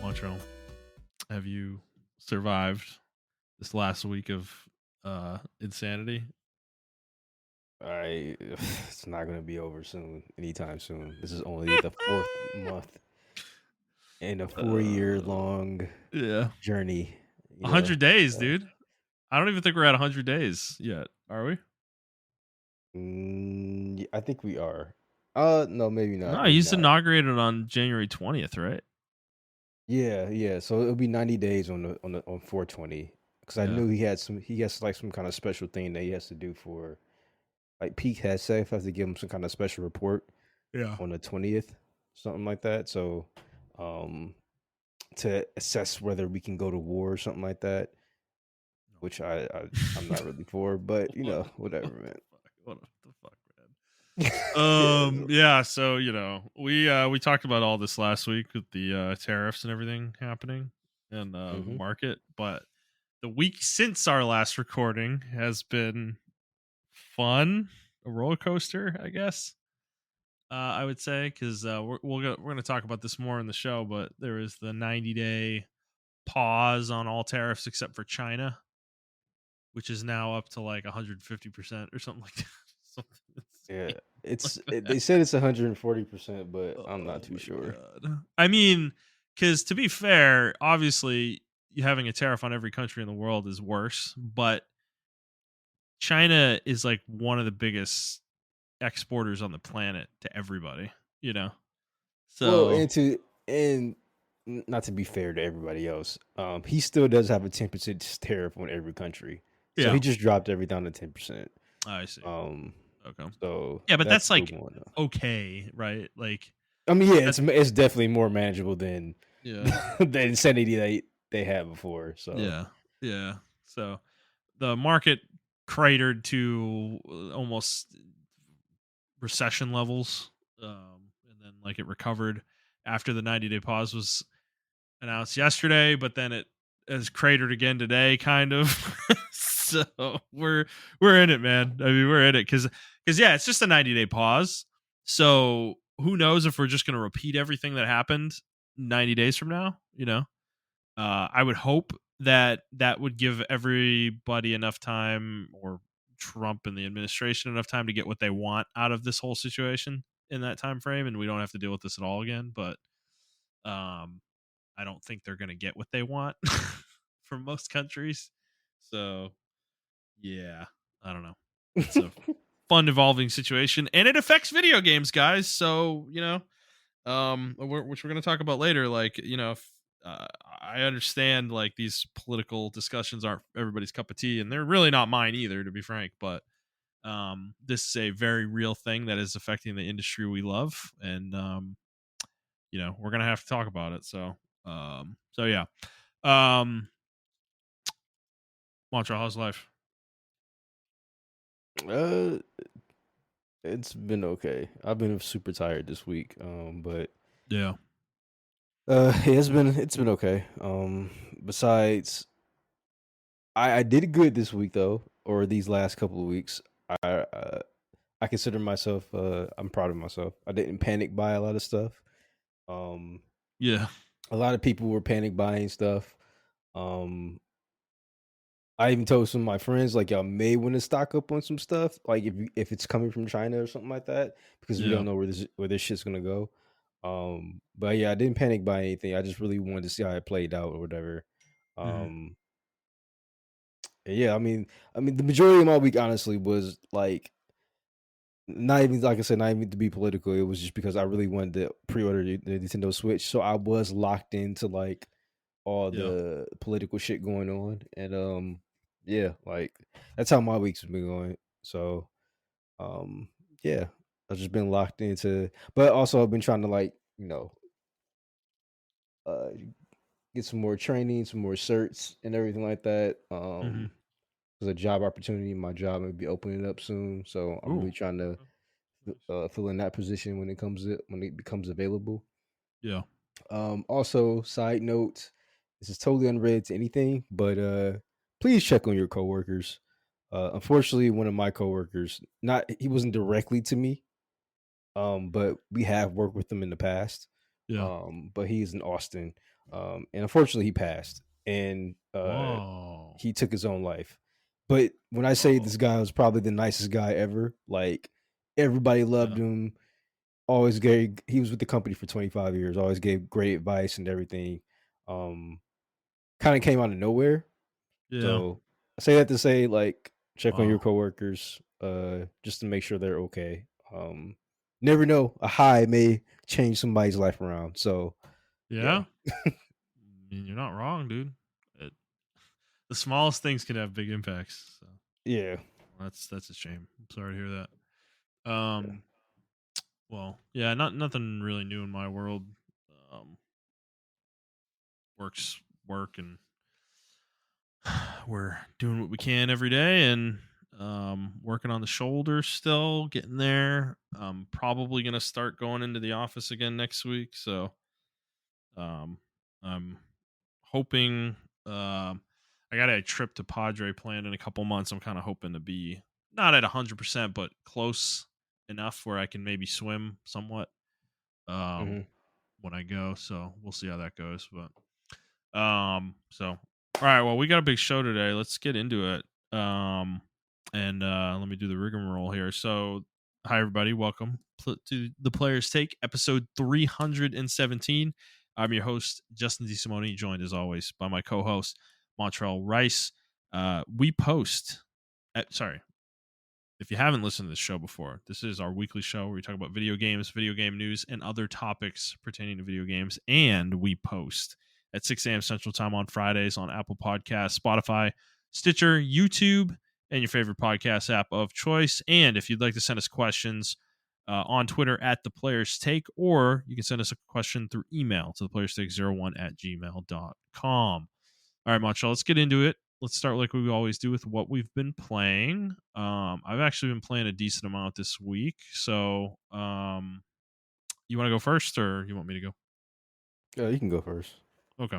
Montrell, have you survived this last week of insanity? It's not gonna be over soon, anytime soon. This is only the fourth month in a 4 year Uh, long yeah, journey. You know, 100 days, uh, dude. I don't even think we're at 100 days yet. Are we? I think we are. No, maybe not. No, Maybe he's not. inaugurated on January 20th, right? Yeah, yeah. So it'll be 90 days on 420. Because I Yeah. knew he has like some kind of special thing that he has to do for like Peak has safe has to give him some kind of special report Yeah. on the 20th, something like that. So, um, to assess whether we can go to war or something like that, which I'm not really for, but What whatever, the man. fuck? What the fuck, man? Yeah. Yeah, so we talked about all this last week with the tariffs and everything happening and the Hmm. market, but the week since our last recording has been fun, a roller coaster, I guess. I would say because we're gonna talk about this more in the show, but there is the 90-day pause on all tariffs except for China, which is now up to like 150% or something like that. Something Yeah, insane like that. they said it's 140%, but I'm not Oh too my sure. god. I mean, because to be fair, obviously having a tariff on every country in the world is worse, but China is like one of the biggest exporters on the planet to everybody, you know? Well, So, not to be fair to everybody else, he still does have a 10% tariff on every country, so yeah, he just dropped every down to 10%. I see. Um, Okay. so Yeah, but that's that's still like going on. okay, right? Like I mean, yeah, that's it's definitely more manageable than yeah. the insanity they had before. So Yeah. Yeah. So the market cratered to almost recession levels. And then like it recovered after the 90-day pause was announced yesterday, but then it has cratered again today, kind of. So we're in it, man. I mean, we're in it because yeah, it's just a 90-day pause. So who knows if we're just going to repeat everything that happened 90 days from now? I would hope that that would give everybody enough time, or Trump and the administration enough time to get what they want out of this whole situation in that time frame, and we don't have to deal with this at all again. But um, I don't think they're going to get what they want from most countries. So yeah, I don't know. It's a fun evolving situation, and it affects video games, guys. So which we're going to talk about later. Like I understand like these political discussions aren't everybody's cup of tea, and they're really not mine either, to be frank. But this is a very real thing that is affecting the industry we love, and we're gonna have to talk about it. So yeah. Um, Montreal, how's life? uh, it's been okay. I've been super tired this week. But Yeah, yeah, it's been okay. Besides, I did good this week though, or these last couple of weeks. I uh, I consider myself. I'm proud of myself. I didn't panic buy a lot of stuff. Um, yeah, a lot of people were panic buying stuff. Um, I even told some of my friends like y'all may want to stock up on some stuff, like if it's coming from China or something like that, because we yeah. don't know where this shit's gonna go. But yeah, I didn't panic buy anything. I just really wanted to see how it played out or whatever. Hmm. Um, yeah, I mean, the majority of my week honestly was like not even like I said, not even to be political. It was just because I really wanted to pre-order the Nintendo Switch, so I was locked into like all Yeah. the political shit going on, and yeah, like that's how my weeks have been going. So um, yeah, I've just been locked into, but also I've been trying to like uh get some more training, some more certs, and everything like that. Hmm. There's a job opportunity. My job may be opening up soon, so I'm Ooh. really trying to Okay. Nice. fill in that position when it becomes available. Yeah. Also, side note, this is totally unrelated to anything, but please check on your coworkers. Unfortunately, one of my coworkers, not he wasn't directly to me, but we have worked with them in the past. Yeah. But he's in Austin, and unfortunately he passed, and Whoa. he took his own life. But when I say Whoa. this guy was probably the nicest guy ever, like everybody loved Yeah. him. Always gave. He was with the company for 25 years. Always gave great advice and everything. Um, Kind of came out of nowhere. Yeah. So I say that to say, like, check on your Wow. coworkers, just to make sure they're okay. Never know, a high may change somebody's life around. So yeah. Yeah. I mean, you're not wrong, dude. It, the smallest things can have big impacts. So Yeah. that's a shame. I'm sorry to hear that. Yeah. Well, yeah, nothing really new in my world. Um, works work, and we're doing what we can every day, and working on the shoulder still, getting there. I'm probably gonna start going into the office again next week, so um, I'm hoping. I got a trip to Padre planned in a couple months. I'm kind of hoping to be not at 100%, but close enough where I can maybe swim somewhat um, Hmm. when I go. So we'll see how that goes. But so all right, well, we got a big show today. Let's get into it. And let me do the rigmarole here. So, hi everybody, welcome to the Players Take, episode 317. I'm your host, Justin DeSimone, joined as always by my co-host, Montrell Rice. We post, sorry, if you haven't listened to this show before, this is our weekly show where we talk about video games, video game news, and other topics pertaining to video games. And we post at 6 a.m. Central Time on Fridays on Apple Podcasts, Spotify, Stitcher, YouTube, and your favorite podcast app of choice. And if you'd like to send us questions on Twitter at The Players Take, or you can send us a question through email to theplayerstake01@gmail.com. All right, Macho, let's get into it. Let's start like we always do with what we've been playing. I've actually been playing a decent amount this week. So, you want to go first, or you want me to go? You can go first. Okay.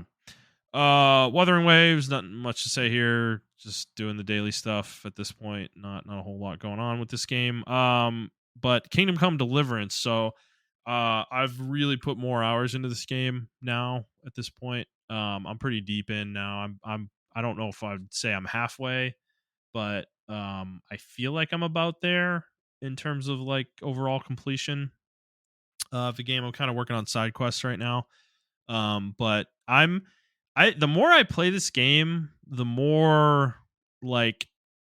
Wuthering Waves, nothing much to say here. Just doing the daily stuff at this point. Not a whole lot going on with this game. But Kingdom Come Deliverance. So, I've really put more hours into this game now at this point. I'm pretty deep in now. I don't know if I'd say I'm halfway, but I feel like I'm about there in terms of like overall completion of the game. I'm kind of working on side quests right now. But I the more I play this game, the more like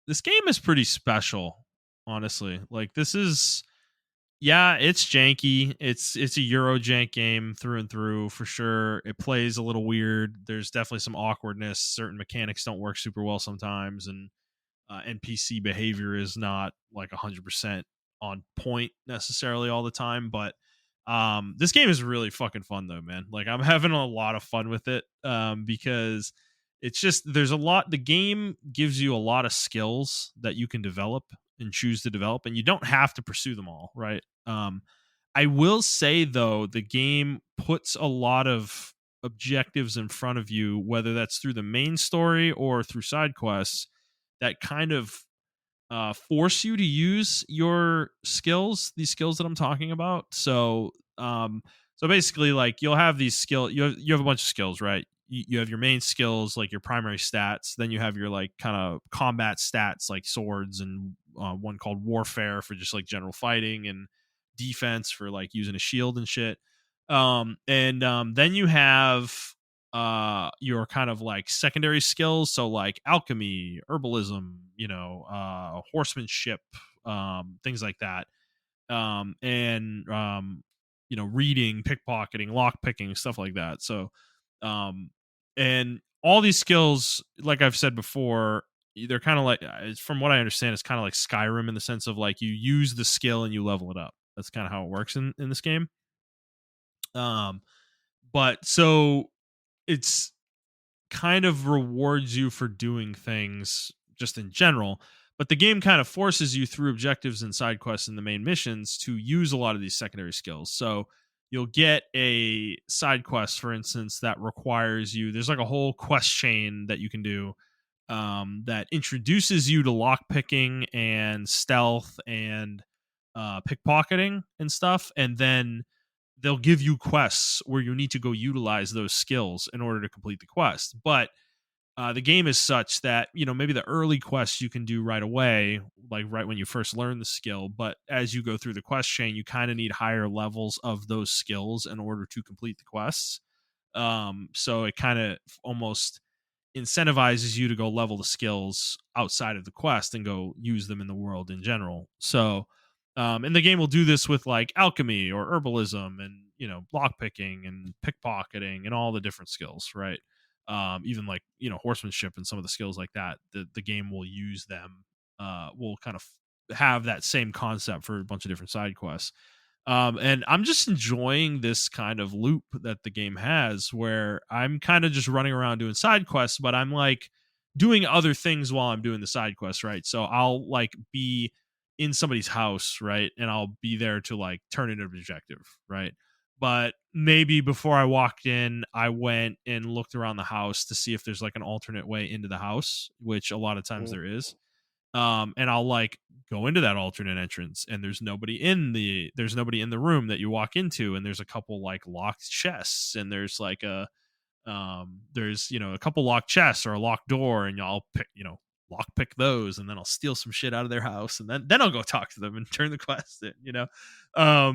this game is pretty special, honestly. Like this is, yeah, it's janky. It's a Euro jank game through and through for sure. It plays a little weird. There's definitely some awkwardness. Certain mechanics don't work super well sometimes, and NPC behavior is not like 100% on point necessarily all the time. But this game is really fucking fun though, man. Like I'm having a lot of fun with it because it's just there's a lot. The game gives you a lot of skills that you can develop and choose to develop, and you don't have to pursue them all, right? I will say though, the game puts a lot of objectives in front of you, whether that's through the main story or through side quests, that kind of force you to use your skills, these skills that I'm talking about. So basically, like you'll have these you have a bunch of skills, right? You have your main skills, like your primary stats. Then you have your like kind of combat stats, like swords, and one called warfare for just like general fighting, and defense for like using a shield and shit. And then you have your kind of like secondary skills, so like alchemy, herbalism, horsemanship, things like that, and reading, pickpocketing, lock picking, stuff like that. So and all these skills, like I've said before, they're kind of like, from what I understand, it's kind of like Skyrim in the sense of like you use the skill and you level it up. That's kind of how it works in this game. But so it's kind of rewards you for doing things just in general, but the game kind of forces you through objectives and side quests and the main missions to use a lot of these secondary skills. So you'll get a side quest, for instance, that requires you, there's like a whole quest chain that you can do that introduces you to lock picking and stealth and pickpocketing and stuff. And then they'll give you quests where you need to go utilize those skills in order to complete the quest. But the game is such that, maybe the early quests you can do right away, like right when you first learn the skill. But as you go through the quest chain, you kind of need higher levels of those skills in order to complete the quests. So it kind of almost incentivizes you to go level the skills outside of the quest and go use them in the world in general. So, and the game will do this with like alchemy or herbalism and, lockpicking and pickpocketing and all the different skills, right? Even like, horsemanship and some of the skills like that, the game will use them, will kind of have that same concept for a bunch of different side quests. And I'm just enjoying this kind of loop that the game has where I'm kind of just running around doing side quests, but I'm like doing other things while I'm doing the side quests, right? So I'll like be in somebody's house, right? And I'll be there to like turn in an objective, right? But maybe before I walked in, I went and looked around the house to see if there's like an alternate way into the house, which a lot of times there is. And I'll like go into that alternate entrance and there's nobody in the room that you walk into, and there's a couple like locked chests, and there's like there's a couple locked chests or a locked door, and I'll pick lock pick those, and then I'll steal some shit out of their house, and then I'll go talk to them and turn the quest in.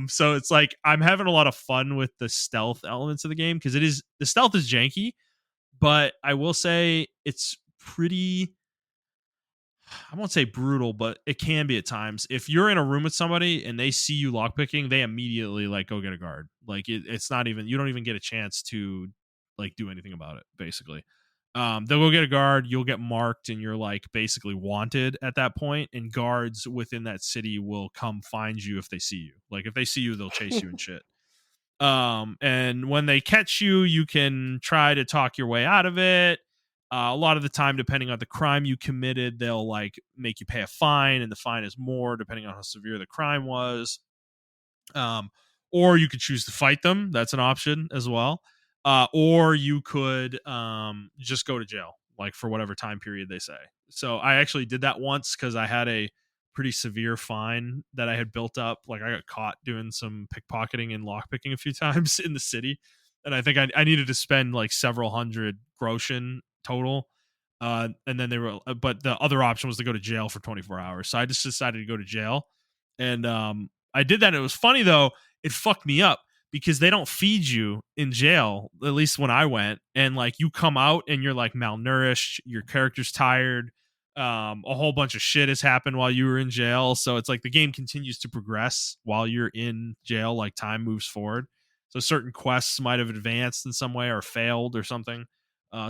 So it's like I'm having a lot of fun with the stealth elements of the game, because the stealth is janky, but I will say it's pretty, I won't say brutal, but it can be at times. If you're in a room with somebody and they see you lockpicking, they immediately like go get a guard. Like it's not even, you don't even get a chance to like do anything about it. Basically, they'll go get a guard. You'll get marked, and you're like basically wanted at that point. And guards within that city will come find you if they see you. Like if they see you, they'll chase you and shit. And when they catch you, you can try to talk your way out of it. A lot of the time, depending on the crime you committed, they'll like make you pay a fine, and the fine is more depending on how severe the crime was. Um, or you could choose to fight them. That's an option as well. Or you could just go to jail, like for whatever time period they say. So I actually did that once because I had a pretty severe fine that I had built up. Like I got caught doing some pickpocketing and lockpicking a few times in the city, and I think I needed to spend like several hundred groschen total. And then but the other option was to go to jail for 24 hours. So I just decided to go to jail, and I did that. And it was funny though; it fucked me up because they don't feed you in jail. At least when I went, and like you come out and you're like malnourished, your character's tired. A whole bunch of shit has happened while you were in jail, so it's like the game continues to progress while you're in jail. Like time moves forward, so certain quests might have advanced in some way or failed or something,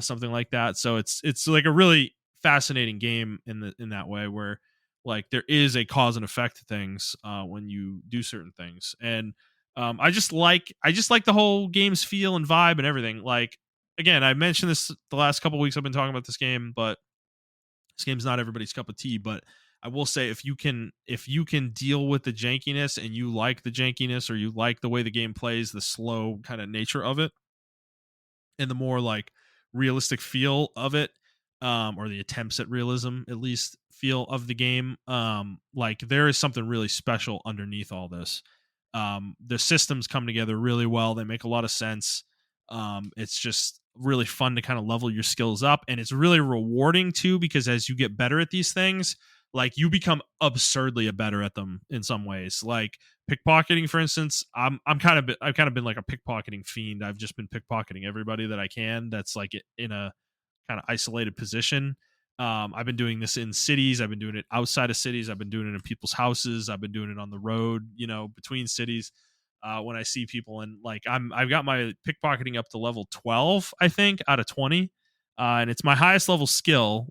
something like that. So it's like a really fascinating game in that way, where like there is a cause and effect to things when you do certain things. And I just like the whole game's feel and vibe and everything. Like again, I mentioned this the last couple weeks I've been talking about this game, but this game's not everybody's cup of tea. But I will say, if you can deal with the jankiness, and you like the jankiness, or you like the way the game plays, the slow kind of nature of it, and the more like realistic feel of it, or the attempts at realism at least feel of the game, like there is something really special underneath all this. The systems come together really well. They make a lot of sense. It's just really fun to kind of level your skills up, and it's really rewarding too, because as you get better at these things, like you become absurdly better at them in some ways. Like pickpocketing, for instance, I've kind of been like a pickpocketing fiend. I've just been pickpocketing everybody that I can that's like in a kind of isolated position. I've been doing this in cities. I've been doing it outside of cities. I've been doing it in people's houses. I've been doing it on the road, between cities. When I see people, and like I've got my pickpocketing up to level 12, I think, out of 20. And it's my highest level skill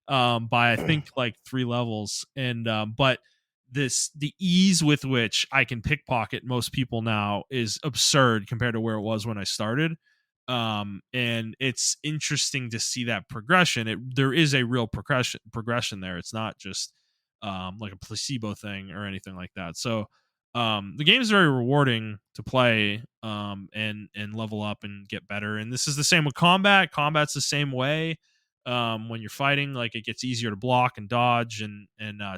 by I think like 3 levels. And but the ease with which I can pickpocket most people now is absurd compared to where it was when I started. And it's interesting to see that progression. There is a real progression there. It's not just like a placebo thing or anything like that. So the game is very rewarding to play, and level up and get better. And this is the same with combat's the same way. When you're fighting, like it gets easier to block and dodge, and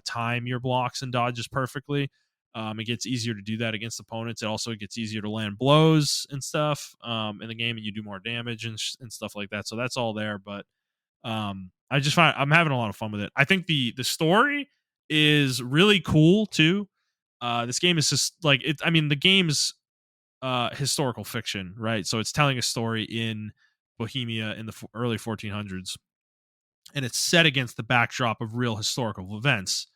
time your blocks and dodges perfectly. It gets easier to do that against opponents. It also gets easier to land blows and stuff in the game, and you do more damage and stuff like that. So that's all there. But I just find I'm having a lot of fun with it. I think the story is really cool too. This game is just like it. I mean, the game's historical fiction, right? So it's telling a story in Bohemia in the early 1400s, and it's set against the backdrop of real historical events.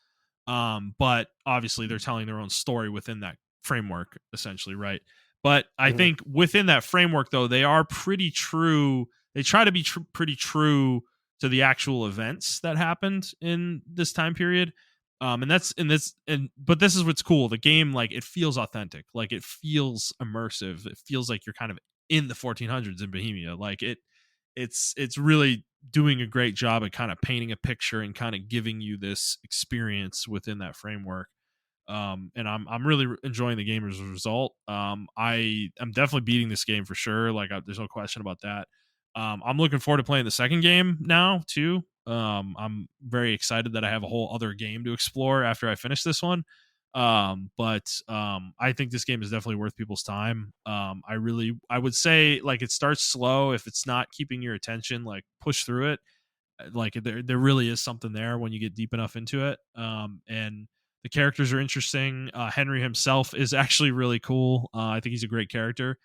But obviously, they're telling their own story within that framework, essentially, right? But I Mhm. think within that framework, though, they are pretty true. They try to be pretty true to the actual events that happened in this time period. And that's in this, and but this is what's cool. The game, like, it feels authentic, like it feels immersive. It feels like you're kind of in the 1400s in Bohemia. Like it's really doing a great job at kind of painting a picture and kind of giving you this experience within that framework. And I'm really enjoying the game as a result. I am definitely beating this game for sure. Like, there's no question about that. I'm looking forward to playing the second game now too. I'm very excited that I have a whole other game to explore after I finish this one. But I think this game is definitely worth people's time. I would say, like, it starts slow. If it's not keeping your attention, like, push through it. Like, there really is something there when you get deep enough into it. And the characters are interesting. Henry himself is actually really cool. I think he's a great character.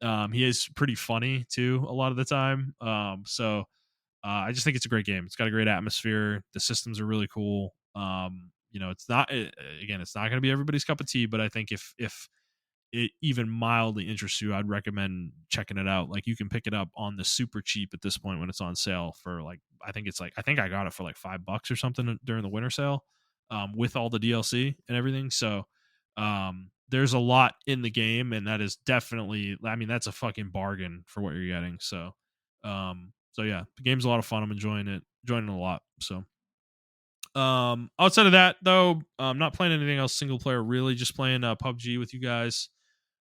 He is pretty funny too a lot of the time. I just think it's a great game. It's got a great atmosphere. The systems are really cool. It's not again, it's not going to be everybody's cup of tea, but I think if it even mildly interests you, I'd recommend checking it out. Like, you can pick it up on the super cheap at this point when it's on sale for, like, I think I got it for like $5 or something during the winter sale, with all the DLC and everything. So there's a lot in the game, and that is definitely, I mean, that's a fucking bargain for what you're getting. So yeah, the game's a lot of fun. I'm enjoying it a lot. So outside of that though, I'm not playing anything else single player really, just playing PUBG with you guys.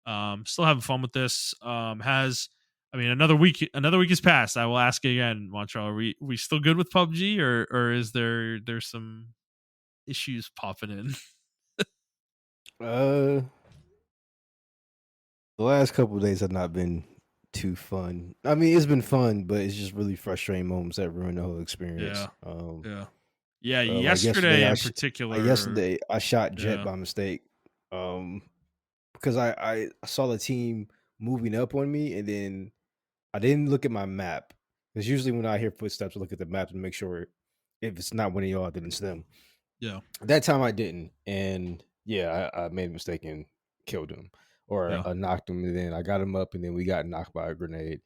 Still having fun with this. Another week has passed. I will ask again, Montreal, are we still good with PUBG, or is there's some issues popping in? Uh, the last couple of days have not been too fun. I mean, it's been fun, but it's just really frustrating moments that ruin the whole experience. Yeah, yeah, yeah. Like yesterday, Yesterday in particular. I shot Jet Yeah, by mistake. Um, because I saw the team moving up on me, and then I didn't look at my map. Because usually when I hear footsteps, I look at the map to make sure if it's not one of y'all, then it's them. yeah, That time I didn't, and yeah, I made a mistake and killed him or yeah, knocked him, and then I got him up, and then we got knocked by a grenade.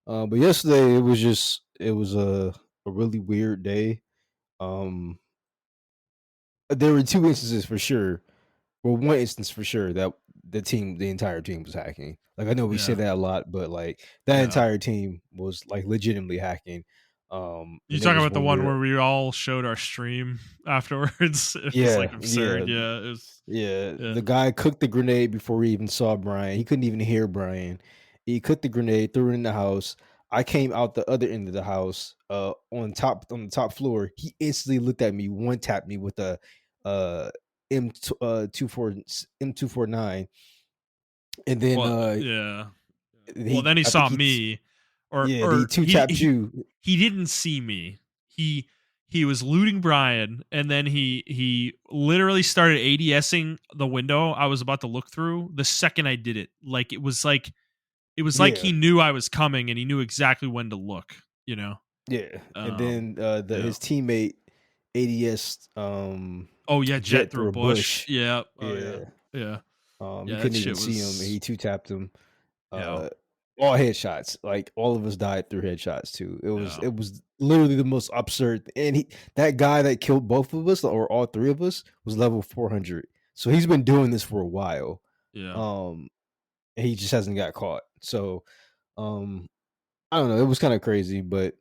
But yesterday it was a really weird day. Um, there were two instances for sure. Well, one instance for sure that the entire team was hacking. Like, I know we say yeah, that a lot, but like that yeah. entire team was like legitimately hacking. You And there talking was about the one one where where we all showed our stream afterwards? It was like yeah, absurd. yeah, Yeah, it was. yeah. Yeah, The guy cooked the grenade before we even saw Brian. He couldn't even hear Brian. He cooked the grenade, threw it in the house. I came out the other end of the house, on the top floor. He instantly looked at me, one tapped me with a uh M249, and then well, yeah. Well, he then he I think saw he me, yeah, he or two tapped you. he didn't see me. He was looting Brian, and then he literally started ADSing the window I was about to look through the second I did it. Like, it was like Yeah, he knew I was coming, and he knew exactly when to look. You know. yeah. And Um. then the Yeah. his teammate ADS Oh yeah, jet jet through a through a bush. bush. Yeah. Oh yeah. Yeah. Yeah. He Yeah. That couldn't even shit see him, and was. he two tapped him. Yeah. Uh, all headshots. Like, all of us died through headshots too. Yeah. It was literally the most absurd. And that guy that killed both of us, or all three of us, was level 400. So he's been doing this for a while. Yeah. Um, and he just hasn't got caught. So, um, I don't know. It was kind of crazy, but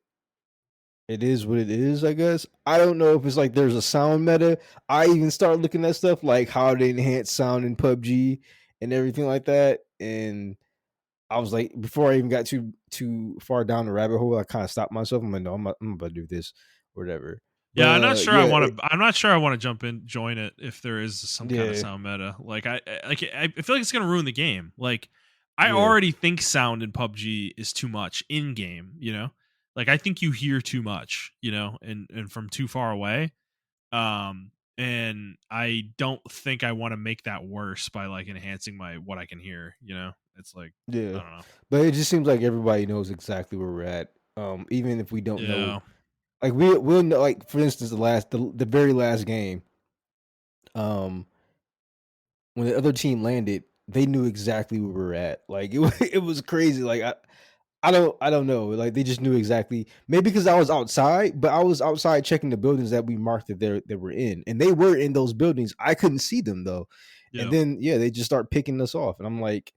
it is what it is, I guess. I don't know if it's like there's a sound meta. I even started looking at stuff like how they enhance sound in PUBG and everything like that. And I was like, before I even got too far down the rabbit hole, I kind of stopped myself. I'm like, no, I'm about to do this, or whatever. Yeah, I'm But not sure I yeah, want to. I'm not sure I want to jump in, join it if there is some kind of yeah, sound meta. Like I feel like it's gonna ruin the game. Like I yeah, already think sound in PUBG is too much in game. Like I think you hear too much. And from too far away. And I don't think I want to make that worse by like enhancing my what I can hear. It's like yeah. I don't know. But it just seems like everybody knows exactly where we're at. Even if we don't know, Yeah, like we'll know. Like for instance, the very last game, um, when the other team landed, they knew exactly where we were at. Like it was crazy. Like I don't know. Like they just knew exactly. Maybe because I was outside, but I was outside checking the buildings that we marked that we're in, and they were in those buildings. I couldn't see them though. And yeah, then yeah, they just start picking us off, and I'm like,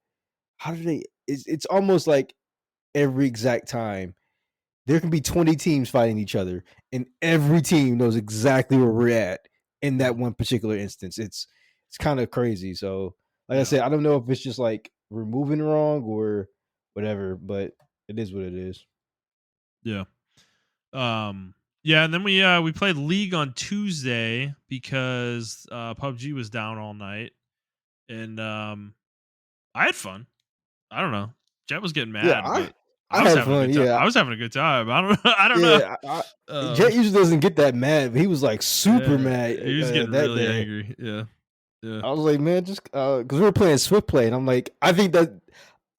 how do they? It's almost like every exact time there can be 20 teams fighting each other, and every team knows exactly where we're at in that mm, one particular instance. It's kind of crazy. So, like I yeah, said, I don't know if it's just like we're moving wrong or whatever, but it is what it is. yeah. Yeah, and then we played League on Tuesday because PUBG was down all night, and I had fun. I don't know. Jet was getting Yeah, mad, I but I I was had having a fun. good time. Yeah, I was having a good time. I don't I don't know. yeah. Jet usually doesn't get that mad, but he was like super Yeah, mad he was getting that really day. angry. Yeah, yeah, I was like, man, just because we were playing Swift play, and I'm like, I think that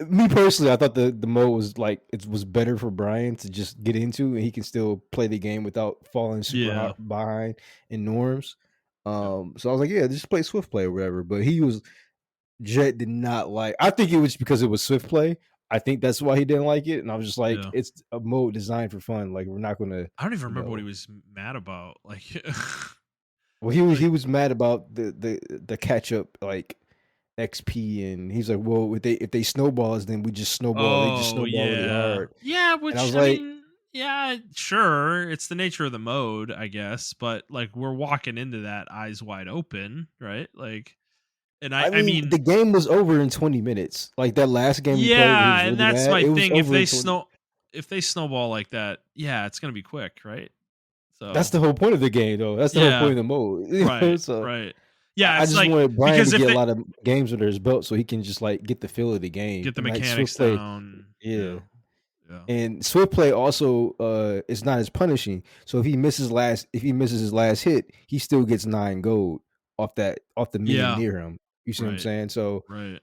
me personally, I thought the mode was like it was better for Brian to just get into, and he can still play the game without falling super hard yeah, behind in norms. yeah, So I was like, yeah, just play Swift play or whatever. But Jet did not like. I think it was because it was Swift play. I think that's why he didn't like it, and I was just like, yeah. it's a mode designed for fun. Like we're not gonna, I don't even you remember what he know. was mad about. Like, Well, he was like he was mad about the catch up like XP, and he's like, well, if they snowball us, then we just snowball. They just oh snowball really yeah, hard, yeah. and I Which was I like, mean, yeah, sure. It's the nature of the mode, I guess. But like, we're walking into that eyes wide open, right? Like, and I, I I mean, mean, the game was over in 20 minutes. Like that last game we played where he yeah, was and really that's mad, my it was thing. If over they in 20. snow, if they snowball like that, yeah, it's gonna be quick, right? That's So the whole point of the game, though. That's the whole yeah, point of the mode. right, So right. Yeah, I it's just like wanted Brian to because if get a they lot of games under his belt so he can just like get the feel of the game get the and like Swift mechanics play. down, Yeah. yeah, And Swift play also is not as punishing. So if he misses his last hit, he still gets 9 gold off the minion yeah, near him. You see what I'm right, saying? So right,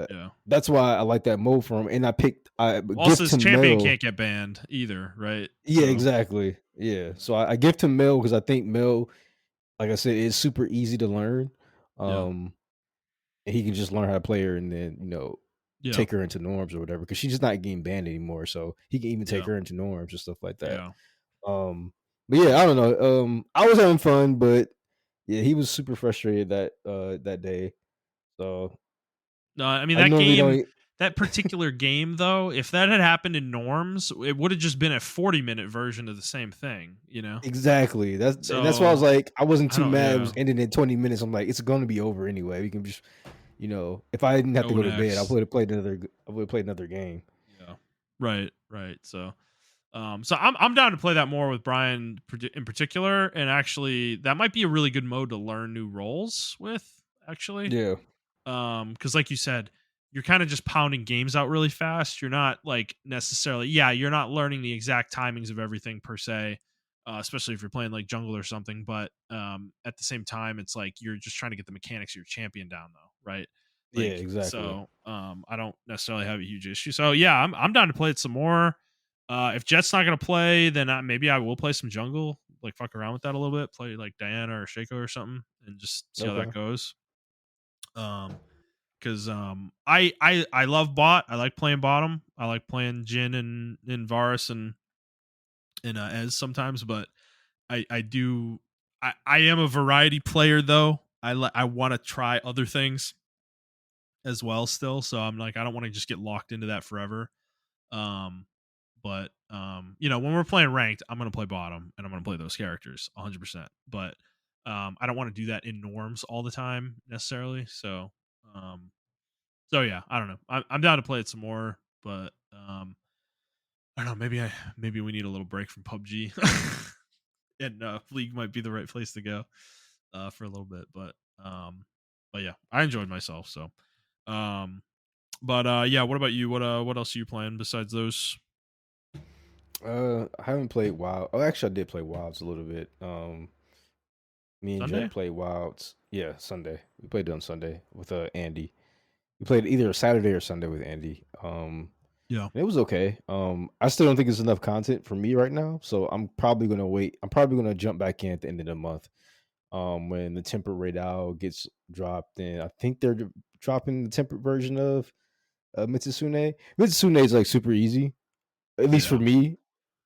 yeah. that's why I like that mode for him. And I Also, gift his him champion Mel. can't get banned either, right? Yeah, So exactly. Yeah. yeah, So I gift him Mel because I think Mel, like I said, is super easy to learn. yeah, Um and he can just learn how to play her and then, yeah, take her into norms or whatever. Because she's just not getting banned anymore. So he can even take yeah, her into norms and stuff like that. yeah. But yeah, I don't know. I was having fun, but yeah, he was super frustrated that day. So No, I mean I that normally game, don't that particular game though, if that had happened in norms, it would have just been a 40-minute version of the same thing, exactly. That's why I was So like, I wasn't I too don't, mad. It yeah, was ending in 20 minutes. I'm like, it's gonna be over anyway. We can just, if I didn't have to go go to bed, next. I would have played another game. Yeah, right, right. So I'm down to play that more with Brian in particular, and actually that might be a really good mode to learn new roles with. Actually, Yeah, because like you said, you're kind of just pounding games out really fast. You're not like necessarily, yeah, you're not learning the exact timings of everything per se, especially if you're playing like jungle or something. But at the same time, it's like you're just trying to get the mechanics of your champion down, though, right? yeah, Like exactly. so, I don't necessarily have a huge issue. So yeah, I'm down to play it some more. If Jet's not gonna play, then maybe I will play some jungle, like fuck around with that a little bit, play like Diana or Shaco or something, and just see how that Okay. goes. Um, because I love bot. I like playing bottom. I like playing Jin and Varus and Ez sometimes, but I do I am a variety player though. I want to try other things as well still. So I'm like I don't want to just get locked into that forever. Um, but when we're playing ranked, I'm gonna play bottom and I'm gonna play those characters 100%. But I don't want to do that in norms all the time necessarily. Um, so yeah, I don't know. I'm down to play it some more, but I don't know. Maybe we need a little break from PUBG. and League might be the right place to go for a little bit. But yeah, I enjoyed myself. So, um, yeah. What about you? What else are you playing besides those? I haven't played WoW. Oh, actually, I did play WoWs a little bit. Me and Sunday? Jet played WoWs. Yeah, Sunday. We played it on Sunday with Andy. We played either Saturday or Sunday with Andy. Yeah, And it was okay. I still don't think it's enough content for me right now, so I'm probably gonna wait. I'm probably gonna jump back in at the end of the month. When the temperate Raid gets dropped, and I think they're dropping the temperate version of Mitsusune. Mitsusune is like super easy, at least for yeah. me.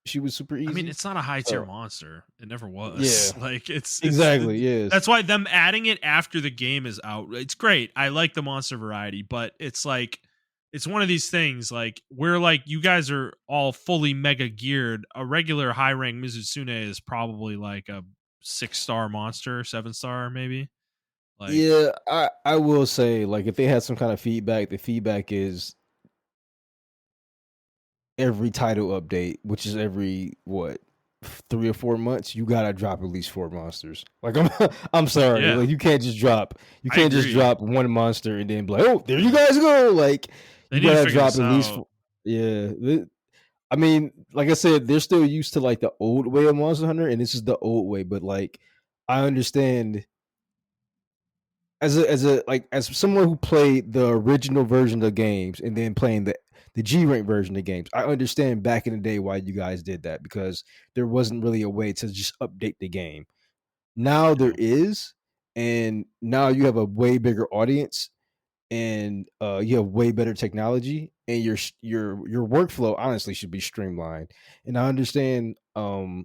She was super I mean, easy. it's not a high tier So monster. It never was. yeah, Like exactly. Yes. that's why them adding it after the game is out. It's great. I like the monster variety, but it's like it's one of these things like where like you guys are all fully mega geared. A regular high rank Mizusune is probably like a 6-star monster, 7-star maybe. Like Yeah, I will say, like, if they had some kind of feedback, the feedback is every title update, which is every what 3 or 4 months, you gotta drop at least 4 monsters. Like I'm sorry, yeah, like you I can't just agree. drop one monster and then be like, oh, there you Yeah. guys go. Like They you need to gotta figure drop this at least. out. Yeah, I mean, like I said, they're still used to like the old way of Monster Hunter, and this is the old way. But like, I understand as someone who played the original version of the games and then playing the G rank version of the games, I understand back in the day why you guys did that because there wasn't really a way to just update the game. Now there Yeah. is, and now you have a way bigger audience, and you have way better technology, and your workflow honestly should be streamlined. And I understand, not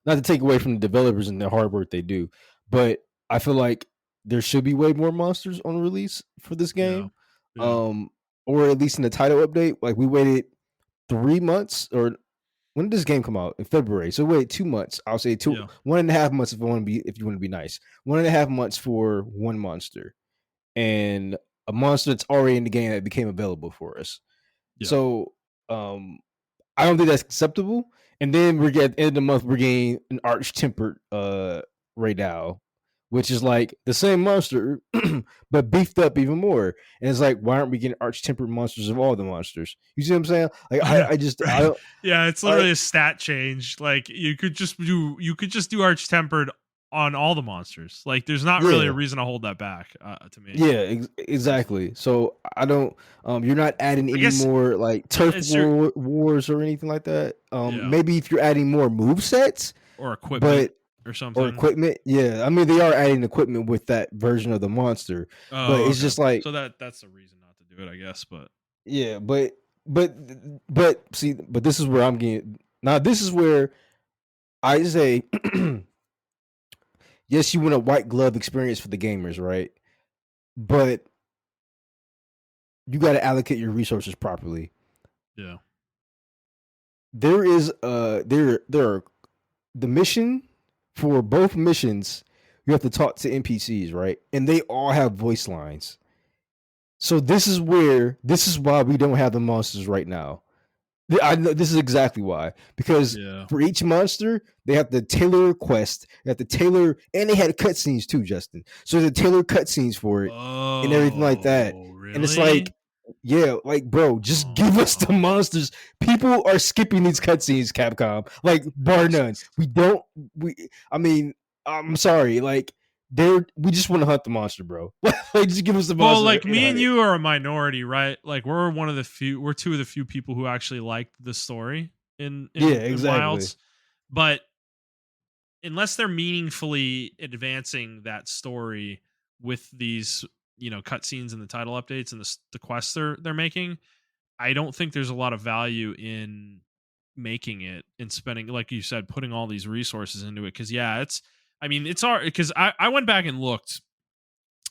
to take away from the developers and the hard work they do, but I feel like there should be way more monsters on release for this Yeah. game. Yeah. Um, or at least in the title update. Like we waited 3 months, or when did this game come out? In February. So wait 2 months. I'll say two Yeah. 1.5 months if you want to be nice. 1.5 months for one monster. And a monster that's already in the game that became available for us. Yeah. So I don't think that's acceptable. And then we're at the end of the month, we're getting an arch tempered Raydal, which is like the same monster, but beefed up even more. And it's like, why aren't we getting arch tempered monsters of all the monsters? You see what I'm saying? Like I Right. don't Yeah, it's I literally a stat change. Like you could just do arch tempered on all the monsters. Like there's not really a yeah. reason to hold that back to me. Yeah, exactly. So I don't. You're not adding I any guess more like turf it's your wars or anything like that. yeah, Maybe if you're adding more move sets, or equipment but or or something. equipment. Yeah, I mean they are adding equipment with that version of the monster, but Oh, it's okay. just like So that's a reason not to do it, I guess, but yeah, but see, but this is where I'm getting now. This is where I say yes, you want a white glove experience for the gamers, right? But you got to allocate your resources properly. yeah. There is there are the mission for both missions. You have to talk to NPCs, right? And they all have voice lines. So this is why we don't have the monsters right now. I know this is exactly why, because Yeah. for each monster they have to tailor a quest, they have to tailor, and they had cutscenes too, Justin. So they tailor cutscenes for it and everything like that. Oh, And it's really? like, yeah, like bro, just give us the Oh, monsters. People are skipping these cutscenes, Capcom, like bar none. Jesus. We don't. We, I mean, I'm sorry, like we just want to hunt the monster, bro. Like, just give us the Well, monster like and me hunt and it. you are a minority, right? Like we're two of the few people who actually liked the story Yeah, in exactly. Wilds. But unless they're meaningfully advancing that story with these, cutscenes and the title updates and the quests they're making, I don't think there's a lot of value in making it and spending, like you said, putting all these resources into it. Because yeah, I mean, it's hard because I went back and looked,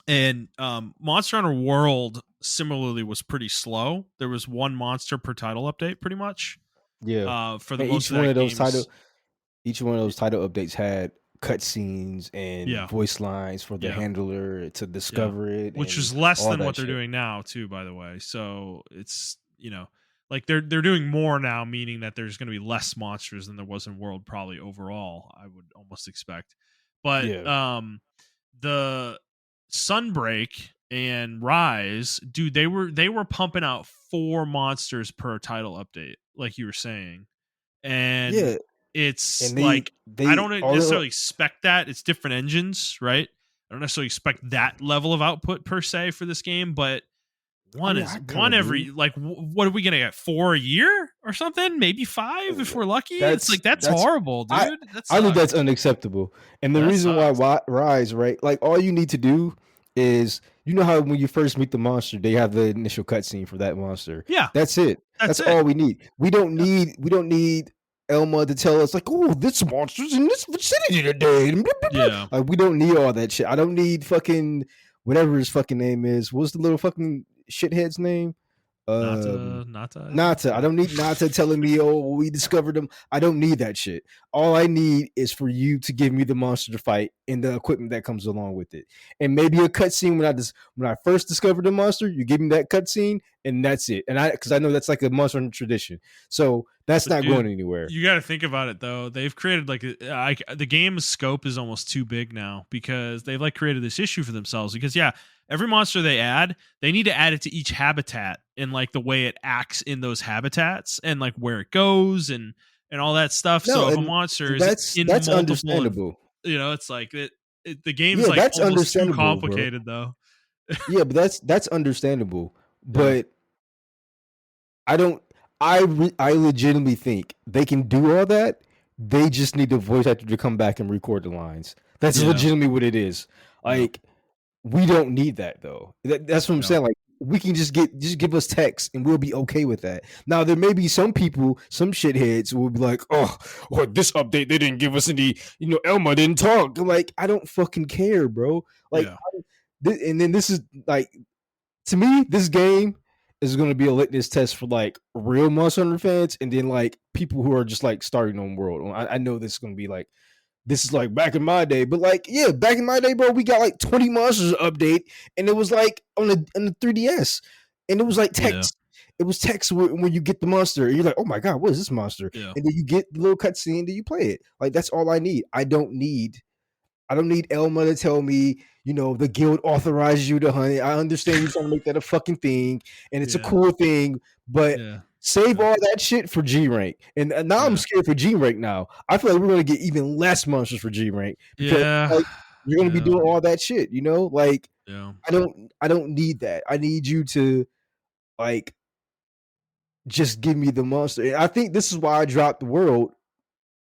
and Monster Hunter World similarly was pretty slow. There was one monster per title update, pretty much. Yeah, For the and most of that game's each one of those title updates had cutscenes and yeah, voice lines for the yeah. handler to Yeah. discover it Which and is less all than what that they're shit. doing now too, by the way. So it's, Like they're doing more now, meaning that there's going to be less monsters than there was in World probably overall. I would almost expect, but Yeah. the Sunbreak and Rise, dude, they were pumping out 4 monsters per title update, like you were saying, and Yeah. it's And like I they don't all necessarily expect that. It's different engines, right? I don't necessarily expect that level of output per se for this game, but I one mean, is I kind one of do. every like what are we gonna get, 4 a year or something? Maybe 5 if we're lucky. It's like that's That's horrible, I dude. That I think that's sucks. unacceptable. And the That reason sucks. why Rise, right? Like all you need to do is you know how when you first meet the monster, they have the initial cutscene for that monster. Yeah, That's it. that's That's it. all we need. Yeah, We don't need Elma to tell us like, oh, this monster's in this vicinity today. yeah. Like we don't need all that shit. I don't need fucking whatever his fucking name is. What's the little fucking shithead's name? Nata, I think. Nata. I Yeah, don't need Nata telling me, oh, we discovered them. I don't need that shit. All I need is for you to give me the monster to fight and the equipment that comes along with it. And maybe a cutscene when I first discovered the monster, you give me that cutscene and that's it. And because I know that's like a monster tradition. So that's but not going dude, anywhere. you got to think about it though. They've created like the game's scope is almost too big now because they've like created this issue for themselves. Because yeah, every monster they add, they need to add it to each habitat and like the way it acts in those habitats and like where it goes and all that stuff. No, So if a monster and is in that's multiple, understandable. it's like the game's Yeah, like that's almost too understandable, bro. complicated though. Yeah, but that's understandable. Yeah, But I don't. I legitimately think they can do all that. They just need the voice actor to come back and record the lines. That's yeah, legitimately what it is. yeah, Like we don't need that though. That's what I'm yeah, saying. Like we can just give us text and we'll be okay with that. Now there may be some people, some shitheads who will be like, oh, well, this update they didn't give us any. Elma didn't talk. Like I don't fucking care, bro. Like yeah, and then this is like to me, this game is going to be a litmus test for like real Monster Hunter fans, and then like people who are just like starting on World. I know this is going to be like this is like back in my day, but like yeah, back in my day, bro, we got like 20 monsters update, and it was like on the 3DS, and it was like yeah, text. It was text when you get the monster, and you're like, oh my god, what is this monster? yeah, And then you get the little cutscene, then you play it. Like that's all I need. I don't need Elma to tell me, the guild authorizes you to hunt it. I understand you're trying to make that a fucking thing, and it's a yeah, cool thing, but yeah, save yeah, all that shit for G rank. And now I'm yeah, scared for G rank now. I feel like we're gonna get even less monsters for G rank because yeah, like you're gonna be yeah, doing all that shit, Like yeah. I don't need that. I need you to like just give me the monster. And I think this is why I dropped the world.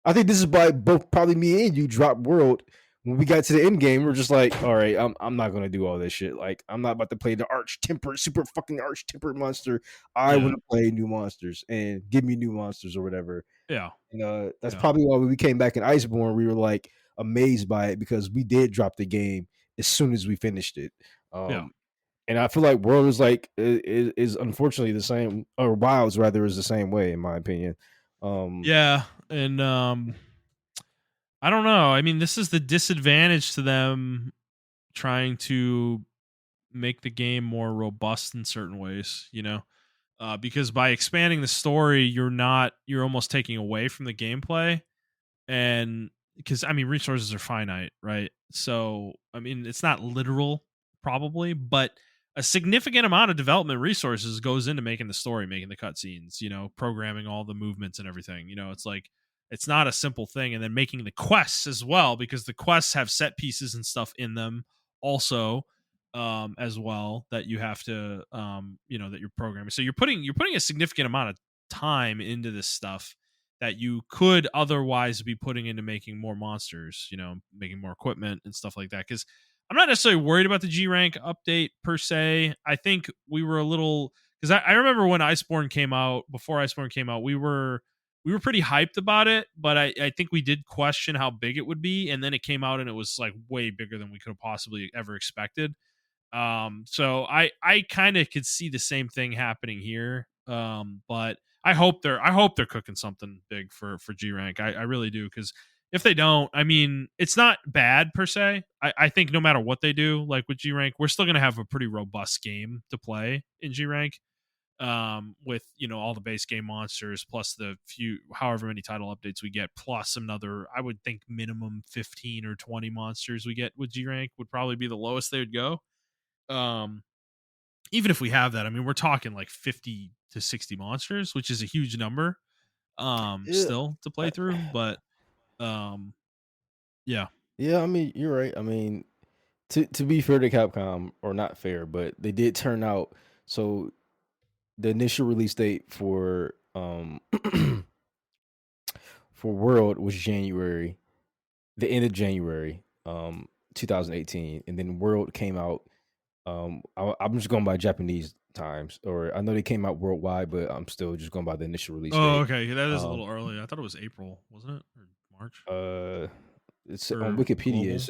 I think this is why both probably me and you dropped world when we got to the end game. We're just like, all right, I'm not gonna do all this shit. Like, I'm not about to play the arch tempered, super fucking arch tempered monster. I Yeah, want to play new monsters and give me new monsters or whatever. yeah, And that's yeah, probably why when we came back in Iceborne, we were like amazed by it because we did drop the game as soon as we finished it. yeah, And I feel like World is like is unfortunately the same, or Wilds rather is the same way in my opinion. Um, yeah. And I don't know. I mean, this is the disadvantage to them trying to make the game more robust in certain ways, because by expanding the story, you're almost taking away from the gameplay. And because I mean resources are finite, right? So I mean it's not literal probably, but a significant amount of development resources goes into making the story, making the cutscenes, programming all the movements and everything. It's like it's not a simple thing. And then making the quests as well, because the quests have set pieces and stuff in them also, as well, that you have to that you're programming. So you're putting a significant amount of time into this stuff that you could otherwise be putting into making more monsters, making more equipment and stuff like that. Because I'm not necessarily worried about the G rank update per se. I think we were a little, because I remember when Iceborne came out, before Iceborne came out, we were pretty hyped about it, but I think we did question how big it would be, and then it came out and it was like way bigger than we could have possibly ever expected. So I kind of could see the same thing happening here. But I hope they're cooking something big for G rank. I really do, because if they don't, I mean, it's not bad per se. I think no matter what they do, like with G rank, we're still gonna have a pretty robust game to play in G rank. with all the base game monsters plus the few however many title updates we get, plus another, I would think minimum 15 or 20 monsters we get with G rank would probably be the lowest they would go. Um, Even if we have that, I mean, we're talking like 50 to 60 monsters, which is a huge number Yeah, still to play I, through, but um yeah. yeah. I mean, you're right. I mean, to be fair to Capcom, or not fair, but they did turn out. So the initial release date for for World was January, the end of January, 2018, and then World came out. I'm just going by Japanese times, or I know they came out worldwide, but I'm still just going by the initial release Oh, date. okay. That is a Um, little early. I thought it was April, wasn't it? Or March uh, it's on for Wikipedia. It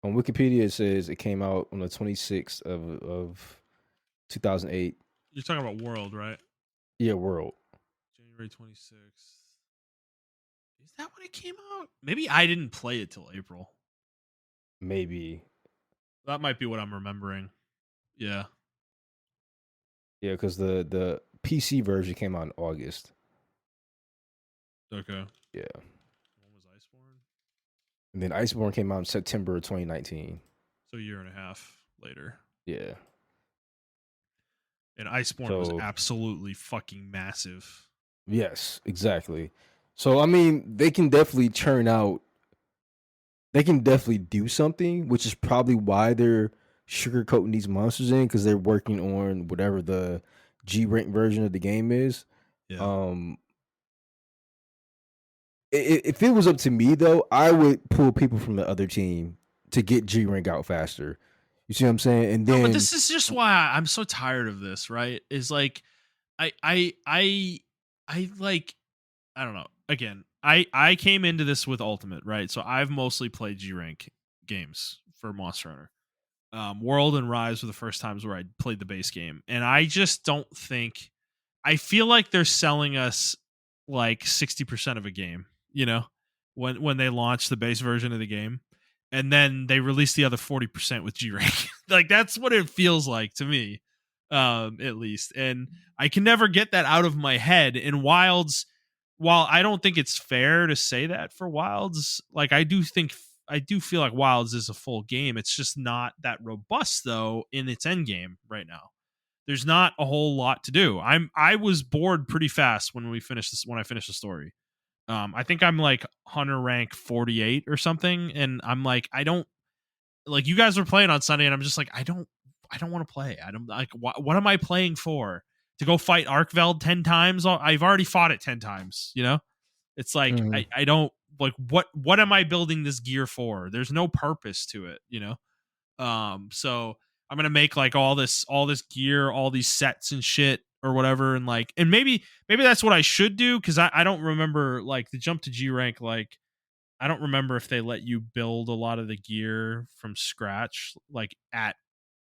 global. says it came out on the 26th of 2008. You're talking about World, right? Yeah, World. January 26th. Is that when it came out? Maybe I didn't play it till April. Maybe. That might be what I'm remembering. Yeah. Yeah, because the PC version came out in August. Okay. Yeah. When was Iceborne? And then Iceborne came out in September of 2019. So a year and a half later. Yeah. And Iceborne was So absolutely fucking massive. yes, exactly. So I mean, they can definitely churn out. They can definitely do something, which is probably why they're sugarcoating these monsters in, because they're working on whatever the G rank version of the game is. Yeah. Um, if it was up to me though, I would pull people from the other team to get G rank out faster. You see what I'm saying? And No, but then this is just why I'm so tired of this, right? Is like I I I I like I don't know. Again, I came into this with Ultimate, right? So I've mostly played G rank games for Monster Hunter. World and Rise were the first times where I played the base game, and I just don't think. I feel like they're selling us like 60% of a game, when they launch the base version of the game, and then they release the other 40% with G rank. Like that's what it feels like to me, at least. And I can never get that out of my head. In Wilds, while I don't think it's fair to say that for Wilds, like I do feel like Wilds is a full game. It's just not that robust though in its end game right now. There's not a whole lot to do. I was bored pretty fast when I finished the story. I think I'm like hunter rank 48 or something, and I'm like I don't like you guys were playing on Sunday, and I'm just like I don't want to play. I don't like what am I playing for? To go fight Arkveld 10 times? I've already fought it 10 times, It's like Mhm. I don't like what am I building this gear for? There's no purpose to it. So I'm gonna make like all this gear, all these sets and shit or whatever, and like and maybe that's what I should do, because I don't remember like the jump to G rank, like I don't remember if they let you build a lot of the gear from scratch, like at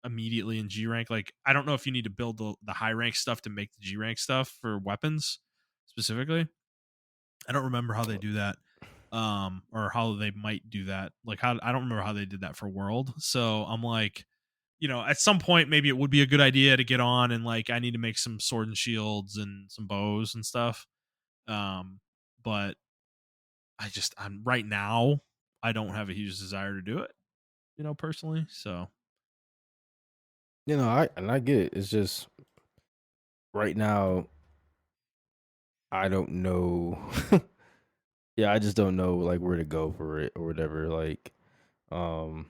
immediately in G rank. Like I don't know if you need to build the high rank stuff to make the G rank stuff for weapons specifically. I don't remember how they do that, or how they might do that. Like how I don't remember how they did that for World. So I'm like, at some point maybe it would be a good idea to get on and like I need to make some sword and shields and some bows and stuff. But I'm right now I don't have a huge desire to do it, personally. So I get it. It's just right now I don't know. Yeah, I just don't know like where to go for it or whatever. Like, um,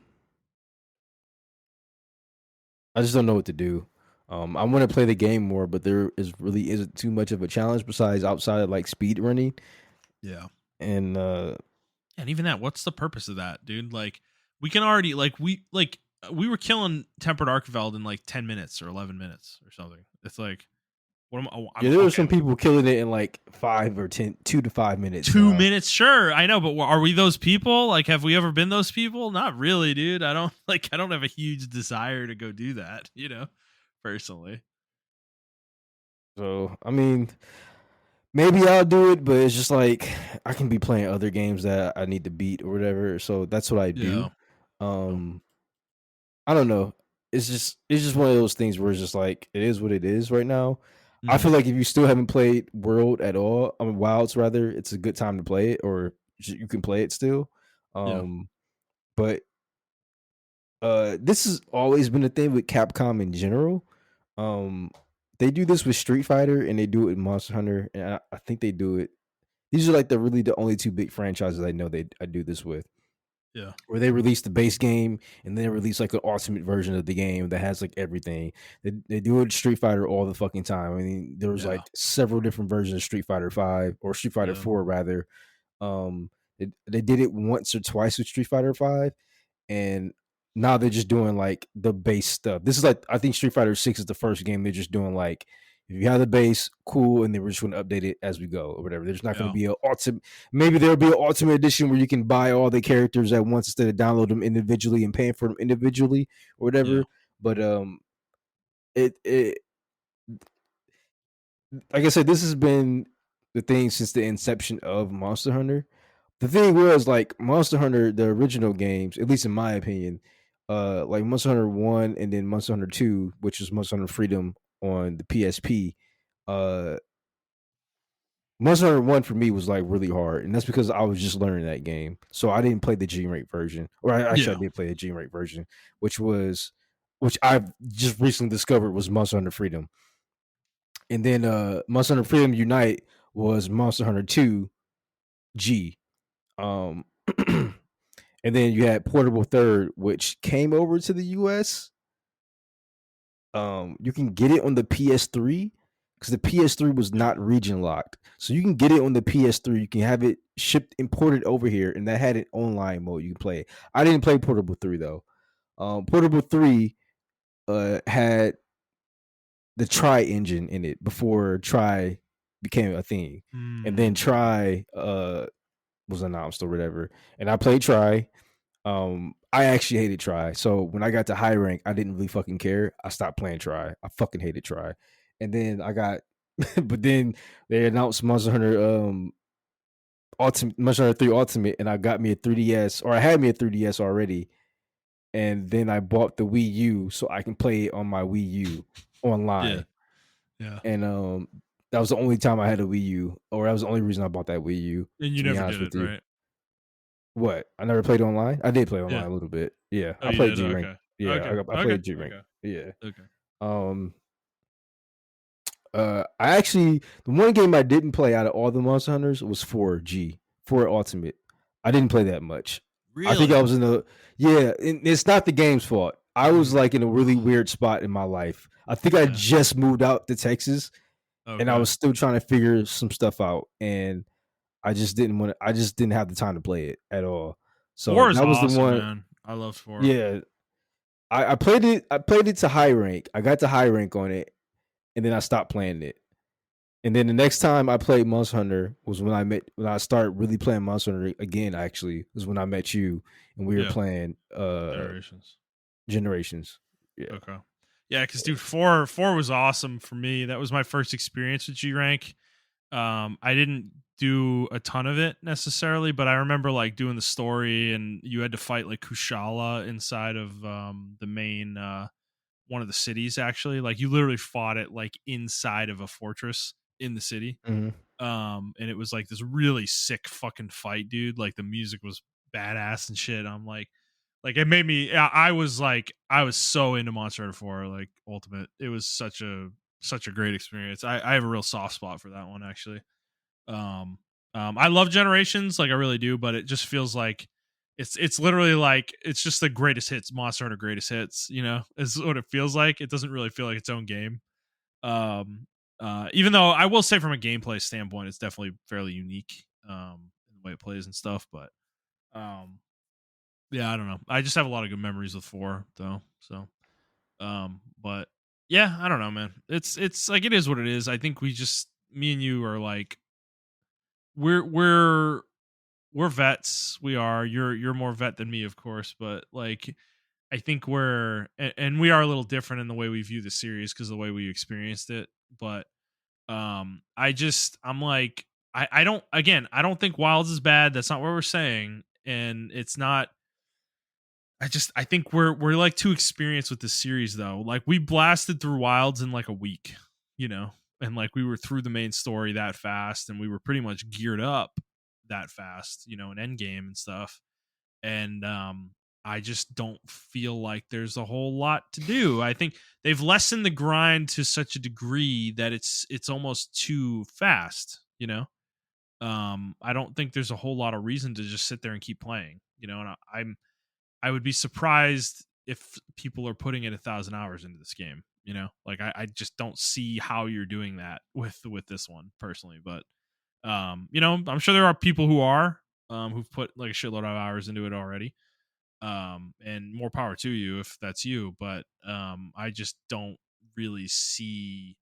I just don't know what to do. I want to play the game more, but there is really isn't too much of a challenge besides outside of like speed running yeah. and And even that, what's the purpose of that, dude? Like, we can already we were killing tempered Arkveld in like 10 minutes or 11 minutes or something. It's like, what am I? yeah, I'm there were okay. some people killing it in like 2 to 5 minutes Two now. minutes, sure, I know, but are we those people? Like, have we ever been those people? Not really, dude. I don't like. I don't have a huge desire to go do that, personally. So I mean, maybe I'll do it, but it's just like I can be playing other games that I need to beat or whatever. So that's what I Yeah. do. I don't know. it's just one of those things where it's just like it is what it is right now. I feel Mhm. like if you still haven't played World at all, I mean Wilds rather, it's a good time to play it, or you can play it still. Yeah. But this has always been a thing with Capcom in general. Um, they do this with Street Fighter and they do it with Monster Hunter, and I think they do it. These are like the only two big franchises I know I do this with, Yeah. where they release the base game and then release like an ultimate version of the game that has like everything. They do it with Street Fighter all the fucking time. I mean, there was Yeah. like several different versions of Street Fighter 5 or Street Fighter Yeah. 4 rather. They did it once or twice with Street Fighter 5, and now they're just doing like the base stuff. This is like I think Street Fighter 6 is the first game they're just doing like if you have the base, cool, and then we're just going to update it as we go or whatever. There's not going to Yeah. be a ultimate. Maybe there'll be an ultimate edition where you can buy all the characters at once instead of download them individually and paying for them individually or Yeah. whatever. But it like I said, this has been the thing since the inception of Monster Hunter. The thing was like Monster Hunter, the original games, at least in my opinion, like Monster Hunter 1 and then Monster Hunter 2, which is Monster Hunter Freedom on the PSP. Uh Monster Hunter 1 for me was like really hard, and that's because I was just learning that game. So I didn't play the G rank version. Or actually Yeah. I did play the G rank version, which I've just recently discovered was Monster Hunter Freedom. And then Monster Hunter Freedom Unite was Monster Hunter 2 G. Um and then you had Portable Third, which came over to the US. You can get it on the PS3 because the PS3 was Yeah. not region locked. So you can get it on the PS3. You can have it shipped imported over here, and that had an online mode you can play. I didn't play Portable 3 though. Portable 3 had the Try engine in it before Try became a thing. And then Mm. Try was announced or whatever. And I played Try. I actually hated Try. So when I got to high rank, I didn't really fucking care. I stopped playing Try. I fucking hated Try. And then I got but then they announced Monster Hunter Ultimate Monster Hunter 3 Ultimate, and I got me a 3DS, or I had me a 3DS already. And then I bought the Wii U so I can play it on my Wii U Yeah. online. Yeah. And that was the only time I had a Wii U, or that was the only reason I bought that Wii U, And you to be never honest did with it, you. right? What? I never played online? I did play Yeah. online a little bit. Yeah. Oh, I you played did? G Rank. Okay. Yeah, Okay. I Okay. played G Rank. Okay. Yeah. Okay. Um I actually the one game I didn't play out of all the Monster Hunters was 4G, 4 Ultimate. I didn't play that much. I think I Really? was in the yeah, it's not the game's fault. I was Mhm. like in a really weird spot in my life. I think I Yeah. just moved out to Texas and I Okay. was still trying to figure some stuff out, and I just didn't have the time to play it at all. So 4 is that was the awesome, one. man. I love 4. Yeah, I played it to high rank. I got to high rank on it, and then I stopped playing it. And then the next time I played Monster Hunter was when I started really playing Monster Hunter again. Actually, was when I met you and we were Yeah. playing Generations. Generations. Yeah. Okay. Yeah, because dude, four was awesome for me. That was my first experience with G rank. I didn't do a ton of it necessarily, but I remember like doing the story, and you had to fight like Kushala inside of the main one of the cities. Actually, like you literally fought it like inside of a fortress in the city. Hmm. And it was like this really sick fucking fight, dude. Like the music was badass and shit. I'm like it made me. I was so into Monster Hunter 4, like Ultimate. It was such a great experience. I have a real soft spot for that one actually. Um, I love Generations, like I really do, but it just feels like it's literally like it's just the greatest hits, Monster Hunter greatest hits. You know, is what it feels like. It doesn't really feel like its own game. Um, even though I will say from a gameplay standpoint, it's definitely fairly unique. In the way it plays and stuff, but um, yeah, I don't know. I just have a lot of good memories with 4 though. So, but yeah, I don't know, man. It's like it is what it is. I think we just me and you are like we're we're we're vets. We are. You're more vet than me, of course, but like I think and we are a little different in the way we view the series because of the way we experienced it. But I'm like I don't again I don't think Wilds is bad. That's not what we're saying, and it's not I think we're like too experienced with this series though. Like we blasted through Wilds in like a week, and like we were through the main story that fast, and we were pretty much geared up that fast, in Endgame and stuff. And I just don't feel like there's a whole lot to do. I think they've lessened the grind to such a degree that it's almost too fast. I don't think there's a whole lot of reason to just sit there and keep playing, and I would be surprised if people are putting in 1,000 hours into this game. Like I just don't see how you're doing that with this one personally. But I'm sure there are people who are who've put like a shitload of hours into it already. And more power to you if that's you. But I just don't really see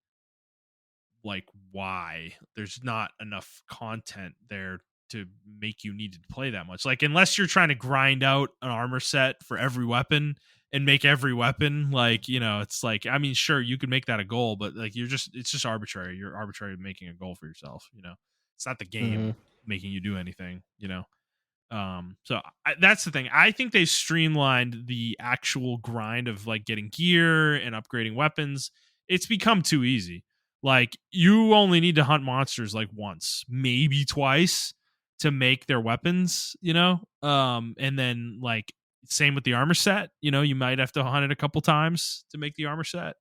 like why there's not enough content there to make you need to play that much. Like unless you're trying to grind out an armor set for every weapon and make every weapon like, it's like, I mean, sure, you could make that a goal, but like it's just arbitrary. You're arbitrarily making a goal for yourself. It's not the game making you do anything. So that's the thing. I think they streamlined the actual grind of like getting gear and upgrading weapons. It's become too easy. Like you only need to hunt monsters like once, maybe twice to make their weapons. And then like same with the armor set, you might have to hunt it a couple times to make the armor set.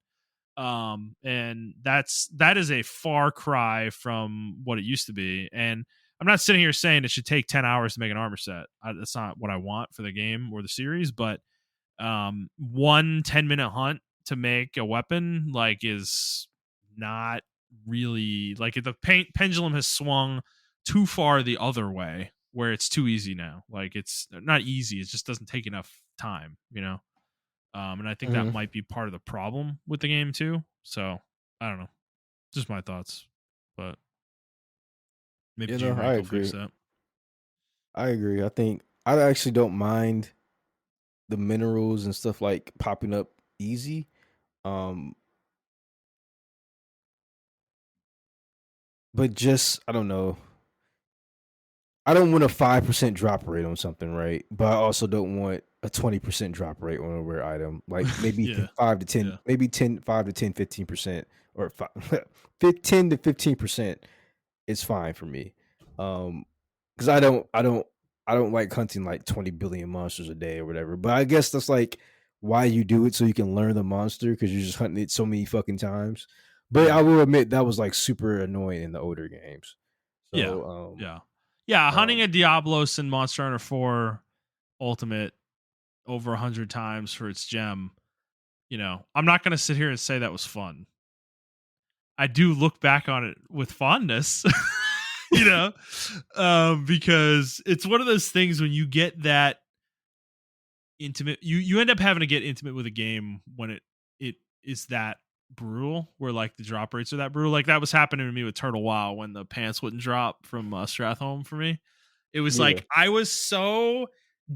And that is a far cry from what it used to be. And I'm not sitting here saying it should take 10 hours to make an armor set. That's not what I want for the game or the series, but one 10-minute hunt to make a weapon like is not really like the pendulum has swung too far the other way where it's too easy now. Like it's not easy, it just doesn't take enough time. And I think that might be part of the problem with the game too. So I don't know, just my thoughts, but maybe I G-Rank will agree. fix that. I agree. I think I actually don't mind the minerals and stuff like popping up easy. But just I don't know. I don't want a 5% drop rate on something, right? But I also don't want a 20% drop rate on a rare item. Like maybe Yeah. 5 to 10, Yeah. maybe 5 to 10, 15%, or 10 to 15% is fine for me. Because I don't like hunting like 20 billion monsters a day or whatever. But I guess that's like why you do it, so you can learn the monster because you're just hunting it so many fucking times. But Yeah. I will admit that was like super annoying in the older games. Yeah. So Yeah. Hunting a Diablos in Monster Hunter 4 Ultimate over 100 times for its gem, I'm not going to sit here and say that was fun. I do look back on it with fondness, because it's one of those things when you get that intimate, you end up having to get intimate with a game when it is that brutal, where like the drop rates are that brutal. Like that was happening to me with Turtle WoW when the pants wouldn't drop from Stratholme for me. It was like I was so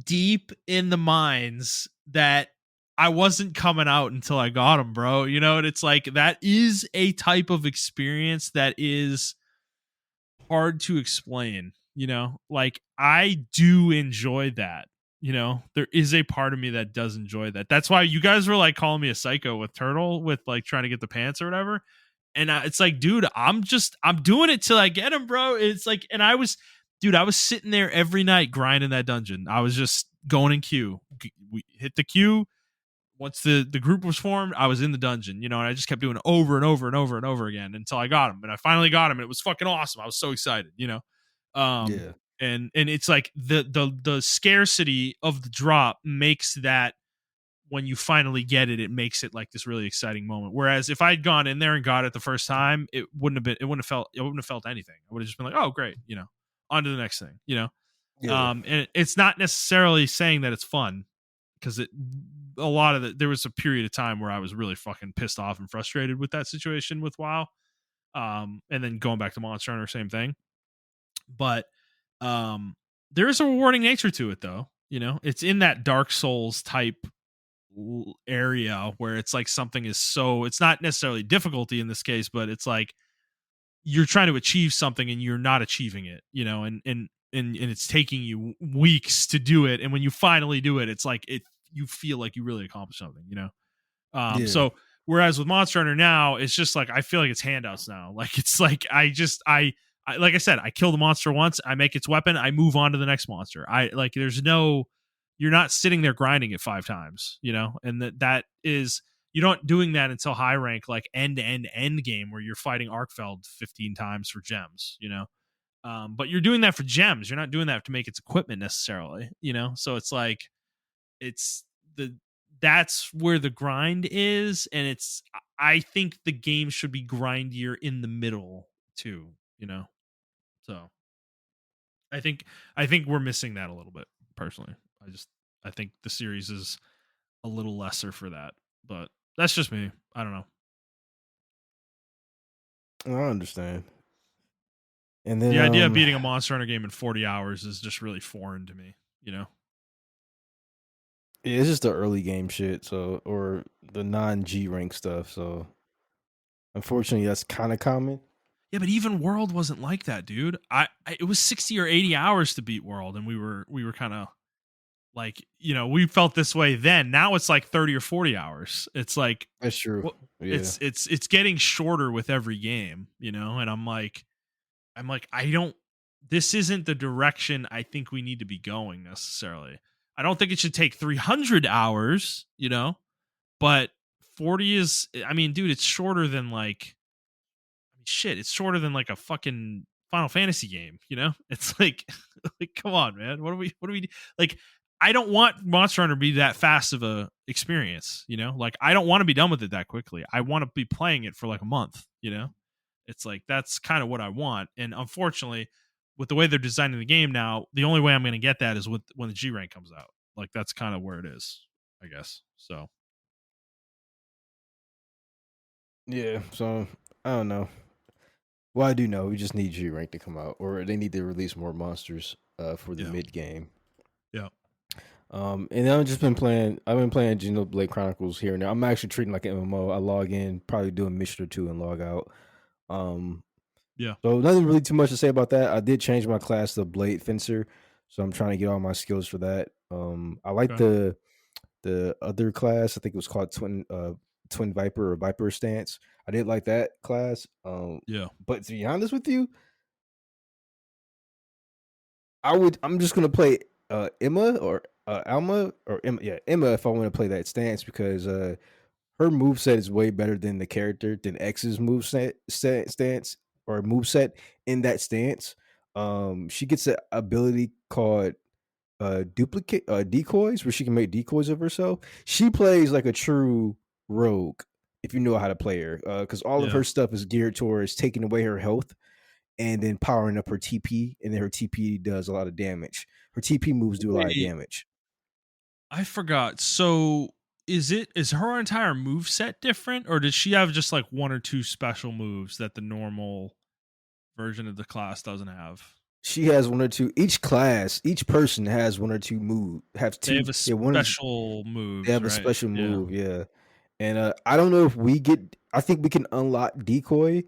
deep in the mines that I wasn't coming out until I got them, bro. And it's like that is a type of experience that is hard to explain. Like I do enjoy that. There is a part of me that does enjoy that. That's why you guys were like calling me a psycho with Turtle, with like trying to get the pants or whatever. And it's like, dude, I'm doing it till I get him, bro. It's like, and I was sitting there every night grinding that dungeon. I was just going in queue. We hit the queue. Once the group was formed, I was in the dungeon, and I just kept doing it over and over and over and over again until I got him. And I finally got him, and it was fucking awesome. I was so excited. yeah. And it's like the scarcity of the drop makes that, when you finally get it, it makes it like this really exciting moment. Whereas if I'd gone in there and got it the first time, it wouldn't have felt anything. I would have just been like, oh great, on to the next thing. Yeah. And it's not necessarily saying that it's fun, because there was a period of time where I was really fucking pissed off and frustrated with that situation with WoW. And then going back to Monster Hunter, same thing. But there is a rewarding nature to it, though. It's in that Dark Souls type area where it's like something is so, it's not necessarily difficulty in this case, but it's like you're trying to achieve something and you're not achieving it, and it's taking you weeks to do it, and when you finally do it, it's like you feel like you really accomplished something, Yeah. So whereas with Monster Hunter now, it's just like I feel like it's handouts now. Like it's like I like I said, I kill the monster once, I make its weapon, I move on to the next monster. I like there's no you're not sitting there grinding it 5 times, and that is you're not doing that until high rank like end game where you're fighting Arkfeld 15 times for gems, but you're doing that for gems. You're not doing that to make its equipment necessarily, So it's like it's the that's where the grind is, and I think the game should be grindier in the middle too, So I think we're missing that a little bit personally. I think the series is a little lesser for that, but that's just me. I don't know. I understand. And The then idea of beating a Monster Hunter game in 40 hours is just really foreign to me. yeah, it's just the early game shit, so or the non G rank stuff. So unfortunately, that's kind of common. Yeah, but even World wasn't like that, dude. It was 60 or 80 hours to beat World, and we were kind of like, we felt this way then. Now it's like 30 or 40 hours. It's like That's true. Yeah, it's getting shorter with every game, and I'm like I don't this isn't the direction I think we need to be going necessarily. I don't think it should take 300 hours, but 40 is I mean, dude, it's shorter than like shit, it's shorter than like a fucking Final Fantasy game, It's like like come on, man. What do we like I don't want Monster Hunter to be that fast of a experience, Like I don't want to be done with it that quickly. I want to be playing it for like a month. It's like that's kind of what I want. And unfortunately, with the way they're designing the game now, the only way I'm going to get that is when the G rank comes out. Like that's kind of where it is, I guess. So, yeah. So I don't know. Well, I do know we just need G rank to come out, or they need to release more monsters for the yeah. mid game. Yeah. And I've just been playing. I've been playing Xenoblade Chronicles here and there. I'm actually treating like an MMO. I log in, probably do a mission or two, and log out. Um, Yeah. so nothing really too much to say about that. I did change my class to Blade Fencer, so I'm trying to get all my skills for that. I like Okay. the other class. I think it was called Twin Viper or Viper Stance. I did like that class. Yeah. But to be honest with you, I'm just gonna play Emma or Alma or Emma, yeah, Emma if I want to play that stance because her moveset is way better than the character than X's stance or moveset in that stance. She gets an ability called duplicate decoys where she can make decoys of herself. She plays like a true rogue if you know how to play her because all of Yeah. her stuff is geared towards taking away her health and then powering up her TP, and then her TP does a lot of damage. Her TP moves do a lot of Wait, damage. I forgot. So is her entire move set different, or did she have just like one or two special moves that the normal version of the class doesn't have? She has one or two. Each class, each person has one or two move. Have They two. have a Yeah, one is special they moves, have a right? special Yeah. move. Yeah, and I don't know if we get. I think we can unlock decoy.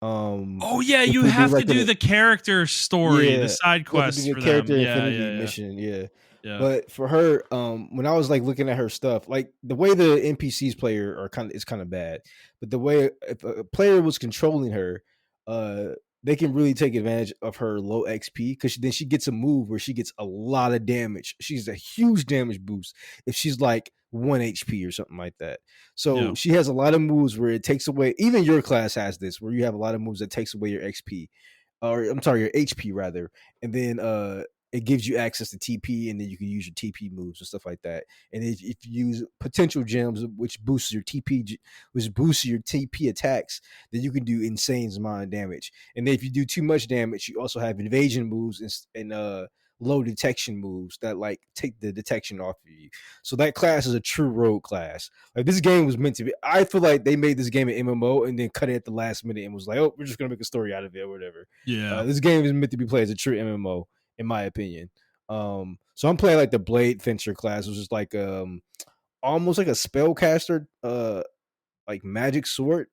Oh yeah, If you we do have to like do an the character story, the yeah, side you have to do quests the for them. character Yeah, infinity yeah, yeah. mission, yeah. Yeah. But for her, when I was like looking at her stuff, like the way the NPCs play her are kind of bad. But the way if a player was controlling her, uh, they can really take advantage of her low XP because then she gets a move where she gets a lot of damage. She's a huge damage boost if she's like 1 HP or something like that. So Yeah. she has a lot of moves where it takes away. Even your class has this, where you have a lot of moves that takes away your XP, or I'm sorry, your HP rather, and then it gives you access to TP, and then you can use your TP moves and stuff like that. And if you use potential gems, which boosts your TP attacks, then you can do insane amount of damage. And then if you do too much damage, you also have invasion moves and low detection moves that like take the detection off of you. So that class is a true rogue class. Like this game was meant to be. I feel like they made this game an MMO and then cut it at the last minute and was like, oh, we're just gonna make a story out of it or whatever. Yeah. This game is meant to be played as a true MMO, in my opinion. So I'm playing like the Blade Fencer class, which is like almost like a spellcaster, like magic sword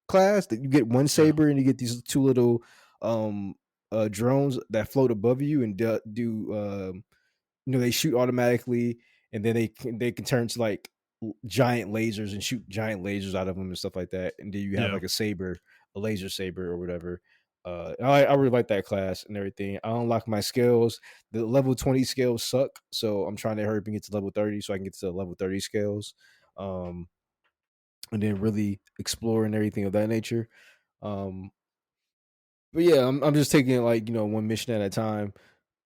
class that you get one Yeah. saber and you get these two little drones that float above you and do they shoot automatically and then they can turn to like giant lasers and shoot giant lasers out of them and stuff like that. And then you have Yeah. like a laser saber or whatever. I really like that class and everything. I unlock my skills. The level 20 scales suck, so I'm trying to hurry up and get to level 30 so I can get to the level 30 scales. Um, and then really explore and everything of that nature. Um, but yeah, I'm just taking it like one mission at a time.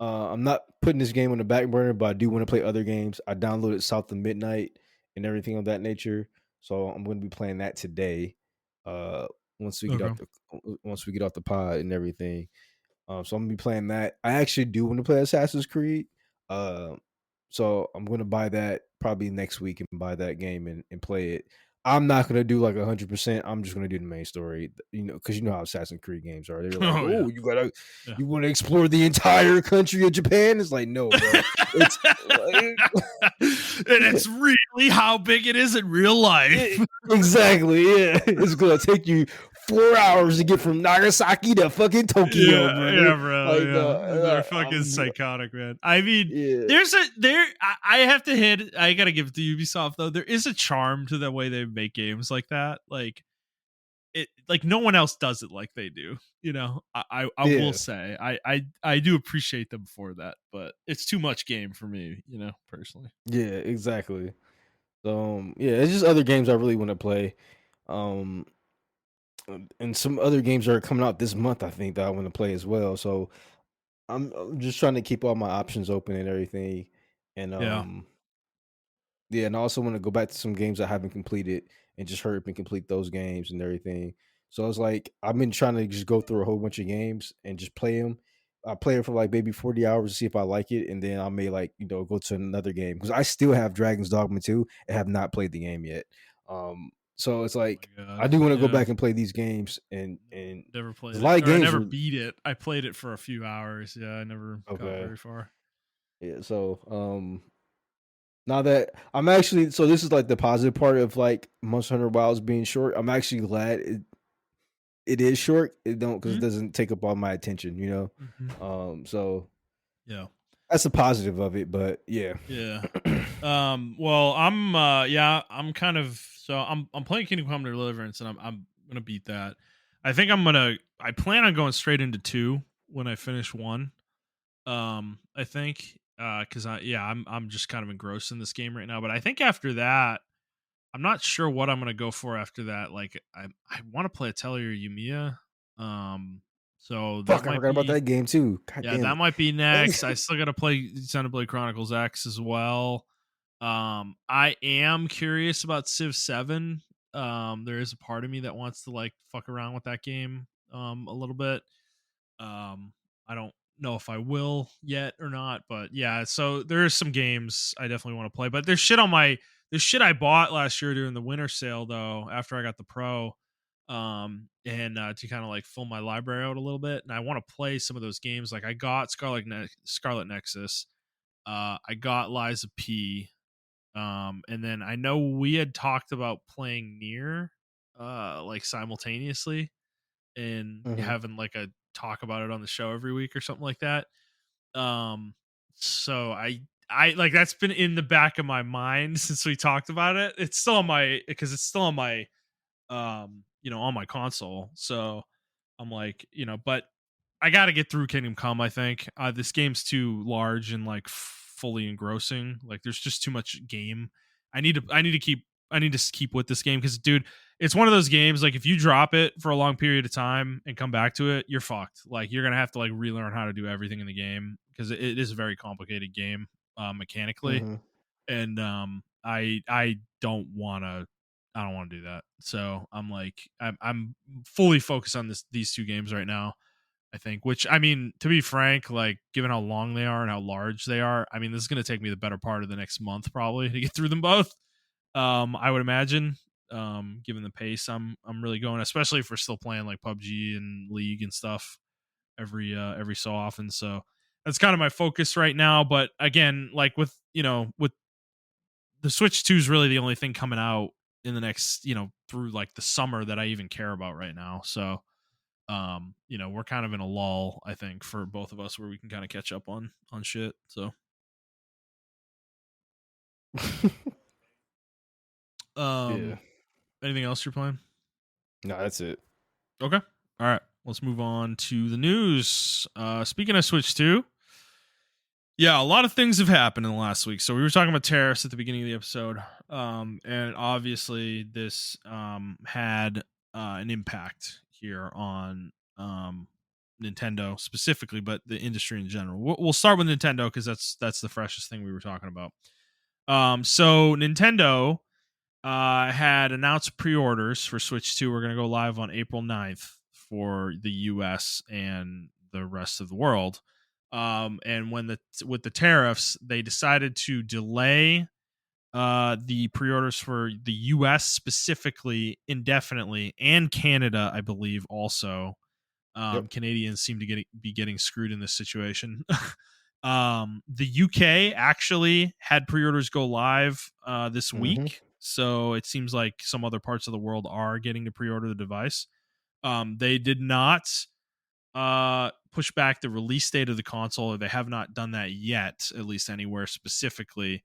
I'm not putting this game on the back burner, but I do want to play other games. I downloaded South of Midnight and everything of that nature, so I'm going to be playing that today. Uh, once we get Okay. off the pod and everything. So I'm gonna be playing that. I actually do want to play Assassin's Creed. Uh, so I'm gonna buy that probably next week and buy that game and play it. I'm not gonna do like 100%. I'm just gonna do the main story, because you know how Assassin's Creed games are. They're like, Oh yeah. oh, Yeah. you want to explore the entire country of Japan? It's like, no, bro. It's And it's really how big it is in real life. exactly, yeah. It's gonna take you 4 hours to get from Nagasaki to fucking Tokyo, brother. Yeah, bro. Like, Yeah, they're fucking psychotic, man. I mean, yeah, I have to hit. I gotta give it to Ubisoft though. There is a charm to the way they make games like that. Like it, like no one else does it like they do. I will yeah, say, I do appreciate them for that, but it's too much game for me. Personally. yeah, exactly. So yeah, it's just other games I really want to play. Um, and some other games are coming out this month. I think that I want to play as well. So I'm just trying to keep all my options open and everything. And Yeah. yeah, and I also want to go back to some games I haven't completed and just hurry up and complete those games and everything. So it's like I've been trying to just go through a whole bunch of games and just play them. I play it for like maybe 40 hours to see if I like it, and then I may like go to another game because I still have Dragon's Dogma 2 and have not played the game yet. So it's Oh like my I god. do want to go Yeah. back and play these games, and Never there's played a it, lot of or I games never are beat it. I played it for a few hours. Yeah, I never got okay. very far. Yeah, so now that I'm actually, so this is like the positive part of like Monster Hunter Wilds being short. I'm actually glad it is short. It don't because it Mhm. doesn't take up all my attention, Mhm. So Yeah. that's a positive of it. But yeah, Yeah. Well, I'm kind of so I'm playing Kingdom Come Deliverance, and I'm gonna beat that. I plan on going straight into 2 when I finish 1. I think cuz I'm just kind of engrossed in this game right now, but I think after that I'm not sure what I'm gonna go for after that. Like I want to play Atelier Yumiya. So that fuck, I might forgot about be that game too. God Yeah, damn that it. might be next. I still gotta play Xenoblade Chronicles X as well. I am curious about Civ 7. There is a part of me that wants to like fuck around with that game a little bit. I don't know if I will yet or not, but yeah, so there's some games I definitely want to play. But there's shit I bought last year during the winter sale though, after I got the pro. And to kind of like fill my library out a little bit. And I want to play some of those games. Like I got Scarlet Nexus. I got Liza P. And then I know we had talked about playing near like simultaneously and Mhm. having like a talk about it on the show every week or something like that. Um, so I like that's been in the back of my mind since we talked about it. It's still on my because it's still on my on my console. So I'm like, but I got to get through Kingdom Come. I think this game's too large and like fully engrossing. Like, there's just too much game. I need to keep with this game because, dude, it's one of those games. Like, if you drop it for a long period of time and come back to it, you're fucked. Like, you're gonna have to like relearn how to do everything in the game because it is a very complicated game mechanically, Mhm. and I don't want to do that. So I'm like I'm fully focused on these 2 games right now. I think, which I mean, to be frank, like given how long they are and how large they are, I mean, this is going to take me the better part of the next month probably to get through them both. I would imagine, given the pace I'm really going, especially if we're still playing like PUBG and League and stuff every so often. So that's kind of my focus right now. But again, like with the Switch 2 is really the only thing coming out in the next, through like the summer that I even care about right now. So, we're kind of in a lull, I think, for both of us where we can kind of catch up on shit. So, Yeah. Anything else you're playing? No, that's it. Okay. All right. Let's move on to the news. Speaking of Switch 2, yeah, a lot of things have happened in the last week. So we were talking about tariffs at the beginning of the episode, and obviously this had an impact here on Nintendo specifically, but the industry in general. We'll start with Nintendo because that's the freshest thing we were talking about. So Nintendo had announced pre-orders for Switch 2 were going to go live on April 9th for the US and the rest of the world. And with the tariffs, they decided to delay the pre-orders for the US specifically indefinitely, and Canada, I believe, also. Yep. Canadians seem to be getting screwed in this situation. The UK actually had pre-orders go live this week, so it seems like some other parts of the world are getting to pre-order the device. They did not push back the release date of the console, or they have not done that yet, at least anywhere specifically.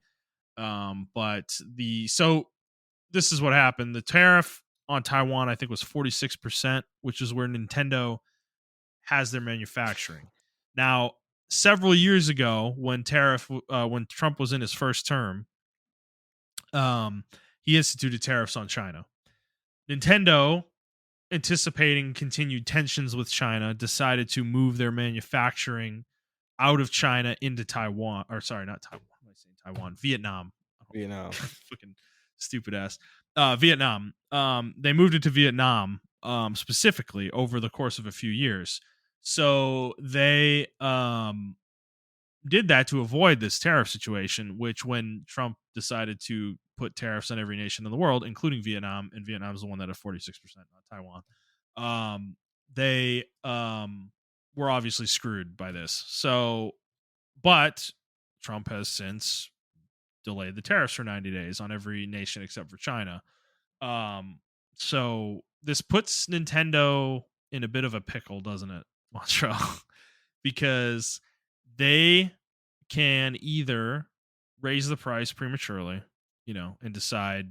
But this is what happened. The tariff on Taiwan, I think, was 46%, which is where Nintendo has their manufacturing. Now, several years ago, when Trump was in his first term, he instituted tariffs on China. Nintendo, anticipating continued tensions with China, decided to move their manufacturing out of China into Taiwan. Or sorry, not Taiwan. What am I saying? Taiwan, Vietnam. Vietnam. Fucking stupid ass. Vietnam. They moved it to Vietnam specifically over the course of a few years. So they did that to avoid this tariff situation, which when Trump decided to put tariffs on every nation in the world, including Vietnam, and Vietnam is the one that had 46%, not Taiwan, they were obviously screwed by this. So, but Trump has since delayed the tariffs for 90 days on every nation except for China. So this puts Nintendo in a bit of a pickle, doesn't it, Montrell? Because they can either raise the price prematurely, and decide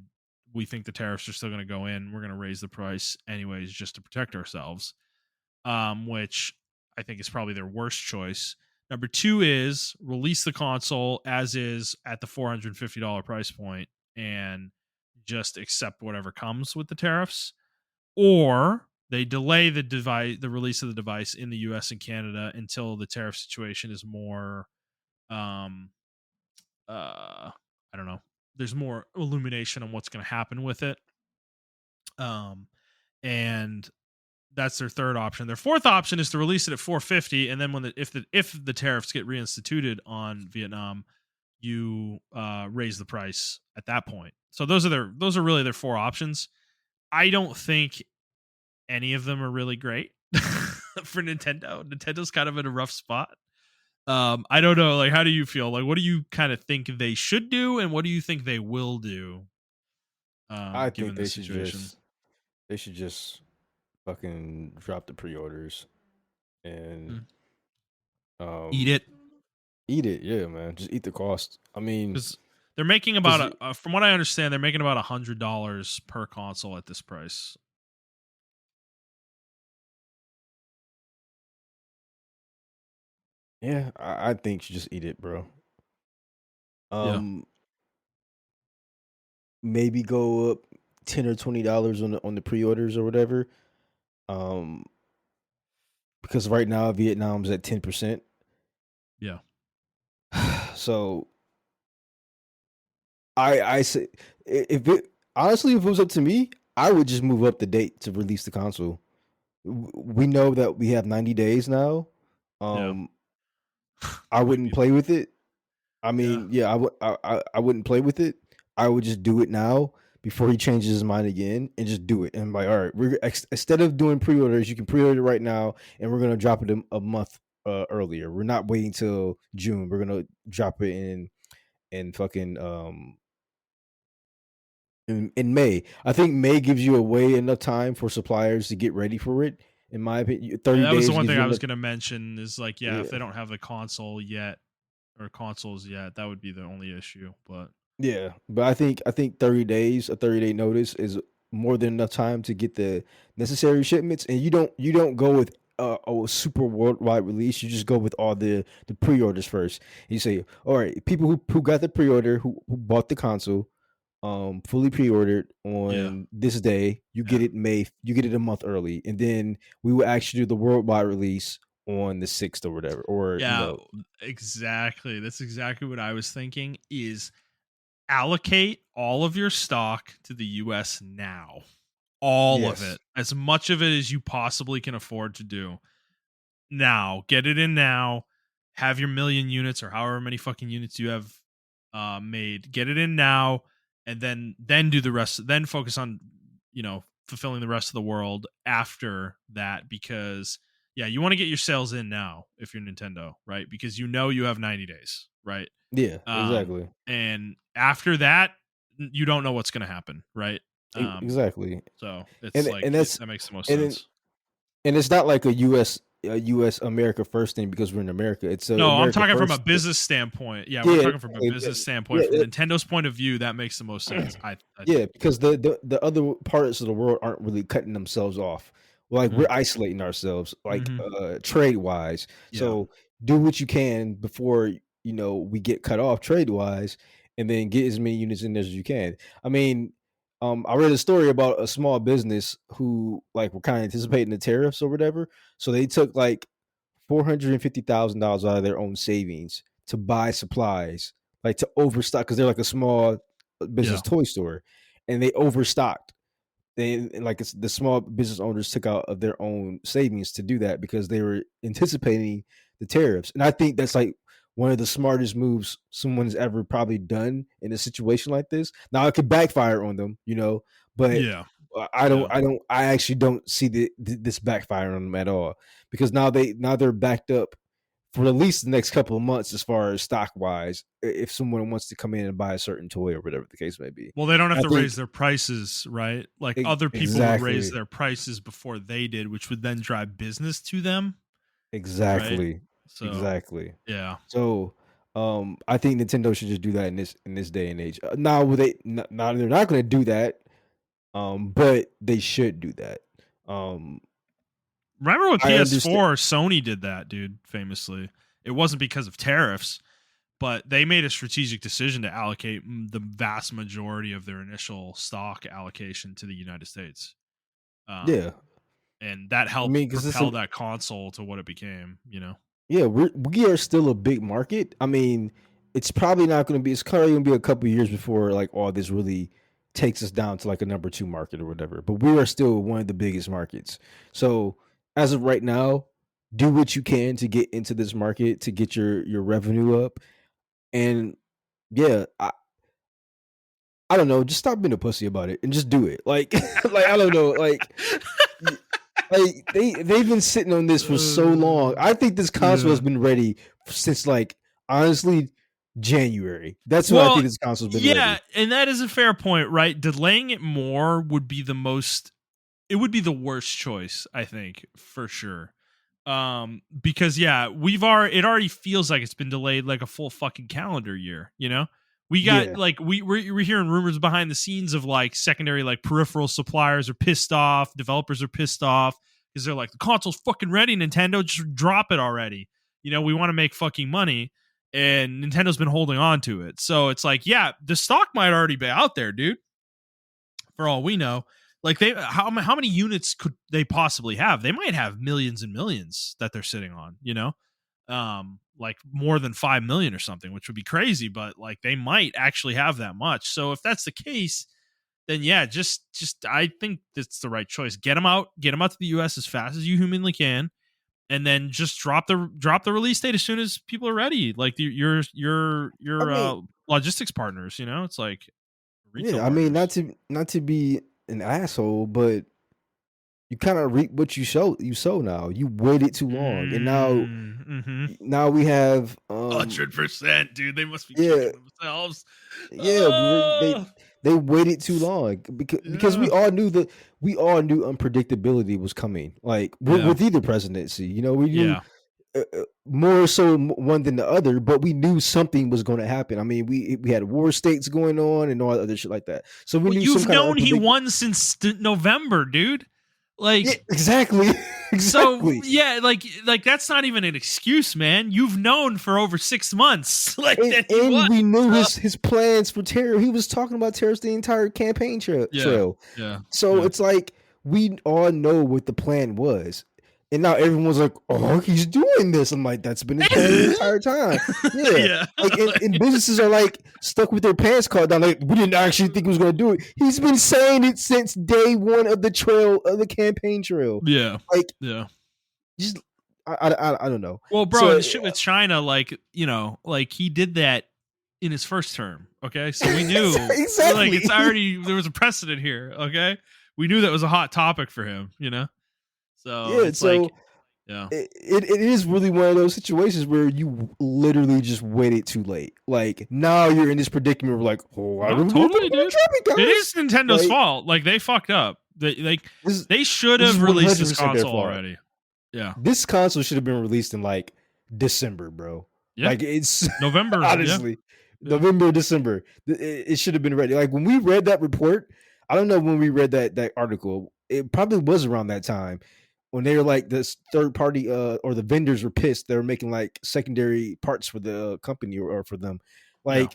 we think the tariffs are still going to go in. We're going to raise the price anyways just to protect ourselves, which I think is probably their worst choice. Number two is release the console as is at the $450 price point and just accept whatever comes with the tariffs, or they delay the release of the device in the US and Canada until the tariff situation is more I don't know, there's more illumination on what's going to happen with it. And that's their third option. Their fourth option is to release it at $450, and then if the tariffs get reinstituted on Vietnam, you raise the price at that point. So those are really their four options. I don't think any of them are really great for Nintendo. Nintendo's kind of in a rough spot. I don't know. Like, how do you feel? Like, what do you kind of think they should do, and what do you think they will do? I Given think the situation, they should just fucking drop the pre-orders and eat it, eat it. Yeah, man, just eat the cost. I mean, because they're making about from what I understand, they're making about $100 per console at this price. Yeah, I think you just eat it, bro. Yeah. Maybe go up $10 or $20 on the pre-orders or whatever. Because right now Vietnam's at 10%. Yeah. So I say if it honestly, if it was up to me, I would just move up the date to release the console. We know that we have 90 days now. Yeah. I wouldn't play with it. I mean, yeah, I wouldn't play with it. I would just do it now before he changes his mind again, and just do it. And I'm like, all right, instead of doing pre-orders, you can pre-order right now, and we're gonna drop it a month earlier. We're not waiting till June. We're gonna drop it in fucking in May. I think May gives you enough time for suppliers to get ready for it. In my opinion, 30 that days. was the one thing I was enough... going to mention is like, if they don't have the console yet or consoles yet, that would be the only issue. But Yeah, but I think 30 days, a 30-day notice is more than enough time to get the necessary shipments, and you don't go with a super worldwide release. You just go with all the pre-orders first. You say, all right, people who got the pre-order, who bought the console, fully pre-ordered Yeah. on this day, Yeah. you get it a month early, and then we will actually do the worldwide release on the 6th or whatever, or Yeah, exactly. That's exactly what I was thinking is allocate all of your stock to the US now. All of yes, it. As much of it as you possibly can afford to do. Now. Get it in now. Have your million units or however many fucking units you have made. Get it in now and then do the rest, then focus on, fulfilling the rest of the world after that because yeah, you want to get your sales in now if you're Nintendo, right? Because you have 90 days, right? yeah, Um exactly. and after that you don't know what's going to happen, right? Um Exactly. so it's And like and that's that makes the most and then sense. and it's not like a US America first thing because we're in America. It's a No, I'm America talking from a first thing. business standpoint. Yeah, we're Yeah, talking from a exactly. business standpoint. Yeah, From Nintendo's point of view, that makes the most sense. I yeah, think. because the other parts of the world aren't really cutting themselves off. Like we're Mhm. isolating ourselves, like Mhm. trade wise. Yeah. So do what you can before we get cut off trade wise, and then get as many units in there as you can. I mean, I read a story about a small business who like were kind of anticipating the tariffs or whatever, so they took like $450,000 out of their own savings to buy supplies, like to overstock because they're like a small business Yeah. toy store, and they overstocked. And like the small business owners took out of their own savings to do that because they were anticipating the tariffs. And I think that's like one of the smartest moves someone's ever probably done in a situation like this. Now it could backfire on them, but Yeah. I don't, Yeah. I don't, I actually don't see this backfire on them at all because now they're backed up for at least the next couple of months as far as stock wise. If someone wants to come in and buy a certain toy or whatever the case may be, Well, they don't have I to think raise their prices, right? Like other people would raise exactly. their prices before they did, which would then drive business to them, right? Exactly. So, Exactly. yeah. So, I think Nintendo should just do that in this day and age. Now, will they? Now they're not going to do that. But they should do that. Um, Remember with I understand. PS4, Sony did that, dude, famously. It wasn't because of tariffs, but they made a strategic decision to allocate the vast majority of their initial stock allocation to the United States. Yeah, And that I helped mean, because it's propel a that console to what it became. yeah, we are still a big market. I mean, it's probably not going to be. It's probably going to be a couple years before like all this really takes us down to like a number two market or whatever. But we are still one of the biggest markets. So as of right now, do what you can to get into this market to get your revenue up. And yeah, I don't know. Just stop being a pussy about it and just do it. Like like I don't know. Y- like they've been sitting on this for so long. I think this console has Yeah. been ready since like honestly January. That's what I Well, think this console's been yeah, ready. and that is a fair point, right? Delaying it more would be the most it would be the worst choice, I think, for sure. Because yeah, it already feels like it's been delayed like a full fucking calendar year. We got Yeah. like we're hearing rumors behind the scenes of like secondary like peripheral suppliers are pissed off, developers are pissed off because they're like the console's fucking ready, Nintendo, just drop it already. We want to make fucking money, and Nintendo's been holding on to it. So it's like, yeah, the stock might already be out there, dude, for all we know. Like how many units could they possibly have? They might have millions and millions that they're sitting on. Like more than 5 million or something, which would be crazy, but like they might actually have that much. So if that's the case, then yeah, just I think that's the right choice. Get them out to the US as fast as you humanly can, and then just drop the release date as soon as people are ready. Like I your mean, logistics partners, it's like retail yeah, I mean partners. not to be an asshole, but you kind of reap what you sow now. You waited too long. And now Mm-hmm. now we have 100%, dude. They must be yeah, kicking themselves. yeah, Oh, they waited too long because yeah, we all knew unpredictability was coming. Like yeah, with either presidency, we knew yeah. more so one than the other, but we knew something was going to happen. I mean, we had war states going on and all that other shit like that. So we knew some you've kind of known he won since November, dude. Like, yeah, exactly. So yeah, like that's not even an excuse, man. You've known for over 6 months, like that he won. We knew his plans for terror. He was talking about terrorists the entire campaign trail. Yeah. So it's like we all know what the plan was. And now everyone's like, "Oh, he's doing this." I'm like, "That's been his plan the entire time." Yeah, and businesses are like stuck with their pants caught down. Like, we didn't actually think he was going to do it. He's been saying it since day one of the campaign trail. Yeah, like, yeah. Just I don't know. Well, bro, and shit with China, like, you know, like he did that in his first term. Okay, so we knew exactly. Like it's already there was a precedent here. Okay, we knew that was a hot topic for him. You know. So yeah, it's like, it is really one of those situations where you literally just waited too late. Like now you're in this predicament where like, oh, I don't totally, dude. It is Nintendo's fault. Like they fucked up. They should have released this console already. Yeah, this console should have been released in like December, bro. Yeah. Like it's November, honestly, November, December. It should have been ready. Like when we read that report, I don't know when we read that article. It probably was around that time. When they were like this third party or the vendors were pissed, they were making like secondary parts for the company or for them. Like,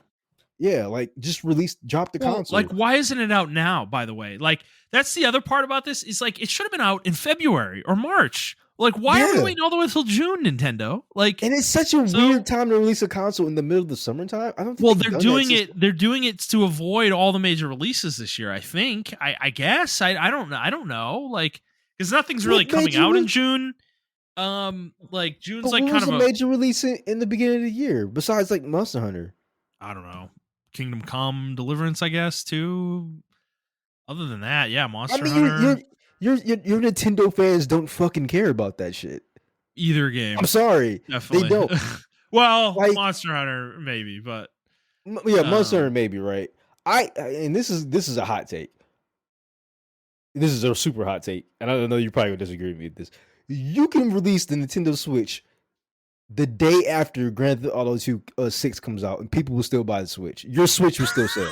like just drop the console. Like, why isn't it out now, by the way? Like, that's the other part about this is like, it should have been out in February or March. Like, why are we waiting all the way until June, Nintendo? Like, and it's such a weird time to release a console in the middle of the summertime. I don't think they're doing it. They're doing it to avoid all the major releases this year. I think. I guess. I don't know. I don't know. Like, because nothing's really coming out in June. Like June's like kind of a major release in the beginning of the year besides like Monster Hunter. I don't know. Kingdom Come Deliverance, I guess, too. Other than that, yeah, Monster Hunter. Your Nintendo fans don't fucking care about that shit. Either game. I'm sorry. Definitely. They don't. Well, like, Monster Hunter maybe, but yeah, Monster Hunter maybe, right? And this is a hot take. This is a super hot take, and I don't know you probably would disagree with me with this. You can release the Nintendo Switch the day after Grand Theft Auto 2 6 comes out, and people will still buy the Switch. Your Switch will still sell.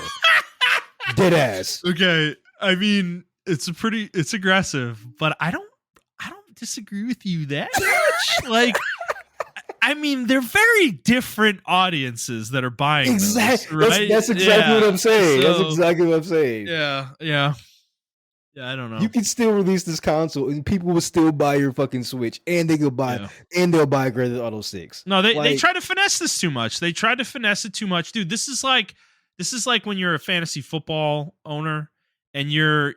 Dead ass. Okay, I mean it's aggressive, but I don't disagree with you that much. Like, I mean, they're very different audiences that are buying exactly. Those, right? That's exactly what I'm saying. That's exactly what I'm saying. Yeah. I don't know. You can still release this console, and people will still buy your fucking Switch, and they'll buy Grand Theft Auto 6. No, they try to finesse this too much. They tried to finesse it too much, dude. This is like when you're a fantasy football owner and you're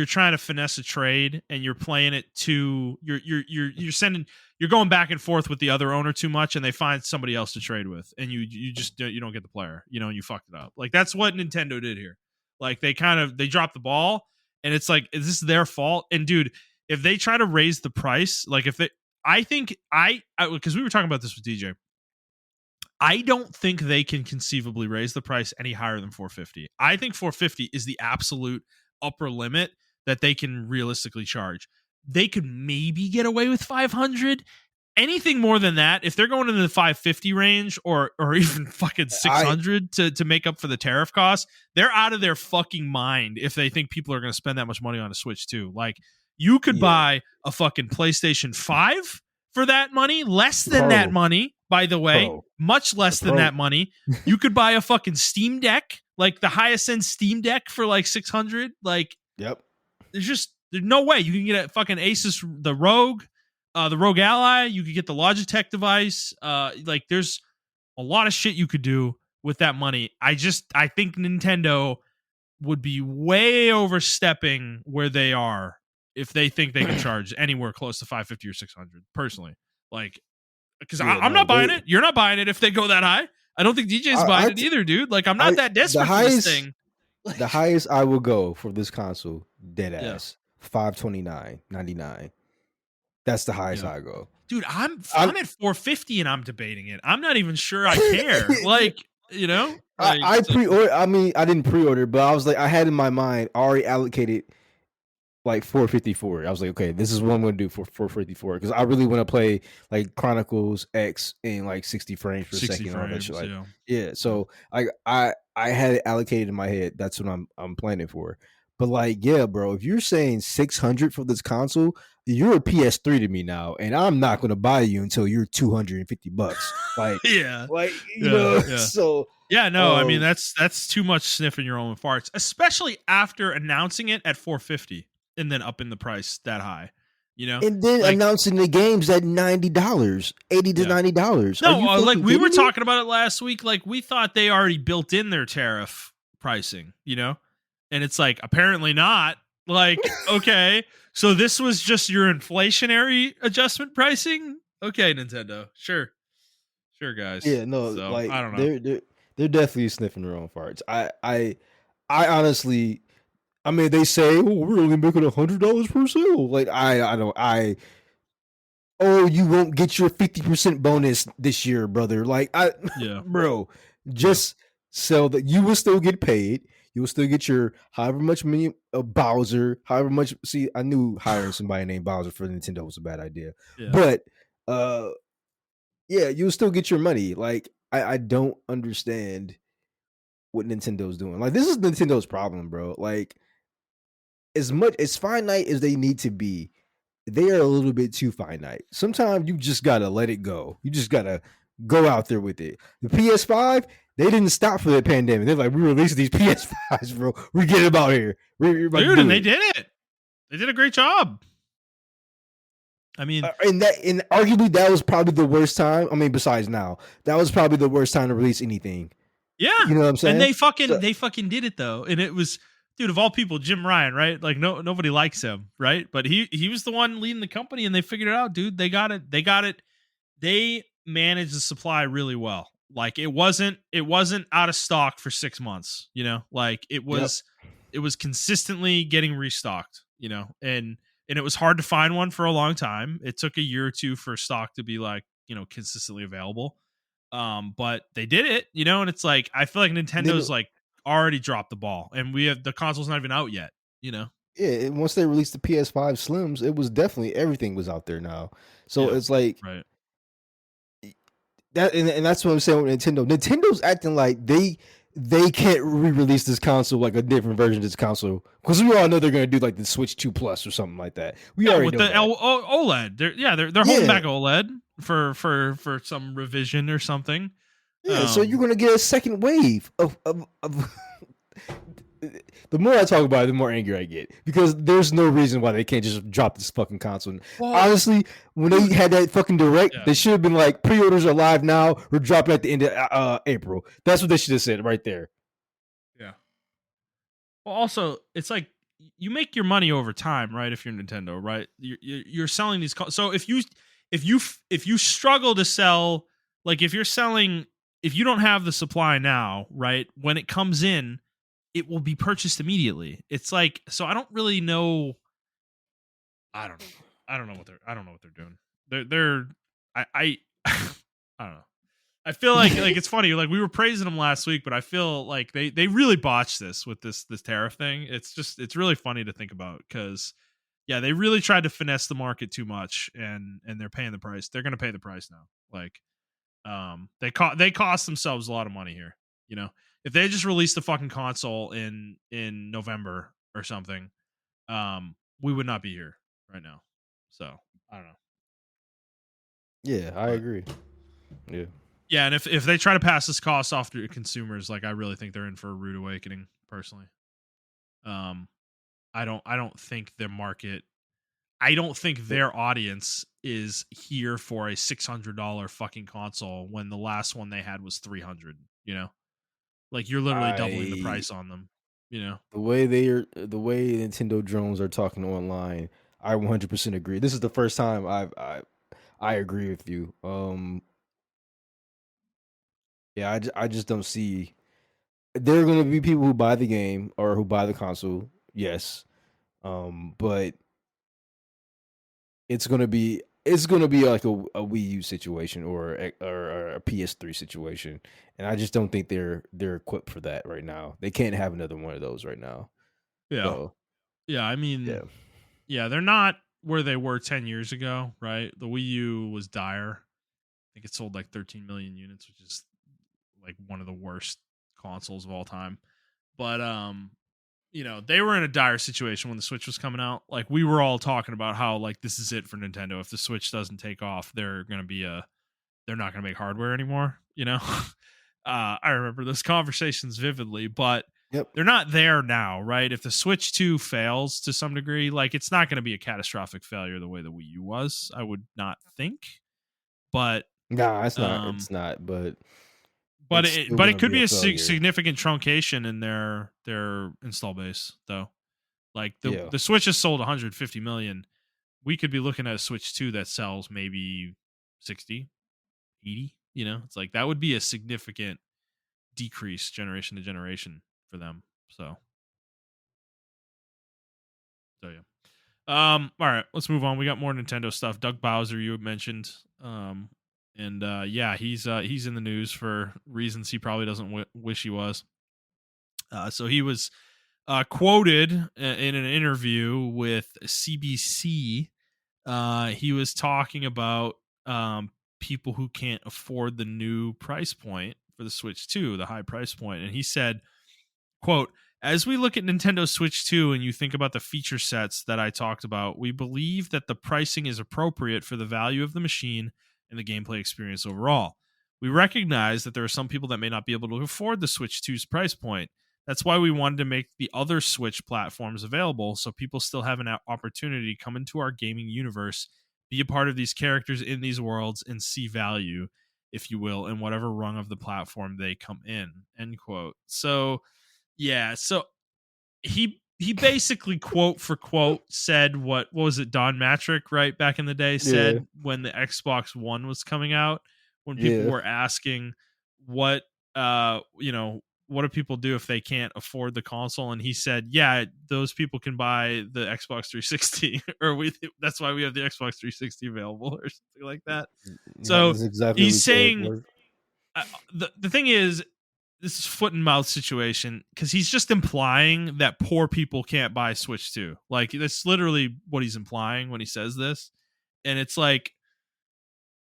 trying to finesse a trade, and you're playing it too. You're going back and forth with the other owner too much, and they find somebody else to trade with, and you don't get the player, and you fucked it up. Like that's what Nintendo did here. Like they dropped the ball. And it's like, is this their fault? And dude, if they try to raise the price, like because we were talking about this with DJ, I don't think they can conceivably raise the price any higher than $450. I think $450 is the absolute upper limit that they can realistically charge. They could maybe get away with $500. Anything more than that, if they're going into the $550 range or even fucking $600 to make up for the tariff costs, they're out of their fucking mind if they think people are going to spend that much money on a Switch too. Like, you could buy a fucking PlayStation 5 for that money, less than that money, by the way, much less than that money. You could buy a fucking Steam Deck, like the highest end Steam Deck for like $600. Like, there's no way you can get a fucking Asus, the Rogue Ally. You could get the Logitech device. Like there's a lot of shit you could do with that money. I think Nintendo would be way overstepping where they are if they think they can charge anywhere close to $550 or $600. Personally, like, because I'm not buying it. You're not buying it if they go that high. I don't think DJ's buying it either, dude. Like, I'm not that desperate for this thing. The highest I will go for this console, dead ass, $529.99. That's the highest I go. Dude, I'm at $450 and I'm debating it. I'm not even sure I care. Like, I pre-order. I mean, I didn't pre-order, but I was like, I had in my mind already allocated like 454. I was like, okay, this is what I'm gonna do for 454 because I really want to play like Chronicles X in like 60 frames per 60 second and all that shit. frames. Like, Yeah. yeah. Yeah. So I had it allocated in my head. That's what I'm planning for. But like, yeah, bro, if you're saying 600 for this console, you're a PS3 to me now, and I'm not gonna buy you until you're $250. Yeah. You Yeah. know. Yeah. So Yeah, no, I mean that's too much sniffing your own farts, especially after announcing it at 450 and then up in the price that high. You know? and then Like, announcing the games at $90, $80 to yeah. $90. Are No, you like fucking we were kidding me? talking about it last week. Like we thought they already built in their tariff pricing, you know? And it's like apparently not. Like, okay, so this was just your inflationary adjustment pricing? Okay, Nintendo. Sure. Sure, guys. Yeah, no, So, like I don't know. they're definitely sniffing their own farts. I honestly, I mean, they say, "Oh, we're only making $100 per sale." Like, I don't, oh, you won't get your 50% bonus this year, brother. Like, Yeah. bro, Yeah. just sell that. You will still get paid. You will still get your however much money, Bowser, however much. See, I knew hiring somebody named Bowser for Nintendo was a bad idea, Yeah. but uh yeah, you'll still get your money. Like, I don't understand what Nintendo's doing. Like, this is Nintendo's problem, bro. Like, as finite as they need to be, they are a little bit too finite. Sometimes you just gotta let it go. You just gotta go out there with it. The PS5, they didn't stop for the pandemic. They're like, we released these PS5s, bro. We're getting them out here. We're about to Dude, do and they it. did it. They did a great job. I mean, And arguably that was probably the worst time. I mean, besides now, that was probably the worst time to release anything. yeah. You know what I'm And saying? So, they fucking did it though. And it was, dude, of all people, Jim Ryan, right? Like nobody likes him, right? But he was the one leading the company and they figured it out, dude. They got it. They got it. They managed the supply really well. Like it wasn't out of stock for 6 months, you know? Like yep. it was consistently getting restocked, you know, and it was hard to find one for a long time. It took a year or two for stock to be like, you know, consistently available. But they did it, you know, and it's like I feel like Then, Nintendo's like already dropped the ball, and we have the console's not even out yet, you know. yeah, once they released the PS5 Slims, it was definitely everything was out there now. So Yeah, it's like right. that, and that's what I'm saying with Nintendo. Nintendo's acting like they can't re-release this console like a different version of this console because we all know they're gonna do like the Switch 2 Plus or something like that. We Yeah, already with know the that. OLED, they're holding Yeah, back OLED for some revision or something. yeah. So you're gonna get a second wave of the more I talk about it, the more angry I get because there's no reason why they can't just drop this fucking console. Well, Honestly, when dude, they had that fucking direct, yeah, they should have been like, pre-orders are live now. We're dropping at the end of April. That's what they should have said right there. yeah. Well, also, it's like you make your money over time, right? If you're Nintendo, right? You're selling these. So if you struggle to sell, like if you're selling, if you don't have the supply now, right? When it comes in, it will be purchased immediately. It's like, so I don't really know. I don't know. I don't know what they're doing. They're I I don't know. I feel like it's funny. Like we were praising them last week, but I feel like they really botched this with this tariff thing. It's really funny to think about because yeah, they really tried to finesse the market too much, and they're paying the price. They're gonna pay the price now. Like they cost themselves a lot of money here. You know, if they just released the fucking console in November or something, we would not be here right now. So I don't know, Yeah, I but agree. Yeah. yeah, and if they try to pass this cost off to consumers, like I really think they're in for a rude awakening. Personally, um, I don't think their market, I don't think their audience is here for a $600 fucking console when the last one they had was 300. You know, like you're literally doubling the I price on them. You know, the way Nintendo drones are talking online, I 100% agree. This is the first time I agree with you. Yeah, I just don't see. There are going to be people who buy the game or who buy the console, yes. But it's gonna be like a Wii U situation or a PS3 situation, and I just don't think they're equipped for that right now. They can't have another one of those right now. yeah, So yeah. I mean, yeah, Yeah, they're not where they were 10 years ago, right? The Wii U was dire. I think it sold like 13 million units, which is like one of the worst consoles of all time. But they were in a dire situation when the Switch was coming out. Like we were all talking about how like this is it for Nintendo. If the Switch doesn't take off, they're not gonna make hardware anymore, I remember those conversations vividly, but Yep. they're not there now, right? If the Switch 2 fails to some degree, like it's not going to be a catastrophic failure the way the Wii U was, I would not think. But Nah, it's not. It's not. But but it's it still but it gonna could be a be a failure. significant truncation in their install base, though. Like Yeah. the Switch has sold 150 million. We could be looking at a Switch 2 that sells maybe 60, 80. It's like that would be a significant decrease generation to generation for them. So yeah. All right, let's move on. We got more Nintendo stuff. Doug Bowser, you mentioned. And yeah, he's in the news for reasons he probably doesn't wish he was. So he was quoted in an interview with CBC. He was talking about people who can't afford the new price point for the Switch 2, the high price point, and he said, quote, as we look at Nintendo Switch 2 and you think about the feature sets that I talked about, we believe that the pricing is appropriate for the value of the machine and the gameplay experience overall. We recognize that there are some people that may not be able to afford the Switch 2's price point. That's why we wanted to make the other Switch platforms available so people still have an opportunity to come into our gaming universe, be a part of these characters in these worlds, and see value, if you will, in whatever rung of the platform they come in, end quote. So yeah, so he basically quote for quote said what was it, Don Matrick, right, back in the day, Yeah. said when the Xbox One was coming out, when people Yeah. were asking what what do people do if they can't afford the console, and he said, yeah, those people can buy the Xbox 360 or that's why we have the Xbox 360 available or something like that. Yeah, So that's exactly what he's he said. saying the thing is, this is foot and mouth situation because he's just implying that poor people can't buy Switch 2. Like that's literally what he's implying when he says this. And it's like,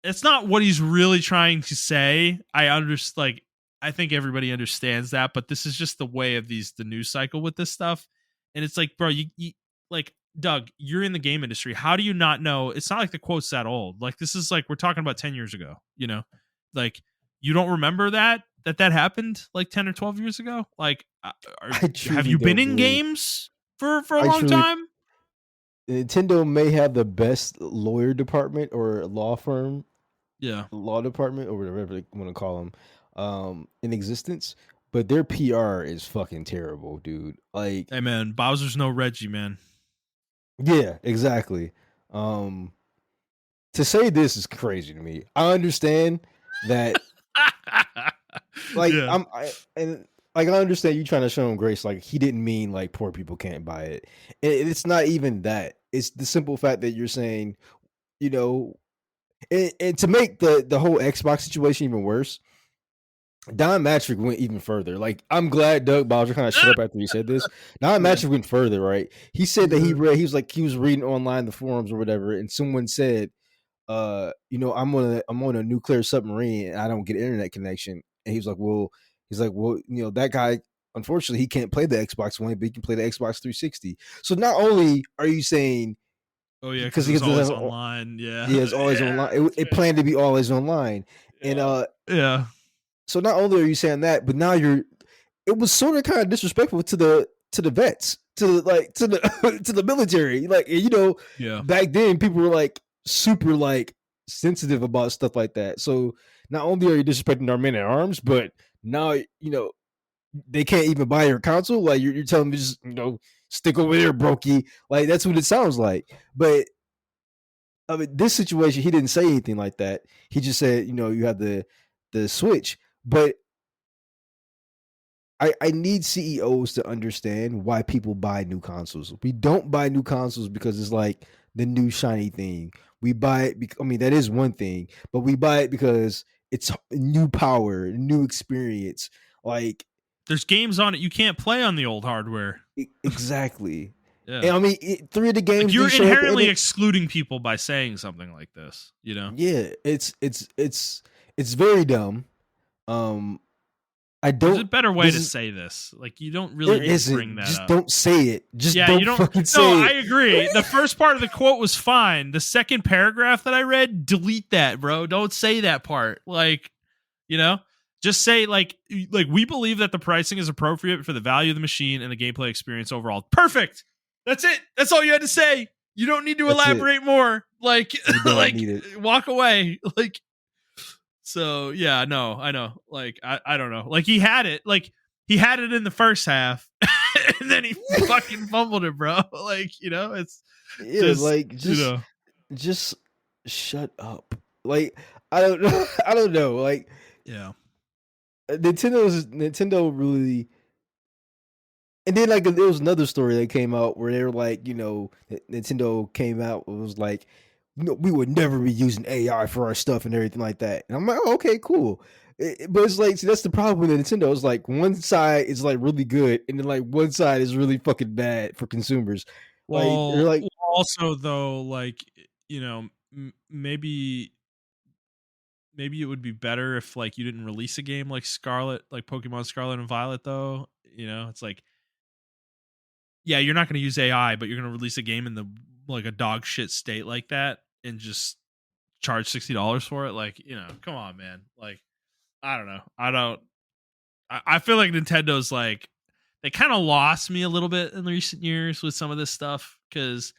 it's not what he's really trying to say. I understand, like, I think everybody understands that, but this is just the way of the news cycle with this stuff. And it's like, bro, you like, Doug, you're in the game industry. How do you not know? It's not like the quote's that old. Like, this is like, we're talking about 10 years ago, like, you don't remember that happened like 10 or 12 years ago? Like, I have truly you been don't in believe. games for a I long truly time? Nintendo may have the best lawyer department or Yeah. law department, or whatever they want to call them, in existence, but their PR is fucking terrible, dude. Like, Hey, man, Bowser's no Reggie, man. yeah, exactly. Um, to say this is crazy to me. I understand that, like, Yeah. I understand you trying to show him grace. Like, he didn't mean like poor people can't buy it. And it's not even that. It's the simple fact that you're saying, you know, and to make the whole Xbox situation even worse, Don Matrick went even further. Like, I'm glad Doug Bowser kind of shut up after he said this. Don Yeah. Matrick went further, right? He said that he was reading online the forums or whatever, and someone said, I'm on a nuclear submarine and I don't get internet connection. And he's like, well, that guy, unfortunately, he can't play the Xbox One, but he can play the Xbox 360. So not only are you saying, Oh yeah, because because it was always online. Yeah. he has always Yeah, online, that's it right. planned to be always online, and Yeah. so not only are you saying that, but now it was sort of kind of disrespectful to the vets, to the to the military. Like, Yeah. back then people were like super like sensitive about stuff like that. So not only are you disrespecting our men at arms, but now they can't even buy your console. Like, you're telling them to just stick over there, brokey. Like, that's what it sounds like. But I mean, this situation, he didn't say anything like that. He just said, you have the Switch, but I need CEOs to understand why people buy new consoles. We don't buy new consoles because it's like the new shiny thing. We buy it because, I mean, that is one thing, but we buy it because it's new power, new experience. Like, There's games on it you can't play on the old hardware. exactly. Yeah. And I mean, 3 of the games Like, you're did show up. inherently excluding people by saying something like this, you know? Yeah, it's very dumb. I There's a don't. better way This to is say this. Like, you don't really there need to bring isn't. that Just up. don't say it. Just Yeah, you don't don't. fucking No, say I it. agree. The first part of the quote was fine. The second paragraph that I read, delete that, bro. Don't say that part. Like, you know, just say like we believe that the pricing is appropriate for the value of the machine and the gameplay experience overall. Perfect. That's it. That's all you had to say. You don't need to That's it. elaborate more. Like, You don't need it. walk away. Like, so yeah, no, I know. Like, I don't know. Like, he had it. Like, he had it in the first half, and then he fucking fumbled it, bro. Like, you know, it's just, like you know, just shut up. Like I don't know. I don't know. Like yeah. Nintendo really. And then like there was another story that came out where they were like, Nintendo came out and was like, we would never be using AI for our stuff and everything like that. And I'm like, oh, okay, cool. But it's like, see, that's the problem with Nintendo. It's like one side is like really good, and then like one side is really fucking bad for consumers. Like they're Well, like, also though, like, you know, maybe it would be better if like you didn't release a game like Pokemon Scarlet and Violet, though. You know, it's like, yeah, you're not going to use AI, but you're going to release a game in the like a dog shit state like that and just charge $60 for it. Like, you know, come on, man. Like, I don't know. I feel like Nintendo's like, they kind of lost me a little bit in recent years with some of this stuff, because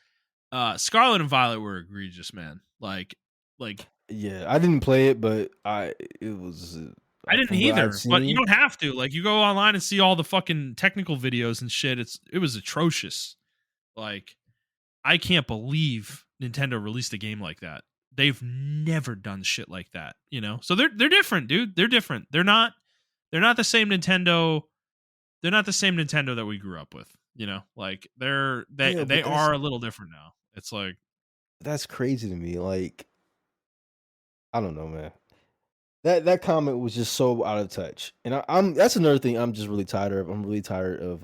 Scarlet and Violet were egregious, man. Like, yeah, I didn't play it, but it was I didn't from what I've either, but you seen. don't have to. Like, you go online and see all the fucking technical videos and shit. It was atrocious. Like, I can't believe Nintendo released a game like that. They've never done shit like that, you know? So they're different, dude. They're different. They're not the same Nintendo. They're not the same Nintendo that we grew up with, you know? Like, they But are a little different now. It's like, that's crazy to me. Like I don't know, man. That comment was just so out of touch, and I'm that's another thing I'm just really tired of. I'm really tired of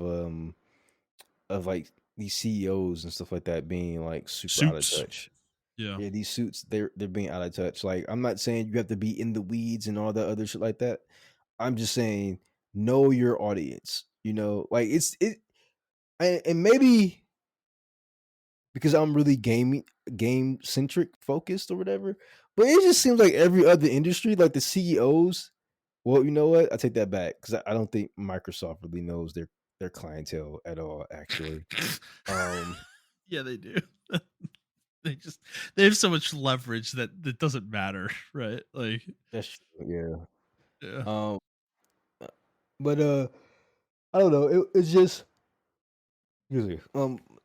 like these CEOs and stuff like that being like super out of suits. touch. Yeah. Yeah, these suits they're being out of touch. Like I'm not saying you have to be in the weeds and all that other shit like that. I'm just saying know your audience. Like and maybe because I'm really game centric focused or whatever. But it just seems like every other industry, like the CEOs. Well, you know what? I take that back because I don't think Microsoft really knows their clientele at all. Actually, Yeah, they do. They have so much leverage that it doesn't matter, right? Like, that's true. Yeah. yeah. But I don't know. It's just really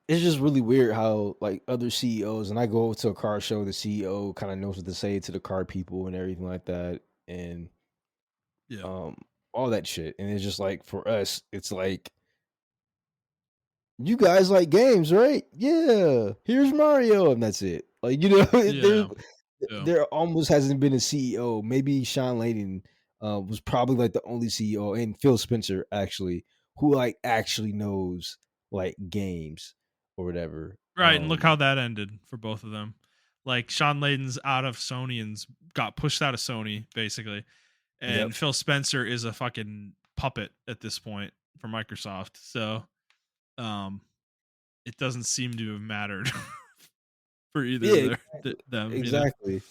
it's just really weird how like other CEOs, and I go to a car show, the CEO kind of knows what to say to the car people and everything like that, and Yeah. all that shit. And it's just like for us, it's like you guys like games, right? Yeah. Here's Mario, and that's it. Like Yeah. Yeah. there almost hasn't been a CEO. Maybe Sean Layden was probably like the only CEO, and Phil Spencer actually, who like actually knows like games or whatever. Right, and look how that ended for both of them. Like, Sean Layden's out of Sony and got pushed out of Sony, basically. And Yep. Phil Spencer is a fucking puppet at this point for Microsoft. So it doesn't seem to have mattered for either of them. Exactly. You know?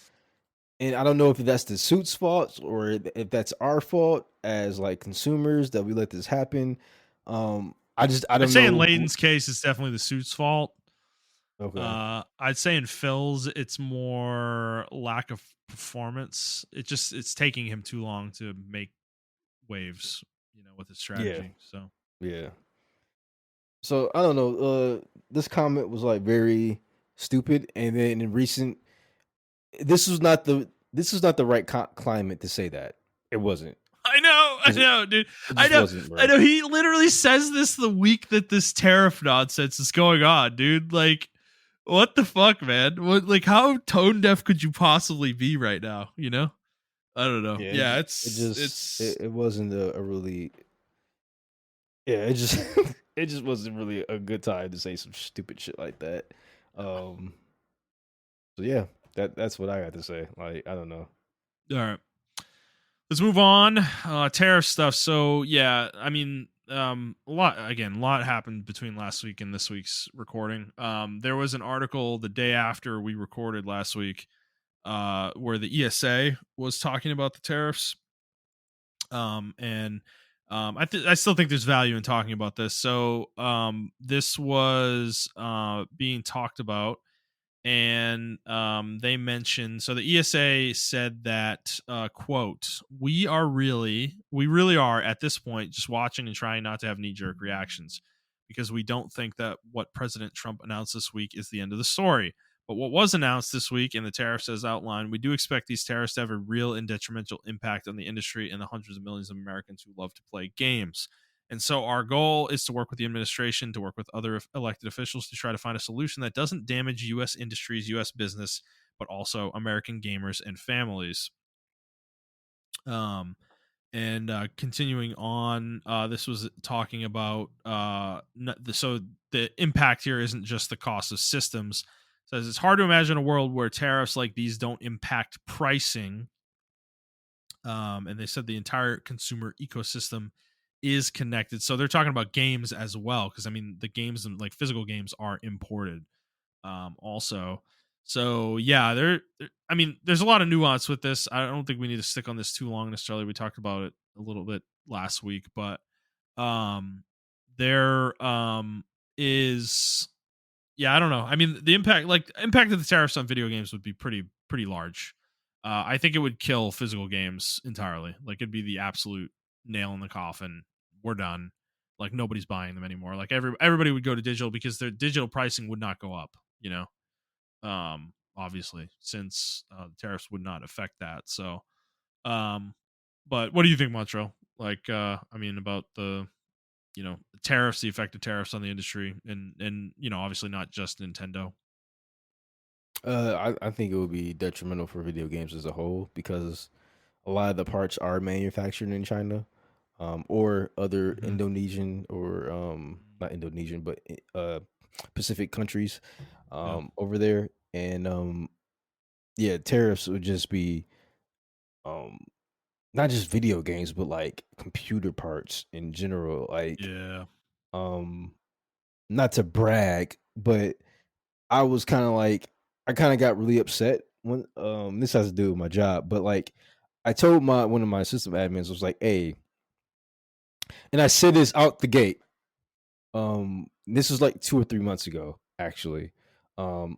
And I don't know if that's the suit's fault or if that's our fault as like consumers that we let this happen. I I'd don't say in know. Layden's case, it's definitely the suit's fault. Okay. I'd say in Phil's, it's more lack of performance. It's taking him too long to make waves, you know, with his strategy. So Yeah. So I don't know. This comment was like very stupid, and then in recent, this was not the right climate to say that. It wasn't. I know, dude. It I just know. wasn't, bro. I know. He literally says this the week that this tariff nonsense is going on, dude. Like, what the fuck, man? What, like, how tone deaf could you possibly be right now? You know? I don't know. Yeah, Yeah, it it's wasn't a really. Yeah, it just it just wasn't really a good time to say some stupid shit like that. Um, so yeah, that's what I got to say. Like, I don't know. All right. Let's move on. Tariff stuff. So yeah, I mean, a lot happened between last week and this week's recording. There was an article the day after we recorded last week, where the ESA was talking about the tariffs. And I still think there's value in talking about this. So this was being talked about, and they mentioned, so the ESA said that quote, we really are at this point just watching and trying not to have knee-jerk reactions, because we don't think that what President Trump announced this week is the end of the story. But what was announced this week and the tariffs as outlined, we do expect these tariffs to have a real and detrimental impact on the industry and the hundreds of millions of Americans who love to play games. And so our goal is to work with the administration, to work with other elected officials to try to find a solution that doesn't damage U.S. industries, U.S. business, but also American gamers and families. Um, and continuing on, this was talking about so the impact here isn't just the cost of systems. It says it's hard to imagine a world where tariffs like these don't impact pricing. And they said the entire consumer ecosystem is connected. So they're talking about games as well, because I mean the games and like physical games are imported also. So yeah, I mean, there's a lot of nuance with this. I don't think we need to stick on this too long necessarily. We talked about it a little bit last week, but um there is, yeah, I don't know. I mean, the impact of the tariffs on video games would be pretty large. I think it would kill physical games entirely. Like it'd be the absolute nail in the coffin. We're done. Like nobody's buying them anymore. Like everybody would go to digital because their digital pricing would not go up. You know, obviously, since the tariffs would not affect that. So, but what do you think, Montrell? Like, I mean, about the tariffs, the effect of tariffs on the industry, and obviously not just Nintendo. I think it would be detrimental for video games as a whole because a lot of the parts are manufactured in China, or other Mm-hmm. Indonesian or not Indonesian, but Pacific countries Yeah. over there, and yeah, tariffs would just be um not just video games, but like computer parts in general. Like, Yeah. um, not to brag, but I was kind of like, I kind of got really upset when this has to do with my job, but like I told my one of my system admins was like, "Hey," and I said this out the gate. This was like 2 or 3 months ago, actually. Um,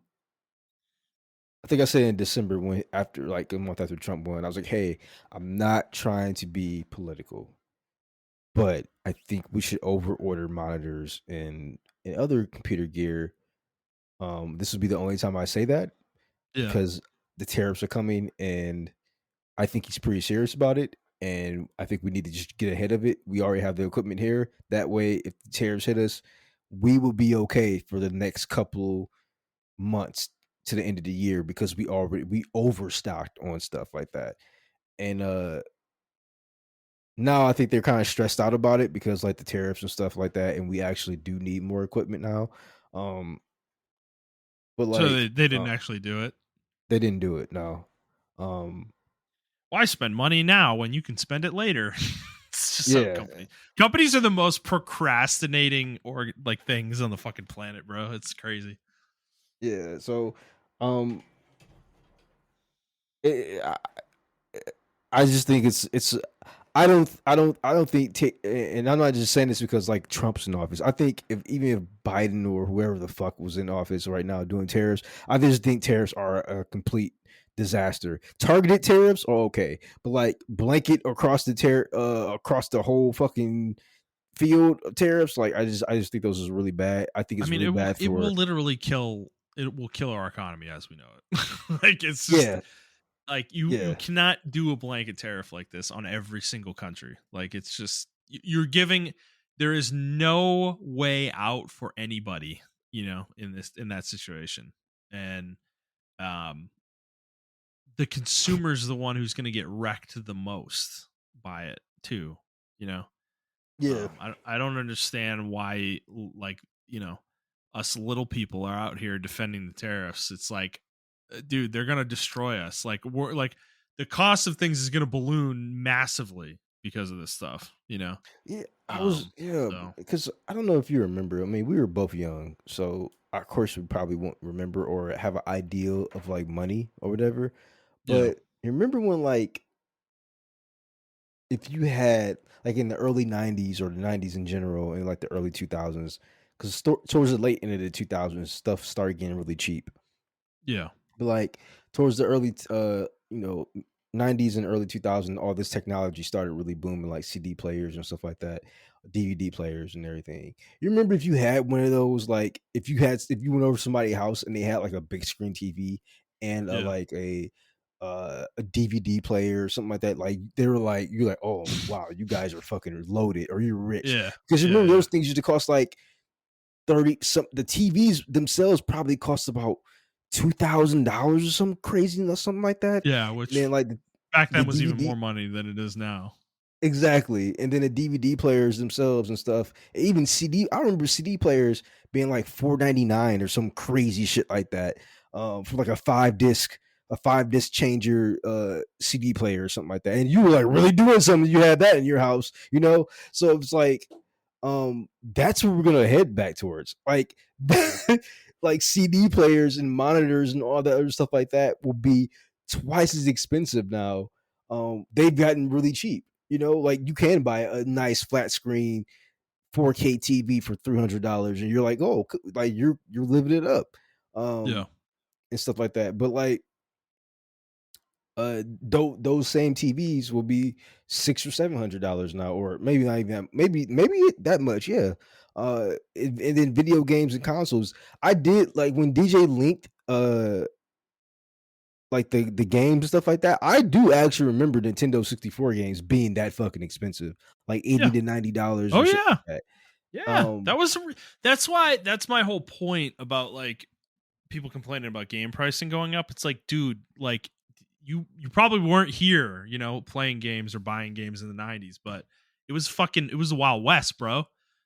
I think I said in December when after like a month after Trump won, I was like, "Hey, I'm not trying to be political, but I think we should over order monitors and other computer gear." This would be the only time I say that Yeah. because the tariffs are coming, and I think he's pretty serious about it. And I think we need to just get ahead of it. We already have the equipment here. That way, if the tariffs hit us, we will be okay for the next couple months to the end of the year because we overstocked on stuff like that. And now I think they're kind of stressed out about it because like the tariffs and stuff like that, and we actually do need more equipment now. Um, but So they, like they didn't actually do it. they didn't do it. No. Um, Why spend money now when you can spend it later? It's just so yeah, companies are the most procrastinating or like things on the fucking planet, bro. It's crazy. yeah. So, um, it, I just think it's I don't think and I'm not just saying this because like Trump's in office. I think if Biden or whoever the fuck was in office right now doing tariffs, I just think tariffs are a complete disaster. Targeted tariffs are okay, but like blanket across the whole fucking field of tariffs, like I just think those is really bad. I think I it's mean, really bad it will for literally kill our economy as we know it. Like it's just yeah, like you yeah. cannot do a blanket tariff like this on every single country. Like it's just you're giving, there is no way out for anybody, in that situation. And um the consumer's the one who's going to get wrecked the most by it too, you know. Yeah. I don't understand why, like, us little people are out here defending the tariffs. It's like, dude, they're gonna destroy us. Like, we're like, the cost of things is gonna balloon massively because of this stuff. Yeah, Um, yeah, so because I don't know if you remember. I mean, we were both young, so of course we probably won't remember or have an ideal of like money or whatever. yeah, But you remember when like if you had like in the early '90s or the '90s in general, in like the early 2000s, because towards the late end of the 2000s, stuff started getting really cheap. yeah, But like towards the early 90s and early 2000s, all this technology started really booming, like CD players and stuff like that, DVD players and everything. You remember if you had one of those, like if you went over to somebody's house and they had like a big screen TV and yeah, like a DVD player or something like that, like they were like you're like, oh wow, you guys are fucking loaded or you're rich. yeah, Because you yeah, remember yeah, those things used to cost like 30 some the TVs themselves probably cost about $2,000 or something crazy or something like that. yeah. And then Which like back the then was even more DVD money than it is now. exactly. And then the DVD players themselves and stuff. Even CD, I remember CD players being like $4.99 or some crazy shit like that. For like a 5 disc changer CD player or something like that. And you were like really doing something, you had that in your house, you know? So it's like that's what we're gonna head back towards. Like like CD players and monitors and all that other stuff like that will be twice as expensive now. They've gotten really cheap. Like you can buy a nice flat screen 4K TV for $300, and you're like, oh, like you're living it up, Yeah, and stuff like that. But like those same TVs will be $600 or $700 now, or maybe not even that, maybe that much, yeah. And then video games and consoles. I did like when DJ linked like the games and stuff like that. I do actually remember Nintendo 64 games being that fucking expensive, like yeah. $80 to $90 Oh and shit yeah, like that. yeah. That's why that's my whole point about like people complaining about game pricing going up. It's like, dude, like you probably weren't here, playing games or buying games in the 90s, but it was the Wild West, bro.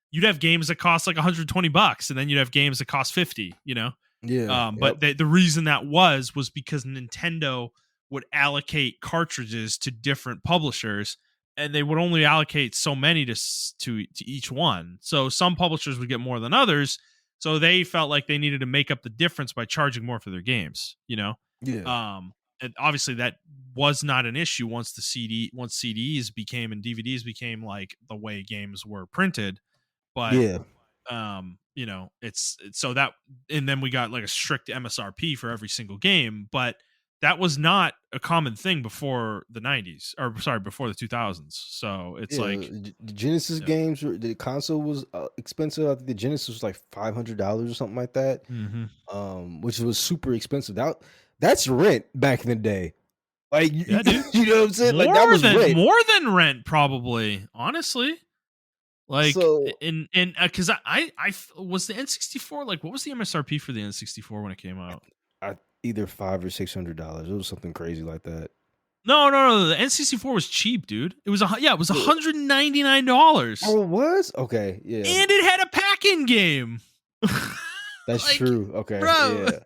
You'd have games that cost like $120 and then you'd have games that cost 50. Yeah, yep, But the reason that was because Nintendo would allocate cartridges to different publishers, and they would only allocate so many to each one. So some publishers would get more than others. So they felt like they needed to make up the difference by charging more for their games. yeah, And obviously that was not an issue once CDs became and DVDs became like the way games were printed. But yeah. it's so that, and then we got like a strict MSRP for every single game, but that was not a common thing before the 90s, or sorry, before the 2000s. So it's Yeah, like, the Genesis yeah. games, the console was expensive. I think the Genesis was like $500 or something like that, Mm-hmm. which was super expensive. That's rent back in the day. Like Yeah, dude. you know what I'm saying? Like that was rent. More than rent, probably, honestly. Like, So and because I was the N64, like, what was the MSRP for the N64 when it came out? I either $500 or $600. It was something crazy like that. No. The N64 was cheap, dude. It was Yeah. $199, Oh, it was okay. Yeah, and it had a pack-in game. that's Like, true. Okay, bro, yeah.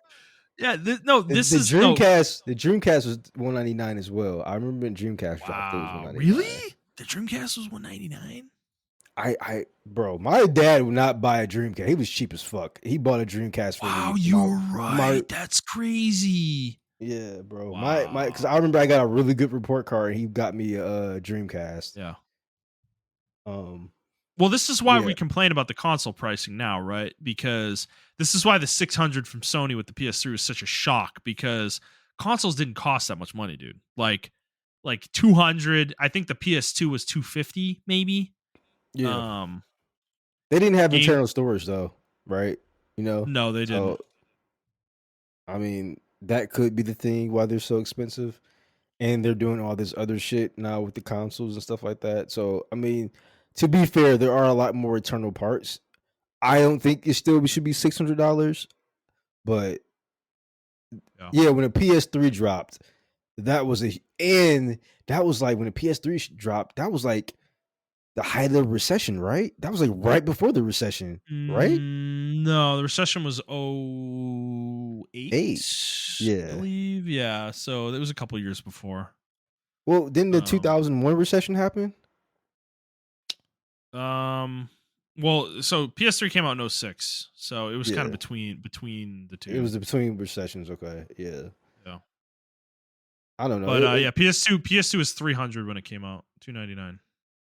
yeah. No, The, this the is no. Dreamcast, the Dreamcast was $199 as well. I remember when Dreamcast dropped, it was Wow, really? 199. The Dreamcast was $199. Bro, my dad would not buy a Dreamcast. He was cheap as fuck. He bought a Dreamcast for Wow, me. My you're my right. That's crazy. yeah, bro. My because I Wow. remember I got a really good report card. And he got me a Dreamcast. Yeah. Um, Well, this is why yeah, we complain about the console pricing now, right? Because this is why the 600 from Sony with the PS3 was such a shock, because consoles didn't cost that much money, dude. Like 200, I think the PS2 was 250 maybe. yeah. Um They didn't have game internal storage though, right? No, they didn't. So I mean that could be the thing why they're so expensive, and they're doing all this other shit now with the consoles and stuff like that. So I mean, to be fair, there are a lot more internal parts. I don't think it still should be $600, but Yeah. yeah, when the PS3 dropped, that was and that was like when the PS3 dropped, that was like the height of the recession, right? That was like right before the recession, right? No, the recession was 08, 8. I Yeah. believe. Yeah, so it was a couple years before. Well, didn't the Um, 2001 recession happen? well, so PS3 came out in 06, so it was kind of Yeah. between the It two. was between recessions. Okay. Yeah. Yeah. I don't know. But yeah, PS2 was 300 when it came out, 299.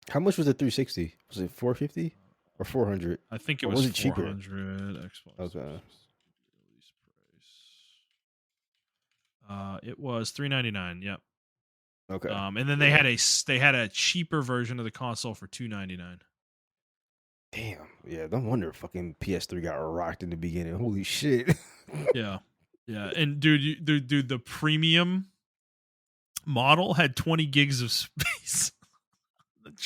How much was the 360? Was it 450 or 400? I think it Or was was it cheaper? 400 Xbox Okay. release price. It was 399. Yep. Okay. And then Yeah. they had a cheaper version of the console for 299. Damn. Yeah. No wonder fucking PS3 got rocked in the beginning. Holy shit. Yeah. Yeah. And dude, the premium model had 20 gigs of space.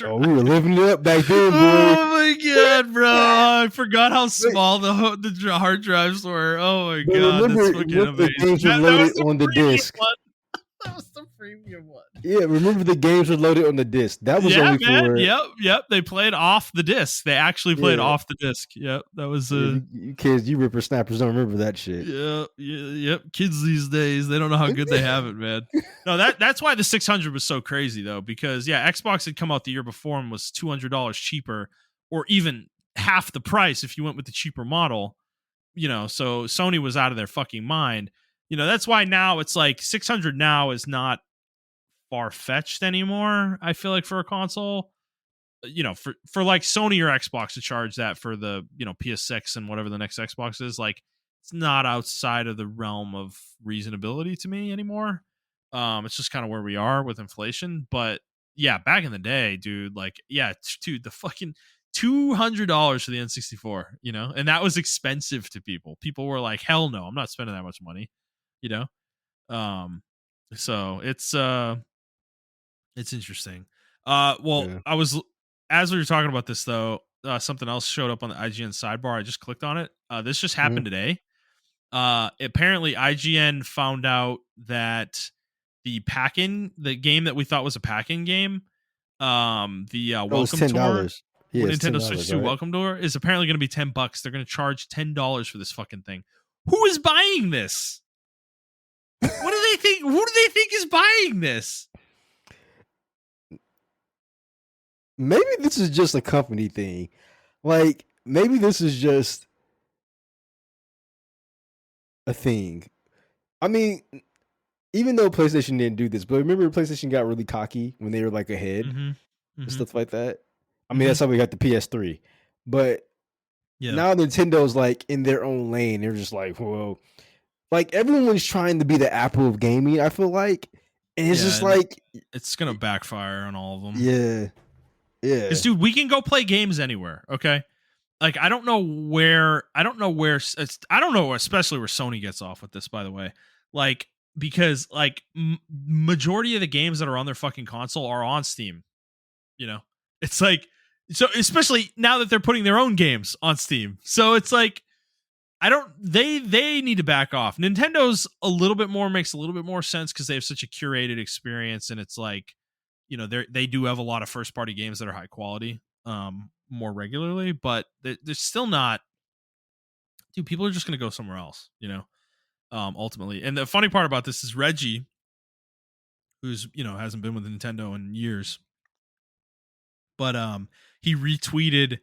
Oh, we were living it up back then, boy. Oh my god, bro! I forgot how small the hard drives were. Oh my But god, that's remember fucking the amazing. games were That loaded was the on the premium disc. one. That was the premium one. Yeah, remember the games were loaded on the disc. That was Yeah, only man. for Yep. They played off the disc. They actually played yeah. off the disc. Yep. That was Yeah, you kids, you rippers don't remember that shit. Yep. Kids these days, they don't know how good they have it, man. No, that's why the 600 was so crazy though, because yeah, Xbox had come out the year before and was $200 cheaper, or even half the price if you went with the cheaper model. So Sony was out of their fucking mind. That's why now it's like 600 now is not far fetched anymore. I feel like for a console, for like Sony or Xbox to charge that for the PS6 and whatever the next Xbox is, like it's not outside of the realm of reasonability to me anymore. It's just kind of where we are with inflation. But yeah, back in the day, dude, like yeah, dude, the fucking $200 for the N64, and that was expensive to people. People were like, hell no, I'm not spending that much money, you know. Um, so it's interesting. Well, Yeah. as we were talking about this though, something else showed up on the IGN sidebar. I just clicked on it. This just Mhm. happened today. Apparently IGN found out that the game that we thought was a pack-in game, the Oh, it's Welcome Tour, $10. Yeah, it's Nintendo Switch $10, 2 right? Welcome Tour, is apparently going to be $10. They're going to charge $10 for this fucking thing. Who is buying this? What do they think? Who do they think is buying this? Maybe this is just a company thing. Like, maybe this is just a thing. I mean, even though PlayStation didn't do this, but remember PlayStation got really cocky when they were like ahead Mm-hmm. and Mm-hmm. stuff like that. I mean, Mm-hmm. that's how we got the PS3. But Yeah. now Nintendo's like in their own lane. They're just like, whoa. Like everyone's trying to be the Apple of gaming, I feel like. And it's just And like it's gonna backfire on all of them. yeah. Yeah. Because dude, we can go play games anywhere. Okay. Like I don't know where, especially where Sony gets off with this. By the way, like because like majority of the games that are on their fucking console are on Steam. It's like so, especially now that they're putting their own games on Steam. So it's like they need to back off. Nintendo's makes a little bit more sense because they have such a curated experience, and it's like they do have a lot of first party games that are high quality more regularly, but they're still not. Dude, people are just gonna go somewhere else, ultimately. And the funny part about this is Reggie, who's hasn't been with Nintendo in years, but he retweeted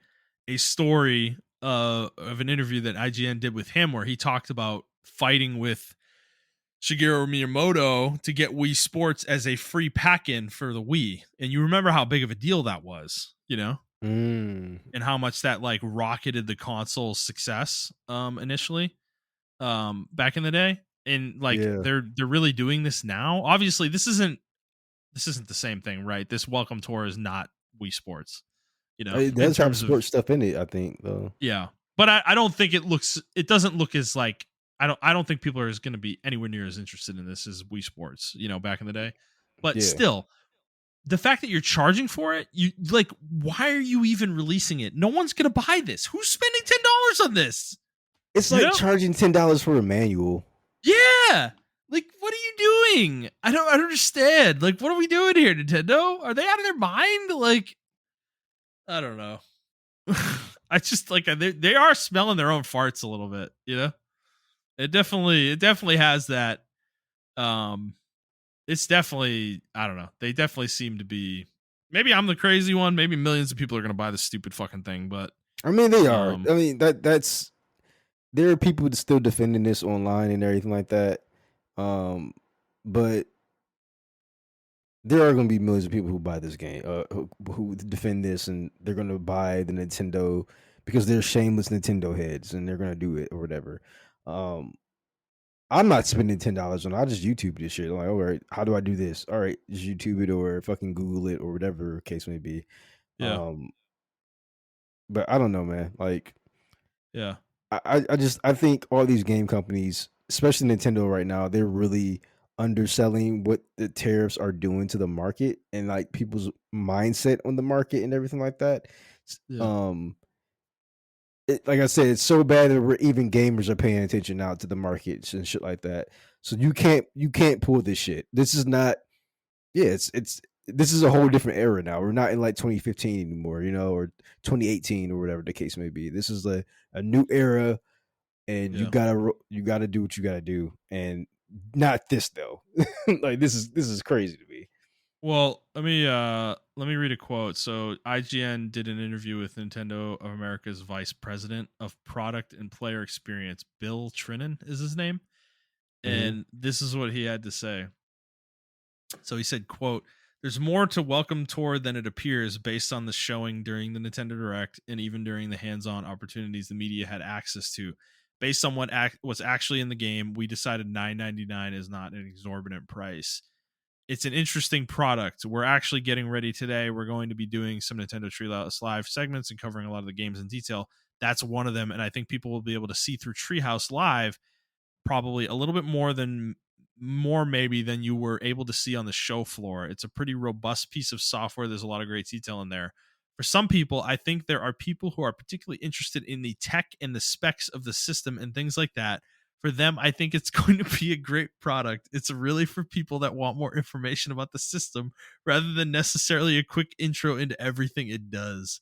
a story of an interview that IGN did with him where he talked about fighting with Shigeru Miyamoto to get Wii Sports as a free pack-in for the Wii. And you remember how big of a deal that was, and how much that like rocketed the console's success initially back in the day. And like Yeah. they're really doing this now. Obviously, this isn't the same thing, right? This Welcome Tour is not Wii Sports, It in does have terms of sports stuff in it, I think, though. yeah. But I don't think it doesn't look as like I don't think people are going to be anywhere near as interested in this as Wii Sports, back in the day. But Yeah. still, the fact that you're charging for it, you like, why are you even releasing it? No one's going to buy this. Who's spending $10 on this? It's like charging $10 for a manual. Yeah. Like, what are you doing? I don't understand. Like, what are we doing here, Nintendo? Are they out of their mind? Like, I don't know. I just like they are smelling their own farts a little bit, you know? It definitely has that. Um it's definitely, I don't know. They definitely seem to be, maybe I'm the crazy one, maybe millions of people are gonna buy this stupid fucking thing, but I mean, they are. um I mean, that's there are people that still defending this online and everything like that. But there are going to be millions of people who buy this game, who defend this, and they're going to buy the Nintendo because they're shameless Nintendo heads, and they're going to do it or whatever. Um, I'm not spending $10 on it. I just YouTube this shit. I'm like, all right, how do I do this? All right, just YouTube it or fucking Google it or whatever the case may be. yeah. Um, but I don't know, man. Like, Yeah. I think all these game companies, especially Nintendo right now, they're really underselling what the tariffs are doing to the market and like people's mindset on the market and everything like that. Yeah. Um, like I said, it's so bad that even gamers are paying attention now to the markets and shit like that. So you can't pull this shit. This is not. Yeah, it's this is a whole different era now. We're not in like 2015 anymore, or 2018 or whatever the case may be. This is a new era, and you Yeah. gotta do what you gotta do, and not this though. Like this is crazy to me. Well, let me read a quote. So IGN did an interview with Nintendo of America's Vice President of Product and Player Experience. Bill Trinan is his name. Hmm. And this is what he had to say. So he said, quote, "There's more to Welcome Tour than it appears based on the showing during the Nintendo Direct and even during the hands-on opportunities the media had access to. Based on what's actually in the game, we decided $9.99 is not an exorbitant price. It's an interesting product. We're actually getting ready today. We're going to be doing some Nintendo Treehouse Live segments and covering a lot of the games in detail. That's one of them, and I think people will be able to see through Treehouse Live probably a little bit more maybe than you were able to see on the show floor. It's a pretty robust piece of software. There's a lot of great detail in there. For some people, I think there are people who are particularly interested in the tech and the specs of the system and things like that. For them, I think it's going to be a great product. It's really for people that want more information about the system rather than necessarily a quick intro into everything it does.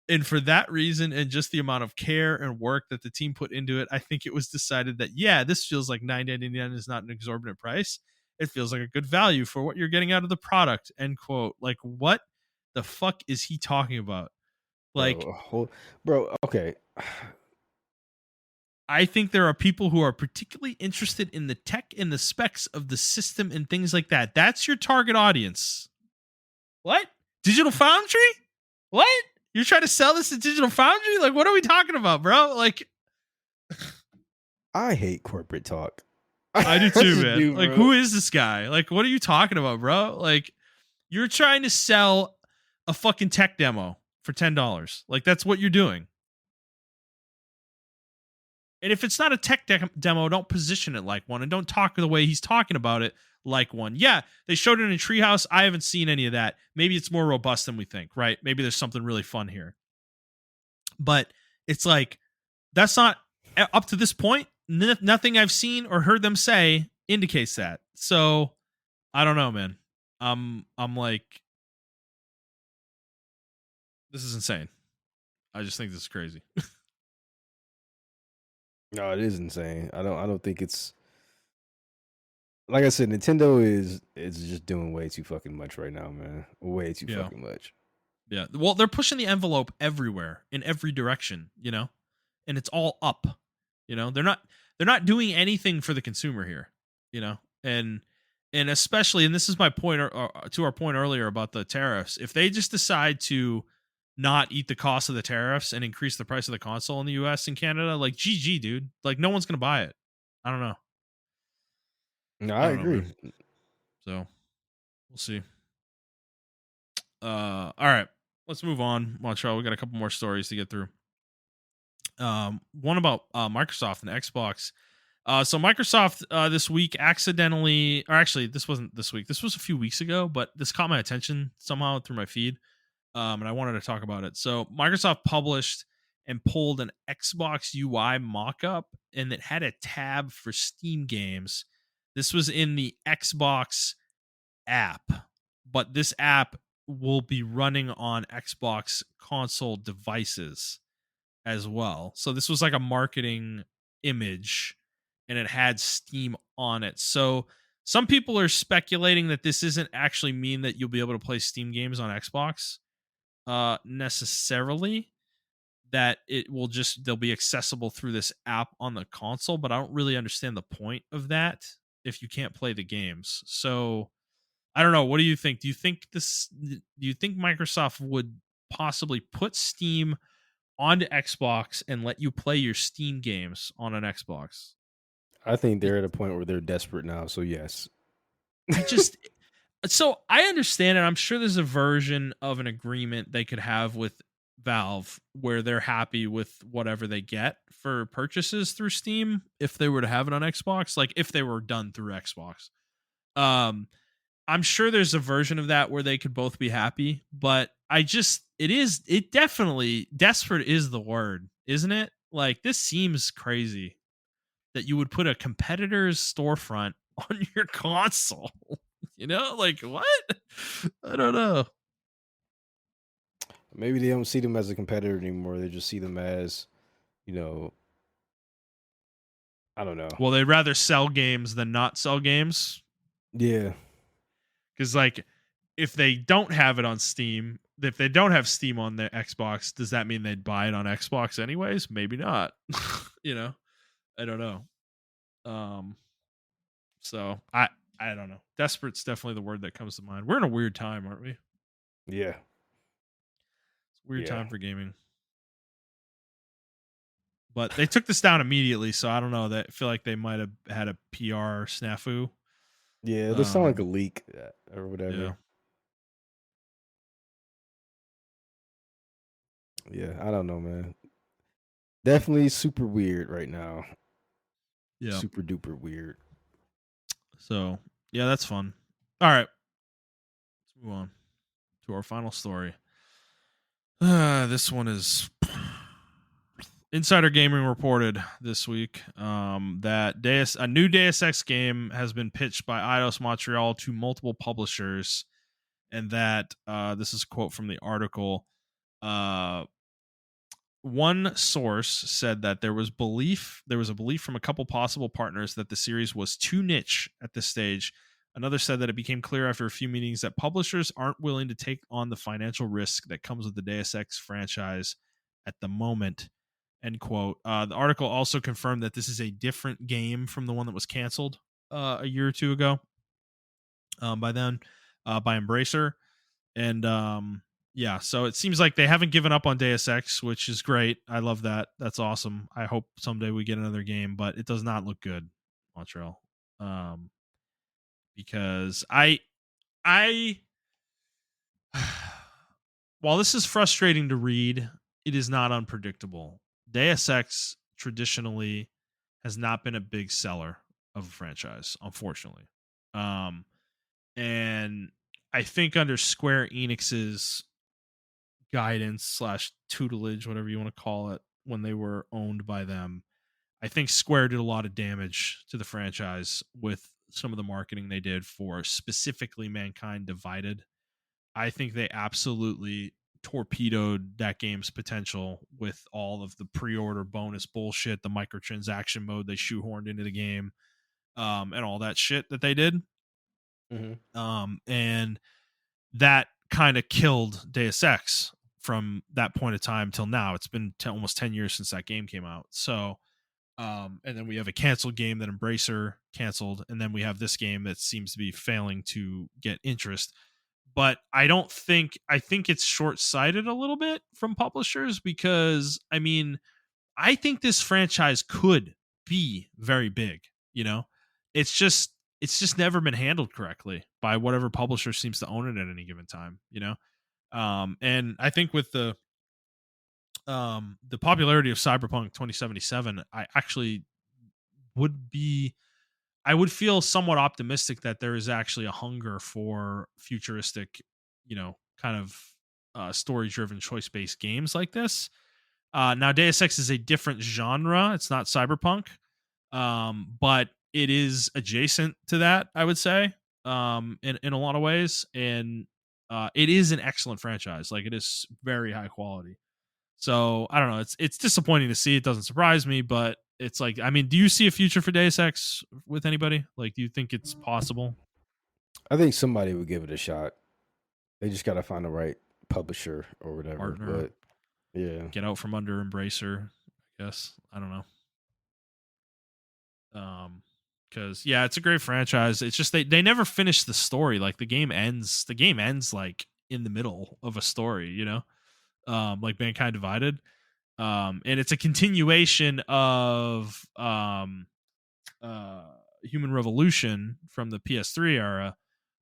And for that reason, and just the amount of care and work that the team put into it, I think it was decided that, yeah, this feels like $9.99 is not an exorbitant price. It feels like a good value for what you're getting out of the product. End quote. Like, what the fuck is he talking about? Like, Bro, okay. I think there are people who are particularly interested in the tech and the specs of the system and things like that. That's your target audience. What? Digital Foundry? What? You're trying to sell this to Digital Foundry? Like, what are we talking about, bro? Like, I hate corporate talk. I do I too, just man. do, Like, bro. who is this guy? Like, what are you talking about, bro? Like, you're trying to sell a fucking tech demo for $10. Like, that's what you're doing. And if it's not a tech demo, don't position it like one and don't talk the way he's talking about it like one. Yeah, they showed it in Treehouse. I haven't seen any of that. Maybe it's more robust than we think, right? Maybe there's something really fun here. But it's like, that's not up to this point. Nothing I've seen or heard them say indicates that. So I don't know, man. I'm like, this is insane. I just think this is crazy. No, it is insane. I don't think it's like I said, Nintendo is just doing way too fucking much right now, man. Way too Yeah. fucking much. Yeah. Well, they're pushing the envelope everywhere in every direction, and it's all up. They're not doing anything for the consumer here, and especially, and this is my point, to our point earlier about the tariffs. If they just decide to not eat the cost of the tariffs and increase the price of the console in the US and Canada, like, GG, dude. Like, no one's gonna buy it. I don't know. No, I I don't know, man. agree. So we'll see. All right, let's move on, Montreal. We got a couple more stories to get through. One about Microsoft and Xbox. So Microsoft this week accidentally, or actually, this wasn't this week. This was a few weeks ago, but this caught my attention somehow through my feed, and I wanted to talk about it. So Microsoft published and pulled an Xbox UI mockup, and it had a tab for Steam games. This was in the Xbox app, but this app will be running on Xbox console devices as well. So this was like a marketing image, and it had Steam on it. So some people are speculating that this isn't actually mean that you'll be able to play Steam games on Xbox necessarily, that it will just they'll be accessible through this app on the console, but I don't really understand the point of that if you can't play the games. So I don't know. What do you think? Do you think Microsoft would possibly put Steam onto Xbox and let you play your Steam games on an Xbox? I think they're at a point where they're desperate now. So yes. I just so I understand it. I'm sure there's a version of an agreement they could have with Valve where they're happy with whatever they get for purchases through Steam if they were to have it on Xbox, like if they were done through Xbox. Um I'm sure there's a version of that where they could both be happy, but it definitely desperate is the word, isn't it? Like this seems crazy that you would put a competitor's storefront on your console. Like what? I don't know. Maybe they don't see them as a competitor anymore. They just see them as, you know, I don't know. Well, they'd rather sell games than not sell games. Yeah. Because like if they don't have it on Steam, if they don't have Steam on their Xbox, does that mean they'd buy it on Xbox anyways? Maybe not. I don't know. So I don't know. Desperate's definitely the word that comes to mind. We're in a weird time, aren't we? It's Yeah. a weird Yeah. time for gaming. But they took this down immediately, so I don't know. That I feel like they might have had a PR snafu. Yeah. It looks sound like a leak or whatever. Yeah. I don't know, man. Definitely super weird right now. Yeah. Super duper weird. So yeah, that's fun. All right. Let's move on to our final story. This one is Insider Gaming reported this week that a new Deus Ex game has been pitched by Eidos Montreal to multiple publishers, and that this is a quote from the article. One source said that there was a belief from a couple possible partners that the series was too niche at this stage. Another said that it became clear after a few meetings that publishers aren't willing to take on the financial risk that comes with the Deus Ex franchise at the moment. End quote. The article also confirmed that this is a different game from the one that was canceled a year or two ago by Embracer. And yeah, so it seems like they haven't given up on Deus Ex, which is great. I love that. That's awesome. I hope someday we get another game, but it does not look good, Montreal. Because I while this is frustrating to read, it is not unpredictable. Deus Ex traditionally has not been a big seller of a franchise, unfortunately. And I think under Square Enix's guidance / tutelage, whatever you want to call it, when they were owned by them, I think Square did a lot of damage to the franchise with some of the marketing they did for specifically Mankind Divided. I think they absolutely torpedoed that game's potential with all of the pre-order bonus bullshit, the microtransaction mode they shoehorned into the game, and all that shit that they did. And that kind of killed Deus Ex from that point of time till now. It's been almost 10 years since that game came out. So, and then we have a canceled game that Embracer canceled, and then we have this game that seems to be failing to get interest. But I think it's short-sighted a little bit from publishers because, I mean, I think this franchise could be very big, It's just never been handled correctly by whatever publisher seems to own it at any given time, And I think with the popularity of Cyberpunk 2077, I would feel somewhat optimistic that there is actually a hunger for futuristic, kind of story-driven, choice-based games like this. Now, Deus Ex is a different genre; it's not Cyberpunk, but it is adjacent to that, I would say, in a lot of ways. And it is an excellent franchise. Like, it is very high quality. So I don't know. It's disappointing to see. It doesn't surprise me, but it's like, I mean, do you see a future for Deus Ex with anybody? Like, do you think it's possible? I think somebody would give it a shot. They just got to find the right publisher or whatever. Partner, But yeah, get out from under Embracer, I guess. I don't know. Because yeah, it's a great franchise. It's just they never finish the story. Like, the game ends like in the middle of a story, like Mankind Divided. And it's a continuation of Human Revolution from the PS3 era.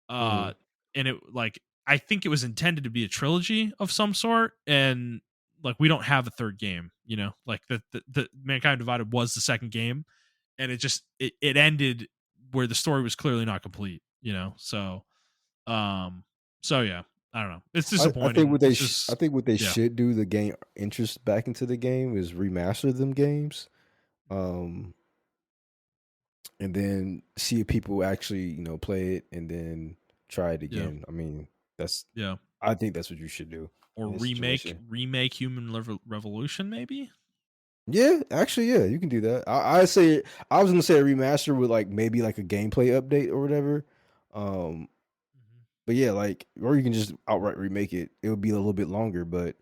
hmm And it, like, I think it was intended to be a trilogy of some sort, and like, we don't have a third game, like the Mankind Divided was the second game, and it ended where the story was clearly not complete, um so yeah, I don't know, it's I think disappointing. what It's I just, think what they yeah, should do to gain interest back into the game is remaster them games, um, and then see if people actually play it and then try it yeah, again. I mean, that's yeah. I think that's what you should do Or in this situation. remake Human Revolution, maybe. Yeah, actually, yeah, you can do that. I say I was gonna say a remaster with like maybe like a gameplay update or whatever. Um, Mhm. but yeah, like or you can just outright remake it. It would be a little bit longer, but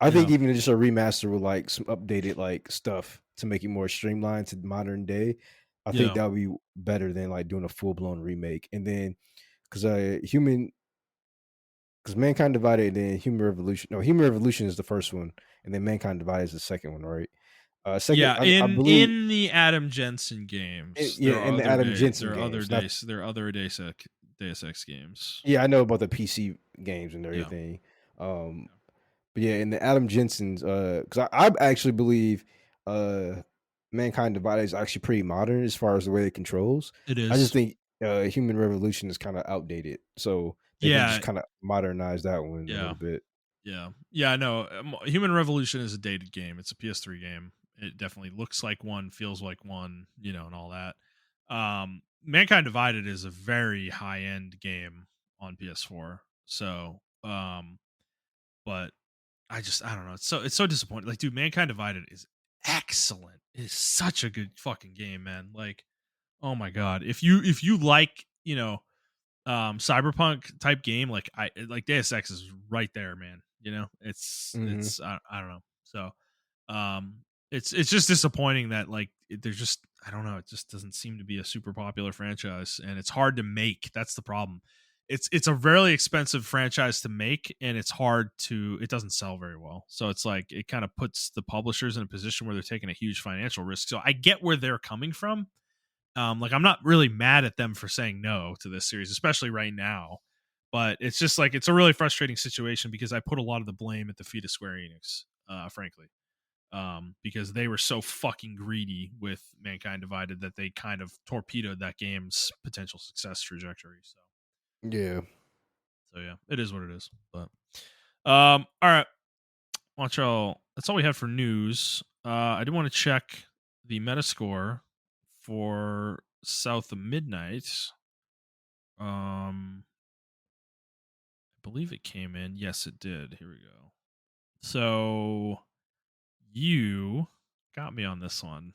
I think Yeah, even just a remaster with like some updated like stuff to make it more streamlined to modern day, I think yeah, that would be better than like doing a full blown remake. And then because because Mankind Divided and then Human Revolution. No, Human Revolution is the first one, and then Mankind Divided is the second one, right? Second, yeah. I In believe, the Adam Jensen games, yeah, in the Adam Jensen there are other games. Not days, there are other Deus Ex games. yeah, I know about the PC games and Yeah, everything. Um, But yeah, in the Adam Jensen's, because I actually believe, uh, Mankind Divided is actually pretty modern as far as the way it controls. it I just is. think, Human Revolution is kind of outdated, so they can just Yeah, kind of modernize that one a yeah, little bit. yeah, yeah. I know. Human Revolution is a dated game. It's a PS3 game. It definitely looks like one, feels like one, and all that. Mankind Divided is a very high end game on PS4. So, but I don't know. It's so disappointing. Like, dude, Mankind Divided is excellent. It is such a good fucking game, man. Like, oh my god. If you like, cyberpunk type game, like, Deus Ex is right there, man. Mhm. I don't know. So, um it's just disappointing that, like, there's just, I don't know, it just doesn't seem to be a super popular franchise, and it's hard to make. That's the problem. It's a really expensive franchise to make, and it doesn't sell very well. So it's like, it kind of puts the publishers in a position where they're taking a huge financial risk. So I get where they're coming from. Like, I'm not really mad at them for saying no to this series, especially right now. But it's just like, it's a really frustrating situation, because I put a lot of the blame at the feet of Square Enix, frankly, because they were so fucking greedy with Mankind Divided that they kind of torpedoed that game's potential success trajectory. Yeah. So yeah, it is what it is. But all right, Montreal. That's all we had for news. I do want to check the Metascore for South of Midnight. I believe it came in. Yes, it did. Here we go. So you got me on this one.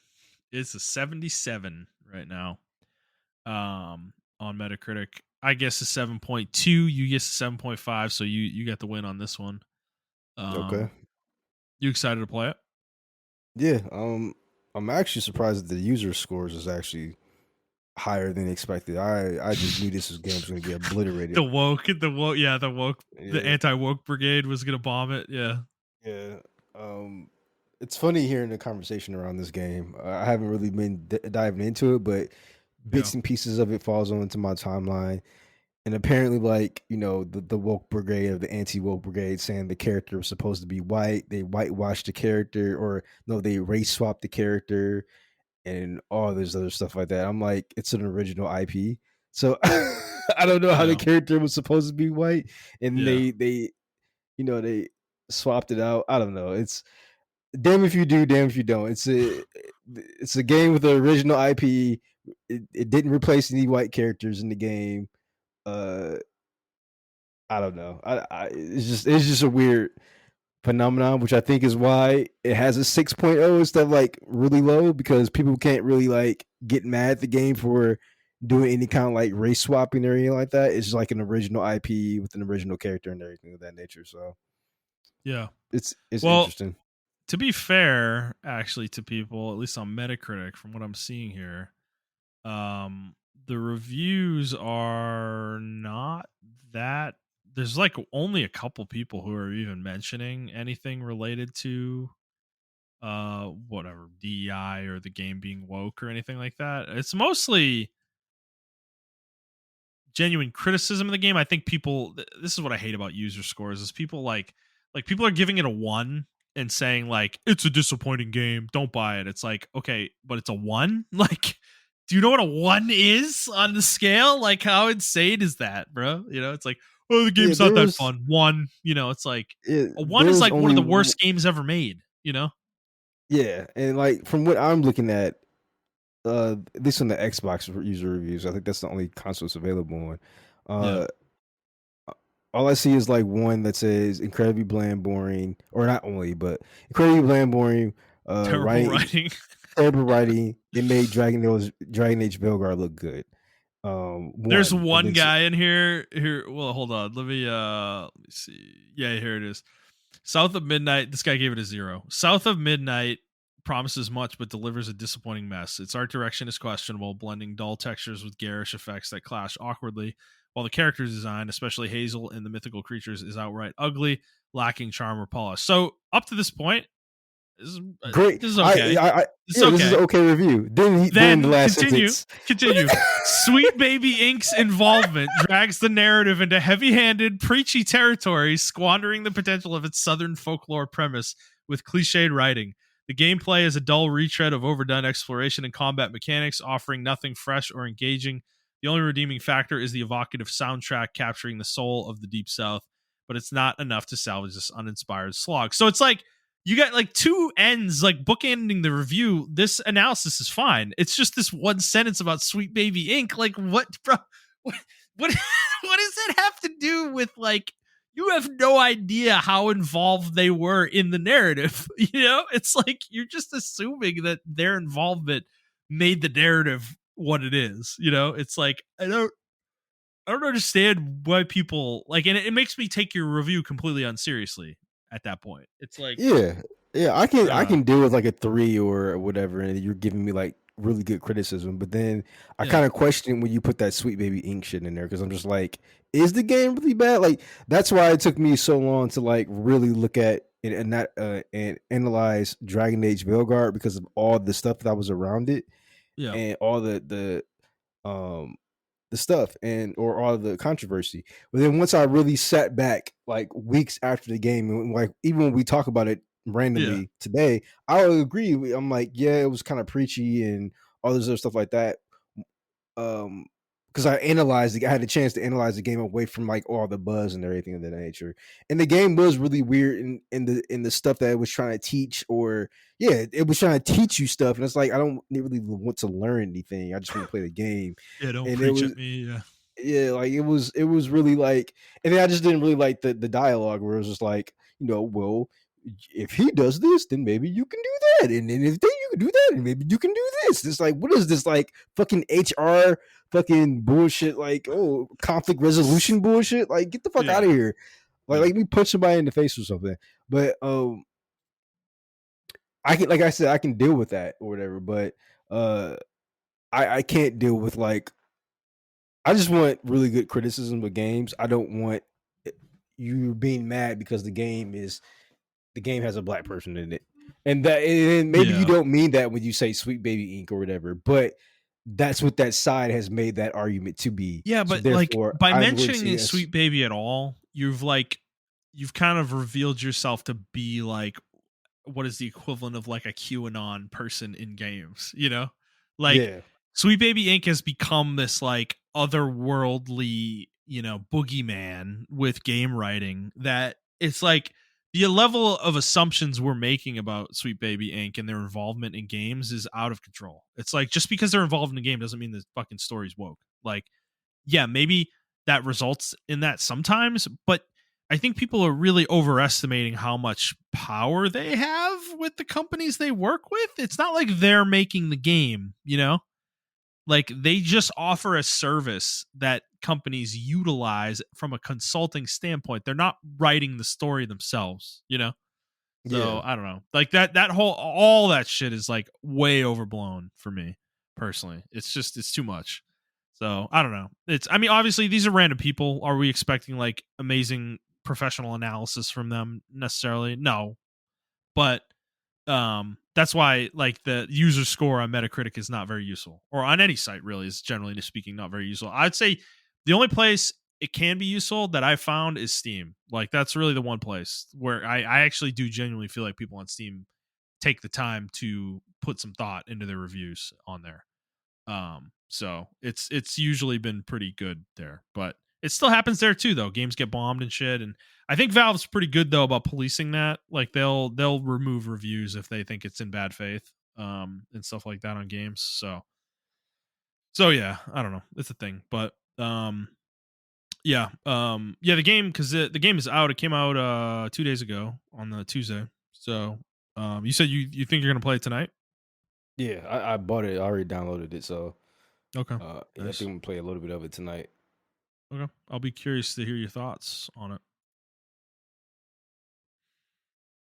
It's a 77 right now. On Metacritic. I guess a 7.2. You guess a 7.5. So you got the win on this one. Okay. You excited to play it? Yeah. I'm actually surprised that the user scores is actually higher than expected. I just knew this game was going to get obliterated. Yeah, the Yeah. anti woke brigade was gonna bomb it. Yeah, Yeah. It's funny hearing the conversation around this game. I haven't really been diving into it, but yeah, bits and pieces of it falls onto my timeline. And apparently, like, the woke brigade of the anti woke brigade saying the character was supposed to be white. They whitewashed the character, or no, they race swapped the character, and all this other stuff like that. I'm like, it's an original IP, so I don't know how the yeah, character was supposed to be white, and yeah. they swapped it out. I don't know. It's damn if you do, damn if you don't. It's a game with the original IP. It didn't replace any white characters in the game. Uh, I don't know. It's just a weird phenomenon, which I think is why it has a 6.0 instead of like really low, because people can't really like get mad at the game for doing any kind of like race swapping or anything like that. It's just like an original IP with an original character and everything of that nature. So Yeah. it's Well, interesting. to be fair, actually, to people, at least on Metacritic, from what I'm seeing here, um, the reviews are not that. There's like only a couple people who are even mentioning anything related to whatever DEI or the game being woke or anything like that. It's mostly genuine criticism of the game. I think people this is what I hate about user scores is people like people are giving it a 1 and saying like it's a disappointing game, don't buy it. It's like, okay, but it's a 1? Like, do you know what a 1 is on the scale? Like, how insane is that, bro? You know, it's like, oh, the Yeah, game's not that fun. 1, you know, it's like a 1 there is was like one of only the worst games ever made, you know? yeah, and like from what I'm looking at least on the Xbox user reviews, I think that's the only console it's available on. Yeah. All I see is like one that says incredibly bland, boring, or not only, but incredibly bland, boring, Terrible writing, writing. terrible writing. It made Dragon Age Belgar look good. There's One, and one then guy in here. Well, hold on. Let me see. Yeah, here it is. South of Midnight. This guy gave it a 0. South of Midnight promises much but delivers a disappointing mess. Its art direction is questionable, blending dull textures with garish effects that clash awkwardly, while the character design, especially Hazel and the mythical creatures, is outright ugly, lacking charm or polish. So up to this point, this is, great. this is okay. It's Yeah, this is okay. an okay review. Then the Then last sentence. continue. Sweet Baby Inc.'s involvement drags the narrative into heavy-handed, preachy territory, squandering the potential of its southern folklore premise with cliched writing. The gameplay is a dull retread of overdone exploration and combat mechanics, offering nothing fresh or engaging. The only redeeming factor is the evocative soundtrack capturing the soul of the Deep South, but it's not enough to salvage this uninspired slog. So it's like you got like two ends, like bookending the review. This analysis is fine. It's just this one sentence about Sweet Baby Inc. Like, what, bro? What, what, what does it have to do with like? You have no idea how involved they were in the narrative. You know, it's like you're just assuming that their involvement made the narrative what it is. You know, it's like I don't understand why people like, and it makes me take your review completely unseriously at that point. It's like, Yeah, yeah, I I don't know. can deal with like a 3 or whatever, and you're giving me like really good criticism. But then I Yeah. kind of question when you put that Sweet Baby Ink shit in there, because I'm just like, is the game really bad? Like that's why it took me so long to like really look at and not and analyze Dragon Age Veilguard, because of all the stuff that was around it Yeah. and all um the stuff and or all the controversy. But then once I really sat back like weeks after the game, and like even when we talk about it Yeah. randomly today, I would agree. I'm like, yeah, it was kind of preachy and all this other stuff like that. Um, because I had a chance to analyze the game away from like all the buzz and everything of that nature. And the game was really weird in the stuff that it was trying to teach, or yeah, it was trying to teach you stuff. And it's like I don't really want to learn anything. I just want to play the game. Yeah. Don't And it preach was at me. Yeah. yeah, like it was really like, and then I just didn't really like the dialogue where it was just like, well, if he does this, then maybe you can do that, and then if then you can do that, and maybe you can do this. It's like, what is this like fucking HR fucking bullshit? Like, oh, conflict resolution bullshit. Like, get the fuck out Yeah. of here. Yeah. Like me punch somebody in the face or something. But I can, like I said, I can deal with that or whatever. But uh, I can't deal with like I just want really good criticism of games. I don't want you being mad because the game has a black person in it, and maybe you Yeah. don't mean that when you say "Sweet Baby Ink" or whatever, but that's what that side has made that argument to be. Yeah. So But like therefore, by I'm going to mentioning say yes. Sweet Baby at all, you've kind of revealed yourself to be like what is the equivalent of like a QAnon person in games, you know? Like Yeah, Sweet Baby Inc. has become this like otherworldly, you know, boogeyman with game writing that it's like the level of assumptions we're making about Sweet Baby Inc. and their involvement in games is out of control. It's like just because they're involved in a game doesn't mean the fucking story's woke. Like, yeah, maybe that results in that sometimes, but I think people are really overestimating how much power they have with the companies they work with. It's not like they're making the game, you know? Like they just offer a service that companies utilize from a consulting standpoint. They're not writing the story themselves, you know? So Yeah. I don't know. Like that whole all that shit is like way overblown for me personally. It's too much. So I don't know. I mean, obviously these are random people. Are we expecting like amazing professional analysis from them necessarily? No. But that's why like the user score on Metacritic is not very useful, or on any site really is generally speaking not very useful. I'd say the only place it can be useful that I found is Steam. Like that's really the one place where I actually do genuinely feel like people on Steam take the time to put some thought into their reviews on there. So it's usually been pretty good there, but it still happens there too though. Games get bombed and shit, and I think Valve's pretty good though about policing that. Like they'll remove reviews if they think it's in bad faith, and stuff like that on games. So yeah, I don't know. It's a thing, but yeah, the game, because the game is out. It came out 2 days ago on the Tuesday. So you said you think you're gonna play it tonight? Yeah, I bought it. I already downloaded it, so Okay, yeah, I think nice. I'm gonna play a little bit of it tonight. Okay, I'll be curious to hear your thoughts on it.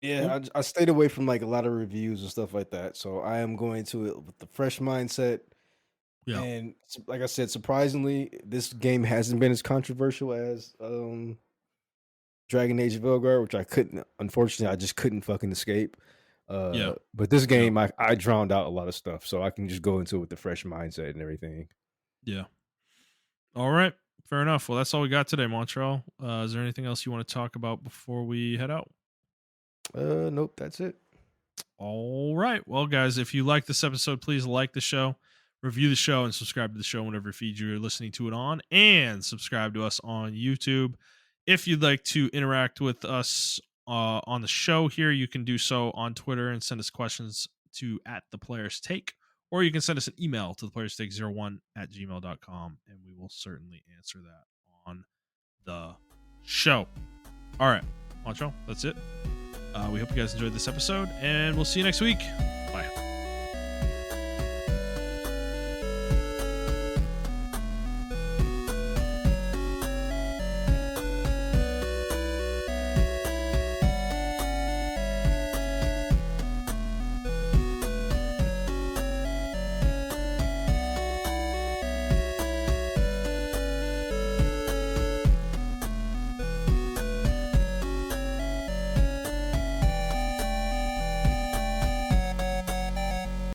Cool. Yeah, I stayed away from like a lot of reviews and stuff like that, so I am going to it with the fresh mindset. Yeah. And like I said, surprisingly, this game hasn't been as controversial as Dragon Age of Elgar, which I couldn't, unfortunately, I just couldn't fucking escape. Yeah. But this Yeah. game, I drowned out a lot of stuff, so I can just go into it with the fresh mindset and everything. Yeah. All right. Fair enough. Well, that's all we got today, Montrell. Is there anything else you want to talk about before we head out? Nope, that's it. All right. Well, guys, if you like this episode, please like the show, review the show, and subscribe to the show whenever feed you're listening to it on, and subscribe to us on YouTube. If you'd like to interact with us on the show here, you can do so on Twitter and send us questions to @theplayerstake, or you can send us an email to theplayerstake01@gmail.com, and we will certainly answer that on the show. All right, Montreal, that's it. We hope you guys enjoyed this episode, and we'll see you next week. Bye.